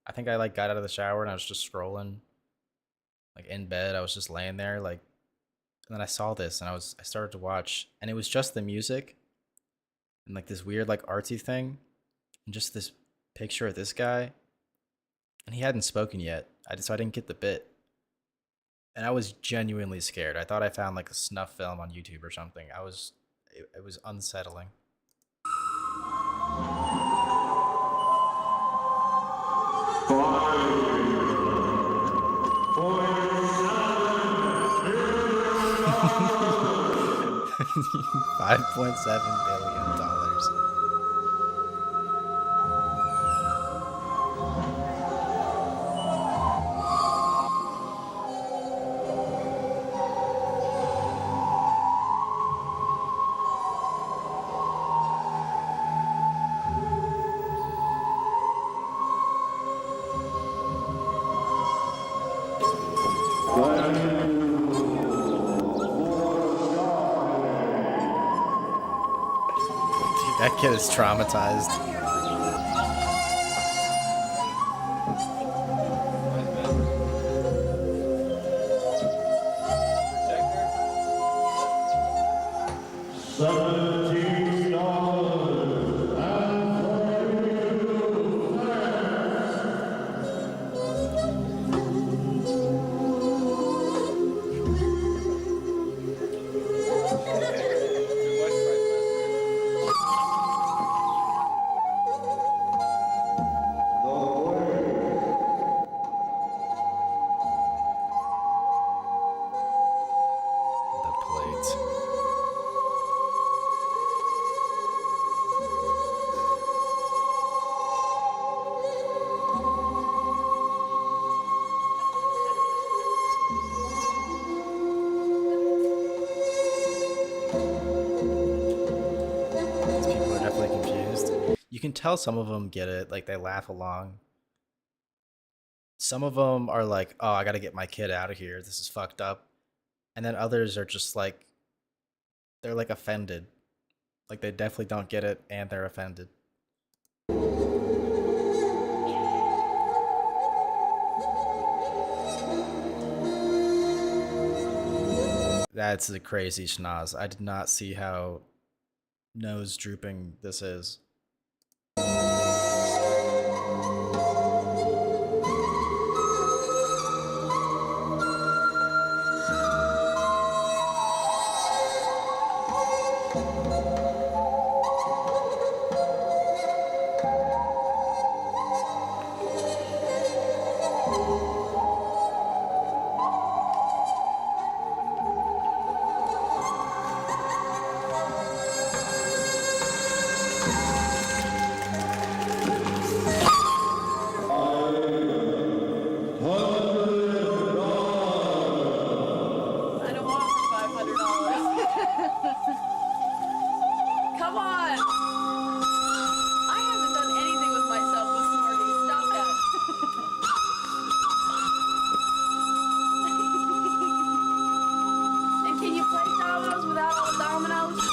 Speaker 3: I think I like got out of the shower and I was just scrolling, like in bed. I was just laying there, like, and then I saw this and I started to watch, and it was just the music and like this weird like artsy thing, and just this picture of this guy, and he hadn't spoken yet. So I didn't get the bit, and I was genuinely scared. I thought I found like a snuff film on YouTube or something. It was unsettling. $5.7 billion. That kid is traumatized. tell some of them get it, like they laugh along. Some of them are like, "Oh, I gotta get my kid out of here. This is fucked up," and then others are just like, they're like offended, like they definitely don't get it, and they're offended. That's a crazy schnoz. I did not see how nose drooping this is.
Speaker 8: Come on! I haven't done anything with myself this morning. Stop that. And can you play dominoes without all the dominoes? Do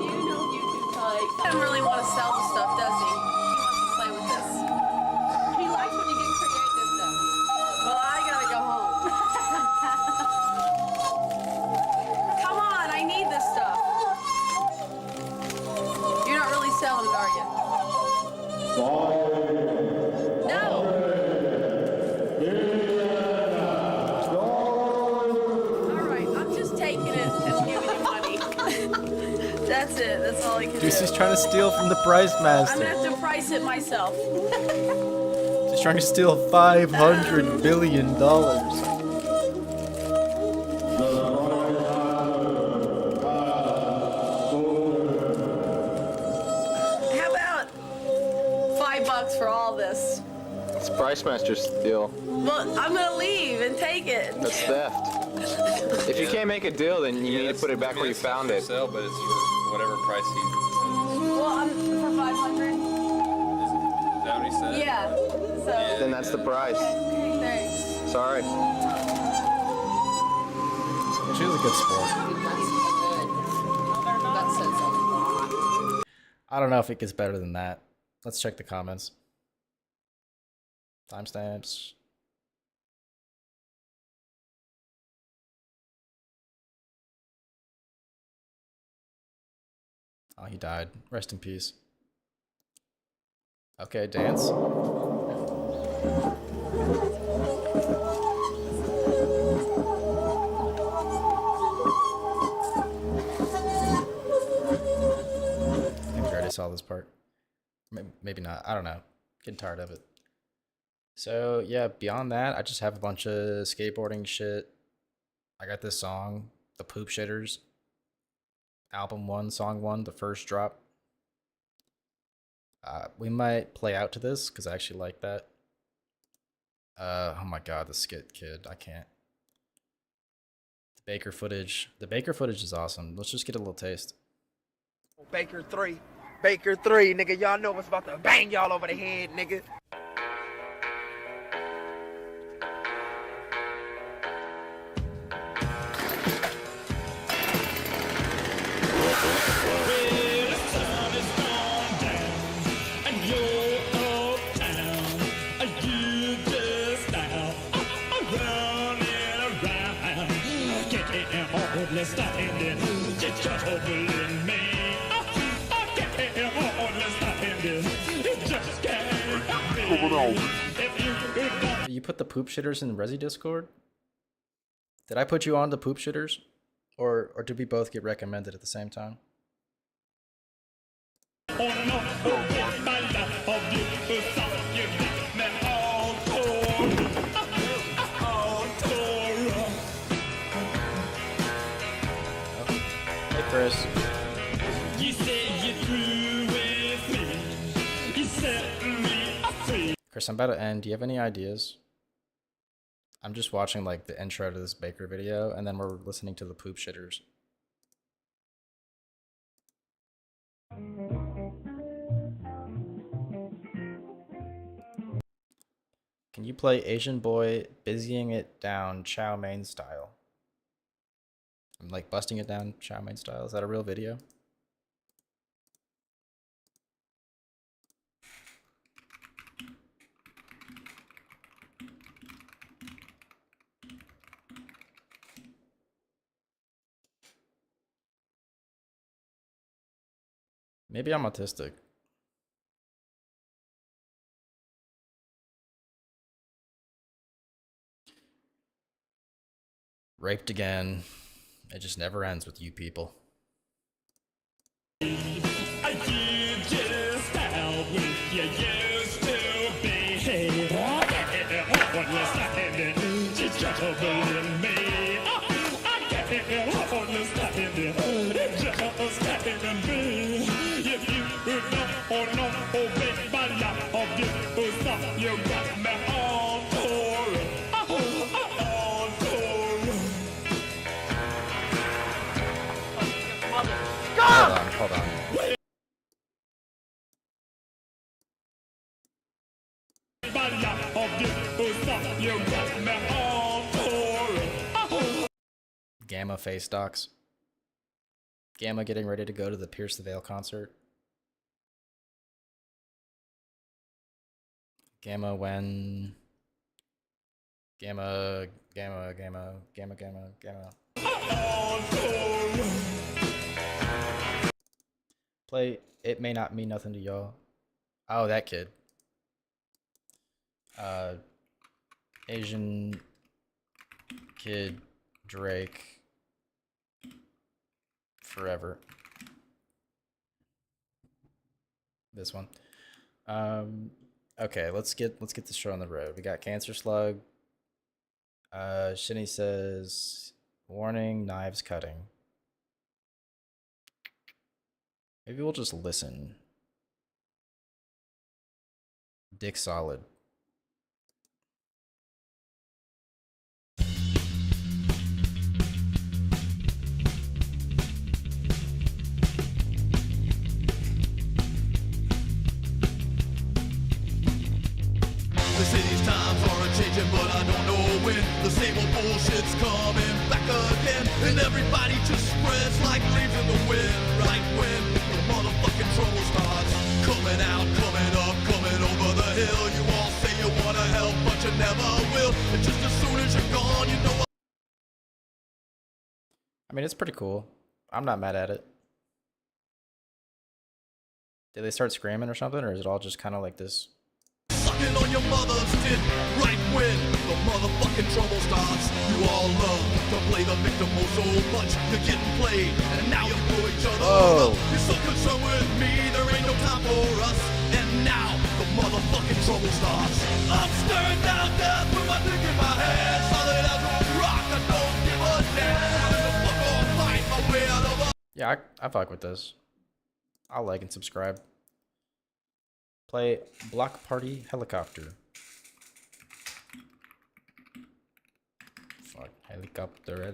Speaker 8: you know YouTube type? He doesn't really want to sell the stuff, does he? He wants to play with this. He likes when you get creative, though. Well, I gotta go home. Come on, I need this stuff. You're not really selling it, are you? No. All right, I'm just taking it and giving you money. That's it. That's all I can do.
Speaker 3: Juicy's trying to steal from the price
Speaker 8: I'm
Speaker 3: master.
Speaker 8: gonna have to price it myself.
Speaker 3: She's trying to steal $500 billion.
Speaker 8: How about $5 for all this?
Speaker 14: It's Price Master's deal.
Speaker 8: Well, I'm gonna leave and take it.
Speaker 14: That's theft. If you can't make a deal, then you need to put it back where you found it.
Speaker 10: Sell, but it's for whatever price he says.
Speaker 8: Well, I'm for 500.
Speaker 10: Is that what he said?
Speaker 8: Yeah. So.
Speaker 14: Then that's the price.
Speaker 8: Okay, thanks.
Speaker 14: Sorry.
Speaker 3: She was a good sport.
Speaker 8: That says a lot.
Speaker 3: I don't know if it gets better than that. Let's check the comments. Timestamps. Oh, he died. Rest in peace. Okay, dance. I think we already saw this part. Maybe not. I don't know. Getting tired of it. So, yeah, beyond that, I just have a bunch of skateboarding shit. I got this song, The Poop Shitters. Album 1, Song 1, the first drop. We might play out to this, because I actually like that. Oh my god, the skit kid. I can't. The Baker footage. The Baker footage is awesome. Let's just get a little taste.
Speaker 17: Baker 3. Baker 3, nigga. Y'all know what's about to bang y'all over the head, nigga.
Speaker 3: You put the Poop Shitters in Resi Discord? Did I put you on the Poop Shitters? Or did we both get recommended at the same time? Hey Chris. Chris, I'm about to end. Do you have any ideas? I'm just watching like the intro to this Baker video, and then we're listening to the Poop Shitters. Can you play Asian Boy busying it down chow mein style? I'm like busting it down chow mein style. Is that a real video? Maybe I'm autistic. Raped again. It just never ends with you people. Hold on. Gamma face docs. Gamma getting ready to go to the Pierce the Veil concert. Gamma when? Gamma. Play It May Not Mean Nothing to Y'all. Oh, that kid. Asian kid, Drake, Forever. This one. Okay, let's get this show on the road. We got Cancer Slug. Shinny says, warning, knives cutting. Maybe we'll just listen. Dick solid.
Speaker 11: The city's times are changing, but I don't know when. The same old bullshit's coming back again, and everybody just spreads like leaves in the wind. Right when the motherfucking trouble starts coming out, coming up, coming over the hill. You all say you wanna help, but you never will. And just as soon as you're gone, you know.
Speaker 3: I mean, it's pretty cool. I'm not mad at it. Did they start screaming or something, or is it all just kind of like this?
Speaker 11: Sucking on your mother's tit right when the motherfucking trouble starts. You all love to play the victim oh so much. You're getting played, and now you blow each other up. You're so concerned with me, there ain't no time for us. And now the motherfucking trouble starts. I'm staring down death with my dick in my hand, solid as a rock. I don't give a damn. I'm gonna fuck on, fight my way out of a.
Speaker 3: Yeah, I fuck with this. I'll like and subscribe. Play Block Party Helicopter. Fuck, helicopter.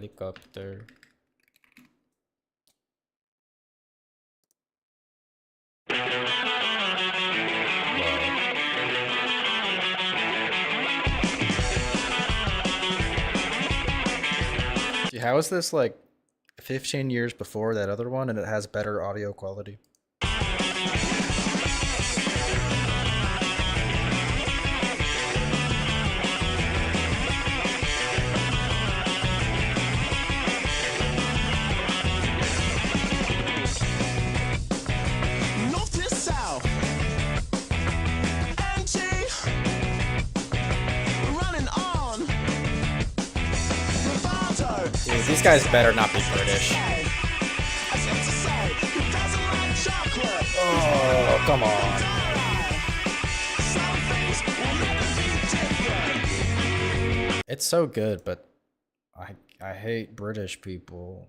Speaker 3: See, how is this like 15 years before that other one and it has better audio quality? Dude, these guys better not be British. Oh, come on. It's so good, but I hate British people.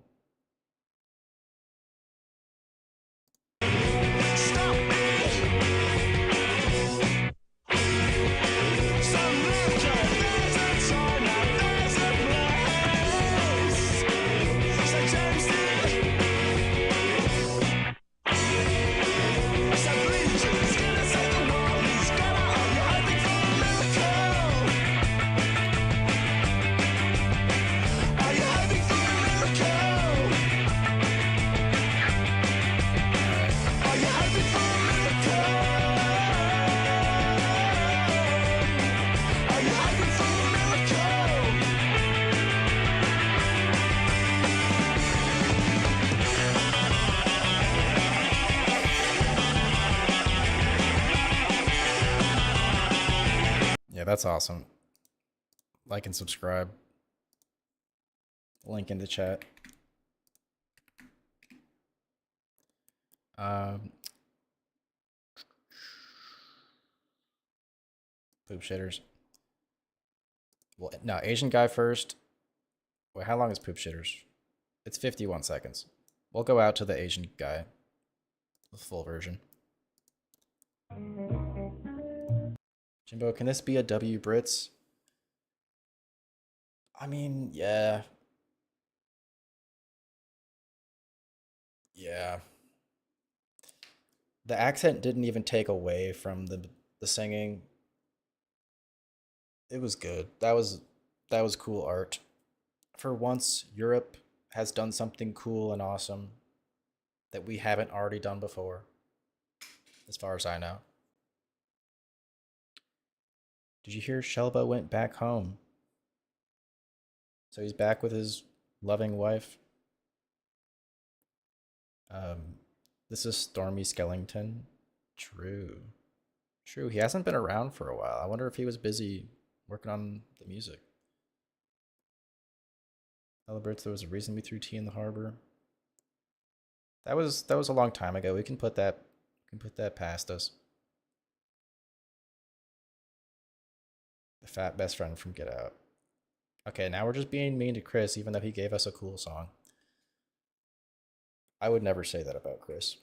Speaker 3: that's awesome. Like and subscribe. Link in the chat. Poop shitters. Well, no, Asian guy first. Wait, how long is poop shitters? It's 51 seconds. We'll go out to the Asian guy. The full version. Jimbo, can this be a W Brits? I mean, yeah. Yeah. The accent didn't even take away from the singing. It was good. That was cool art. For once, Europe has done something cool and awesome that we haven't already done before, as far as I know. Did you hear Shelba went back home? So he's back with his loving wife. This is Stormy Skellington. True. True, he hasn't been around for a while. I wonder if he was busy working on the music. Celebrates there was a reason we threw tea in the harbor. That was a long time ago. We can put that past us. The fat best friend from Get Out. Okay, now we're just being mean to Chris, even though he gave us a cool song. I would never say that about Chris.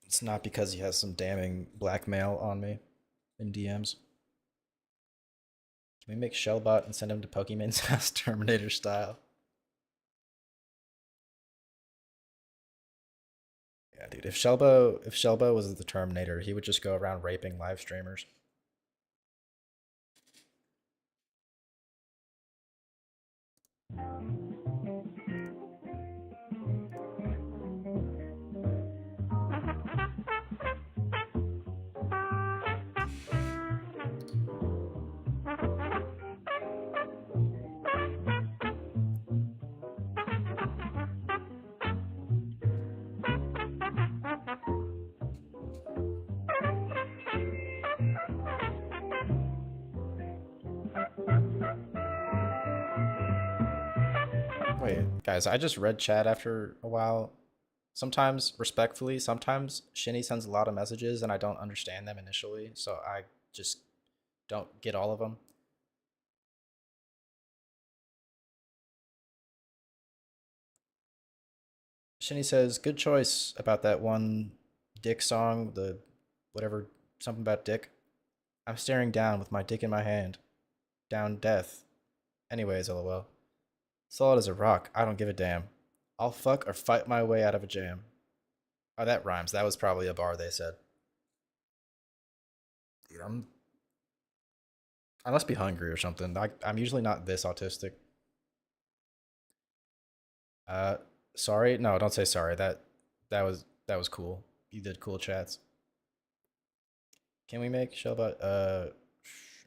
Speaker 3: It's not because he has some damning blackmail on me in DMs. Can we make Shellbot and send him to Pokemon's house Terminator style? Yeah, dude, if Shelbo was the Terminator, he would just go around raping live streamers. Wait, guys, I just read chat after a while. Sometimes, respectfully, sometimes Shinny sends a lot of messages and I don't understand them initially, so I just don't get all of them. Shinny says, good choice about that one Dick song, the whatever, something about Dick. I'm staring down with my dick in my hand. Down death. Anyways, lol. Solid as a rock, I don't give a damn. I'll fuck or fight my way out of a jam. Oh, that rhymes. That was probably a bar they said. Dude, I must be hungry or something. I'm usually not this autistic. Sorry? No, don't say sorry. That was cool. You did cool chats. Can we make Shellbot?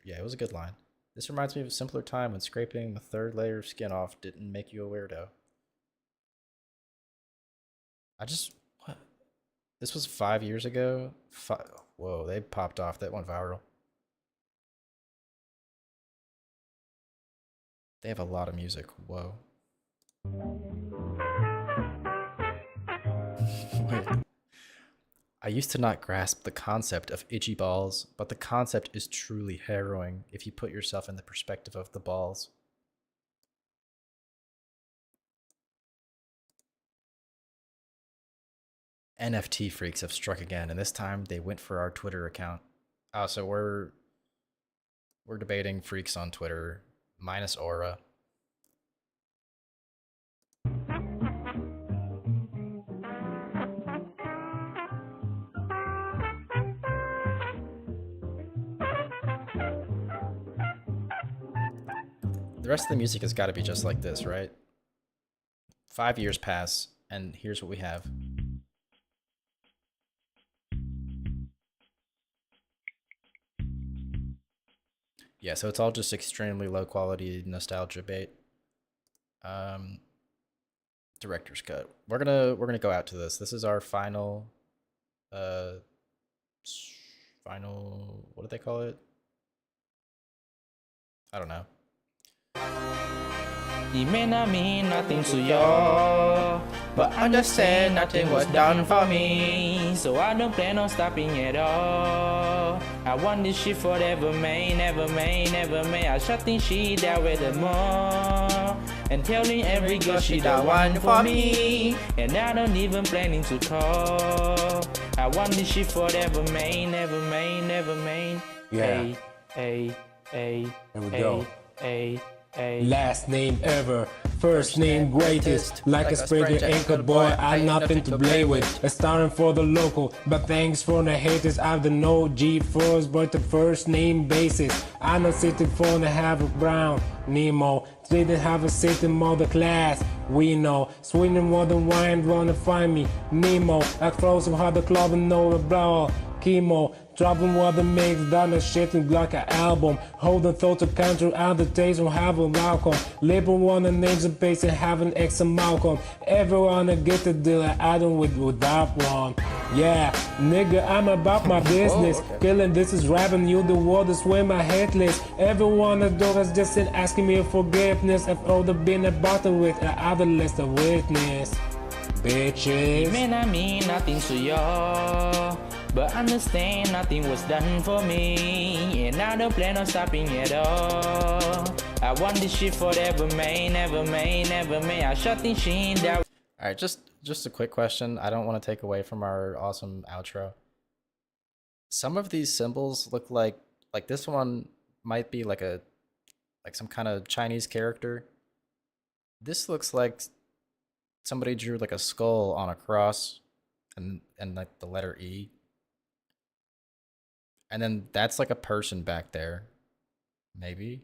Speaker 3: Yeah, it was a good line. This reminds me of a simpler time when scraping the third layer of skin off didn't make you a weirdo. What? This was 5 years ago? Whoa, they popped off. That went viral. They have a lot of music. Whoa. Wait. I used to not grasp the concept of itchy balls, but the concept is truly harrowing if you put yourself in the perspective of the balls. NFT freaks have struck again, and this time they went for our Twitter account. Oh, so we're debating freaks on Twitter, minus Aura. The rest of the music has got to be just like this, right? 5 years pass, and here's what we have. Yeah, so it's all just extremely low quality nostalgia bait. Director's cut. We're gonna go out to this. This is our final Final, what do they call it? I don't know.
Speaker 18: It may not mean nothing to you, but understand nothing was done for me, so I don't plan on stopping at all. I want this shit forever, man, never, man, never, man. I shut this shit down with the more, and telling every girl she the one for me, and I don't even planning to call. I want this shit forever, man, never, man, never, man.
Speaker 19: Yeah.
Speaker 18: Hey,
Speaker 19: There we go.
Speaker 18: hey.
Speaker 19: Last name ever, first name greatest. Like a Springer anchor boy, I nothing to play with. It's starting for the local, but thanks for the haters. I'm the no G first, but the first name basis. I know sitting for the have a brown Nemo. Didn't have a sitting mother class. We know, swinging more than wine, wanna find me. Nemo, I close some hard the club and know the ball. Chemo, dropping what the makes done a shit and like an album. Holding thought to counter out the days on have a Malcolm. Label one the names and base and have an X and Malcolm. Everyone to get the deal I don't with that one. Yeah, nigga, I'm about my business. Killing this is rapping, you the world is where my headless. Everyone that does has just been asking me forgiveness. I've older been a bottom with other less of witness. Bitches.
Speaker 18: It may not mean nothing to y'all, but understand nothing was done for me, and I don't plan on stopping at all. I want this shit forever, man, never, man, never, man. I shut this shit down.
Speaker 3: All right, just a quick question. I don't want to take away from our awesome outro. Some of these symbols look like this one might be like some kind of Chinese character. This looks like somebody drew like a skull on a cross and like the letter E. And then that's like a person back there. Maybe.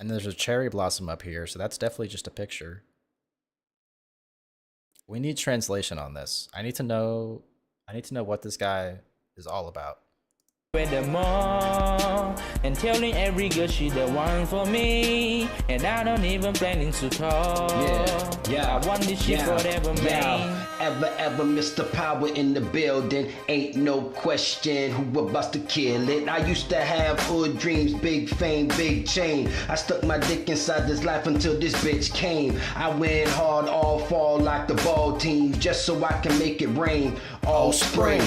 Speaker 3: And there's a cherry blossom up here, so that's definitely just a picture. We need translation on this. I need to know what this guy is all about.
Speaker 18: With the more, and telling every girl she the one for me, and I don't even planning to call.
Speaker 20: Yeah,
Speaker 18: I want this shit forever, man.
Speaker 20: Ever, Mr. Power in the building. Ain't no question who about to kill it. I used to have hood dreams, big fame, big chain. I stuck my dick inside this life until this bitch came. I went hard all fall like the ball team, just so I can make it rain all spring.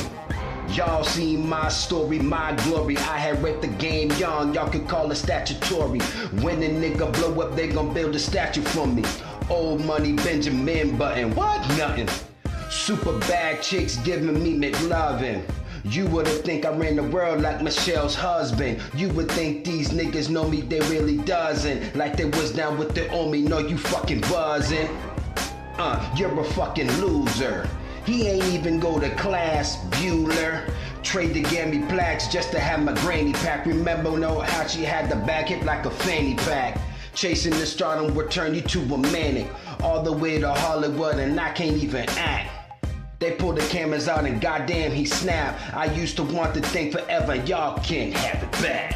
Speaker 20: Y'all seen my story, my glory. I had raped the game young, y'all could call it statutory. When a nigga blow up, they gon' build a statue for me. Old money, Benjamin Button, what? Nothing. Super bad chicks giving me McLovin. You wouldn't think I ran the world like Michelle's husband. You would think these niggas know me, they really doesn't. Like they was down with the Omi, no you fucking wasn't. You're a fucking loser. He ain't even go to class, Bueller. Trade the Grammy plaques just to have my granny pack. Remember how she had the back hip like a fanny pack. Chasing the stardom will turn you to a manic. All the way to Hollywood and I can't even act. They pull the cameras out and goddamn he snapped. I used to want to think forever, y'all can't have it back.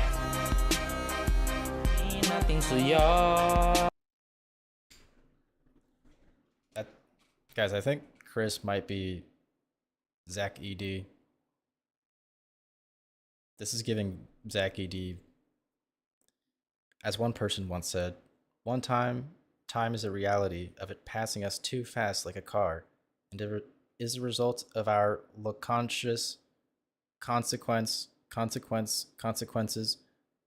Speaker 18: Nothing to y'all.
Speaker 3: Guys, I think Chris might be Zach ED. This is giving Zach ED. As one person once said, one time is a reality of it passing us too fast like a car, and it is a result of our conscious consequences,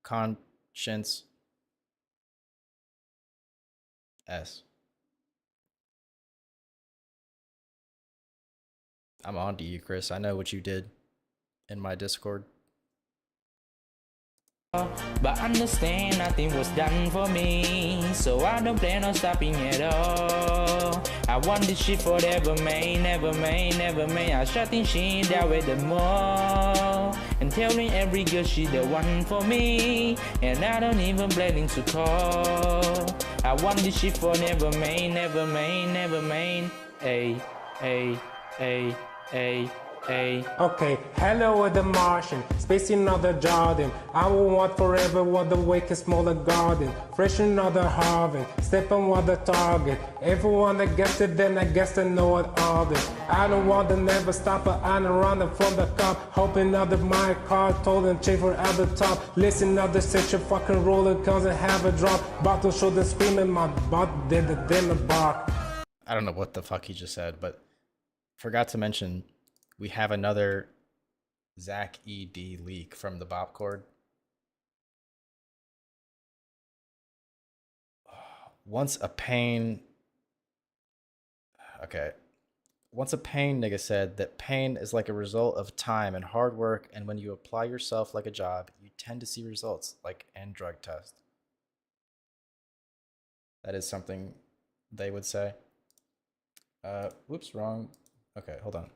Speaker 3: conscience. S. I'm on to you, Chris. I know what you did in my Discord.
Speaker 18: But understand nothing was done for me, so I don't plan on stopping at all. I want this shit forever, man, never, man, never, man. I shut this shit down with the more, and telling every girl she the one for me, and I don't even planning to call. I want this shit forever, man, never, man, never, man. Hey, hey, hey, hey, Hey.
Speaker 19: Okay, hello with the Martian, spacing another Jordan. I will want forever what the wake is smaller garden. Fresh another Harvard, stepping on the target. Everyone that gets it, then I guess they know it all. I don't want to never stop, but I'm running from the cop. Hoping other my car told and chafer at the top. Listen, other set your fucking roller comes and have a drop. Bottle shoulder screaming, my butt did the dimmer bark.
Speaker 3: I don't know what the fuck he just said, but forgot to mention we have another Zach ED leak from the Bop Cord. Once a pain nigga said that pain is like a result of time and hard work, and when you apply yourself like a job, you tend to see results like and drug test. That is something they would say. Whoops, wrong. Okay, hold on.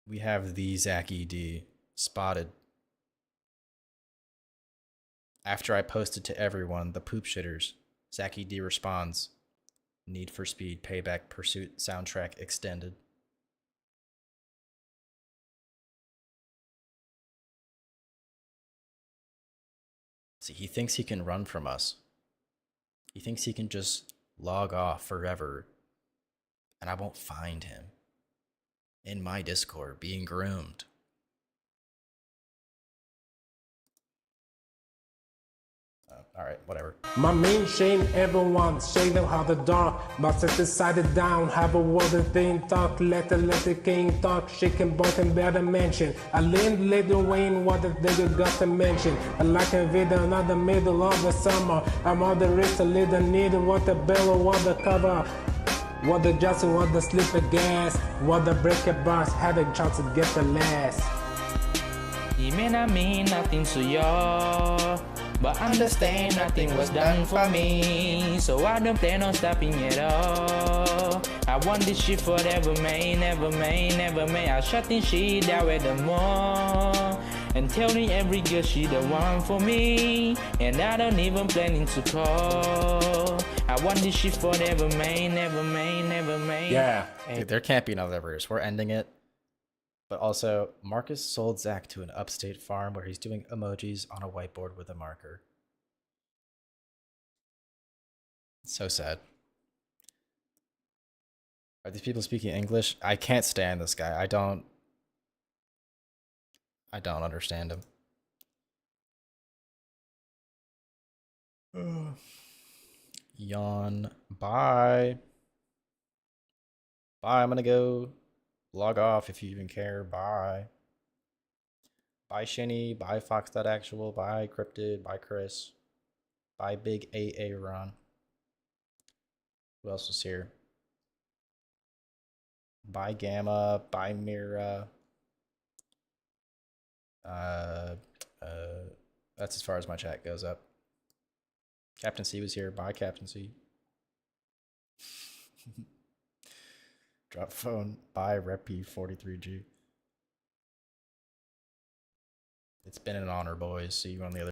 Speaker 3: We have the Zach ED spotted. After I posted to everyone, the poop shitters, Zach ED responds, Need for Speed Payback Pursuit soundtrack extended. See, he thinks he can run from us. He thinks he can just log off forever, and I won't find him in my Discord being groomed. Alright, whatever.
Speaker 19: My main shame, everyone, shade them how the dark. But set decided down, have a word that they talk. Let the king talk, shaking both and better mention. I leaned later Wayne, what the nigga got to mention. I like a video, another middle of the summer. I'm on the wrist, a little needle, what the bellow, what the cover. What the Johnson, what the slipper gas. What the breaker bars, had a chance to get the last.
Speaker 18: It may not mean nothing to y'all, but understand nothing was done for me, so I don't plan on stopping at all. I want this shit forever, man, never may. I shut this shit down at the mall and telling every girl she the one for me, and I don't even planning to call. I want this shit forever, man, never may.
Speaker 3: Yeah. Dude, there can't be another verse. We're ending it. But also, Marcus sold Zach to an upstate farm where he's doing emojis on a whiteboard with a marker. It's so sad. Are these people speaking English? I can't stand this guy. I don't understand him. Yawn. Bye. Bye, I'm gonna go log off if you even care. Bye. Bye, Shinny. Bye, Fox.actual. Bye, Cryptid. Bye, Chris. Bye, Big AA Ron. Who else was here? Bye, Gamma. Bye, Mira. That's as far as my chat goes up. Captain C was here. Bye, Captain C. Drop phone. Bye, Reppy43G. It's been an honor, boys. See you on the other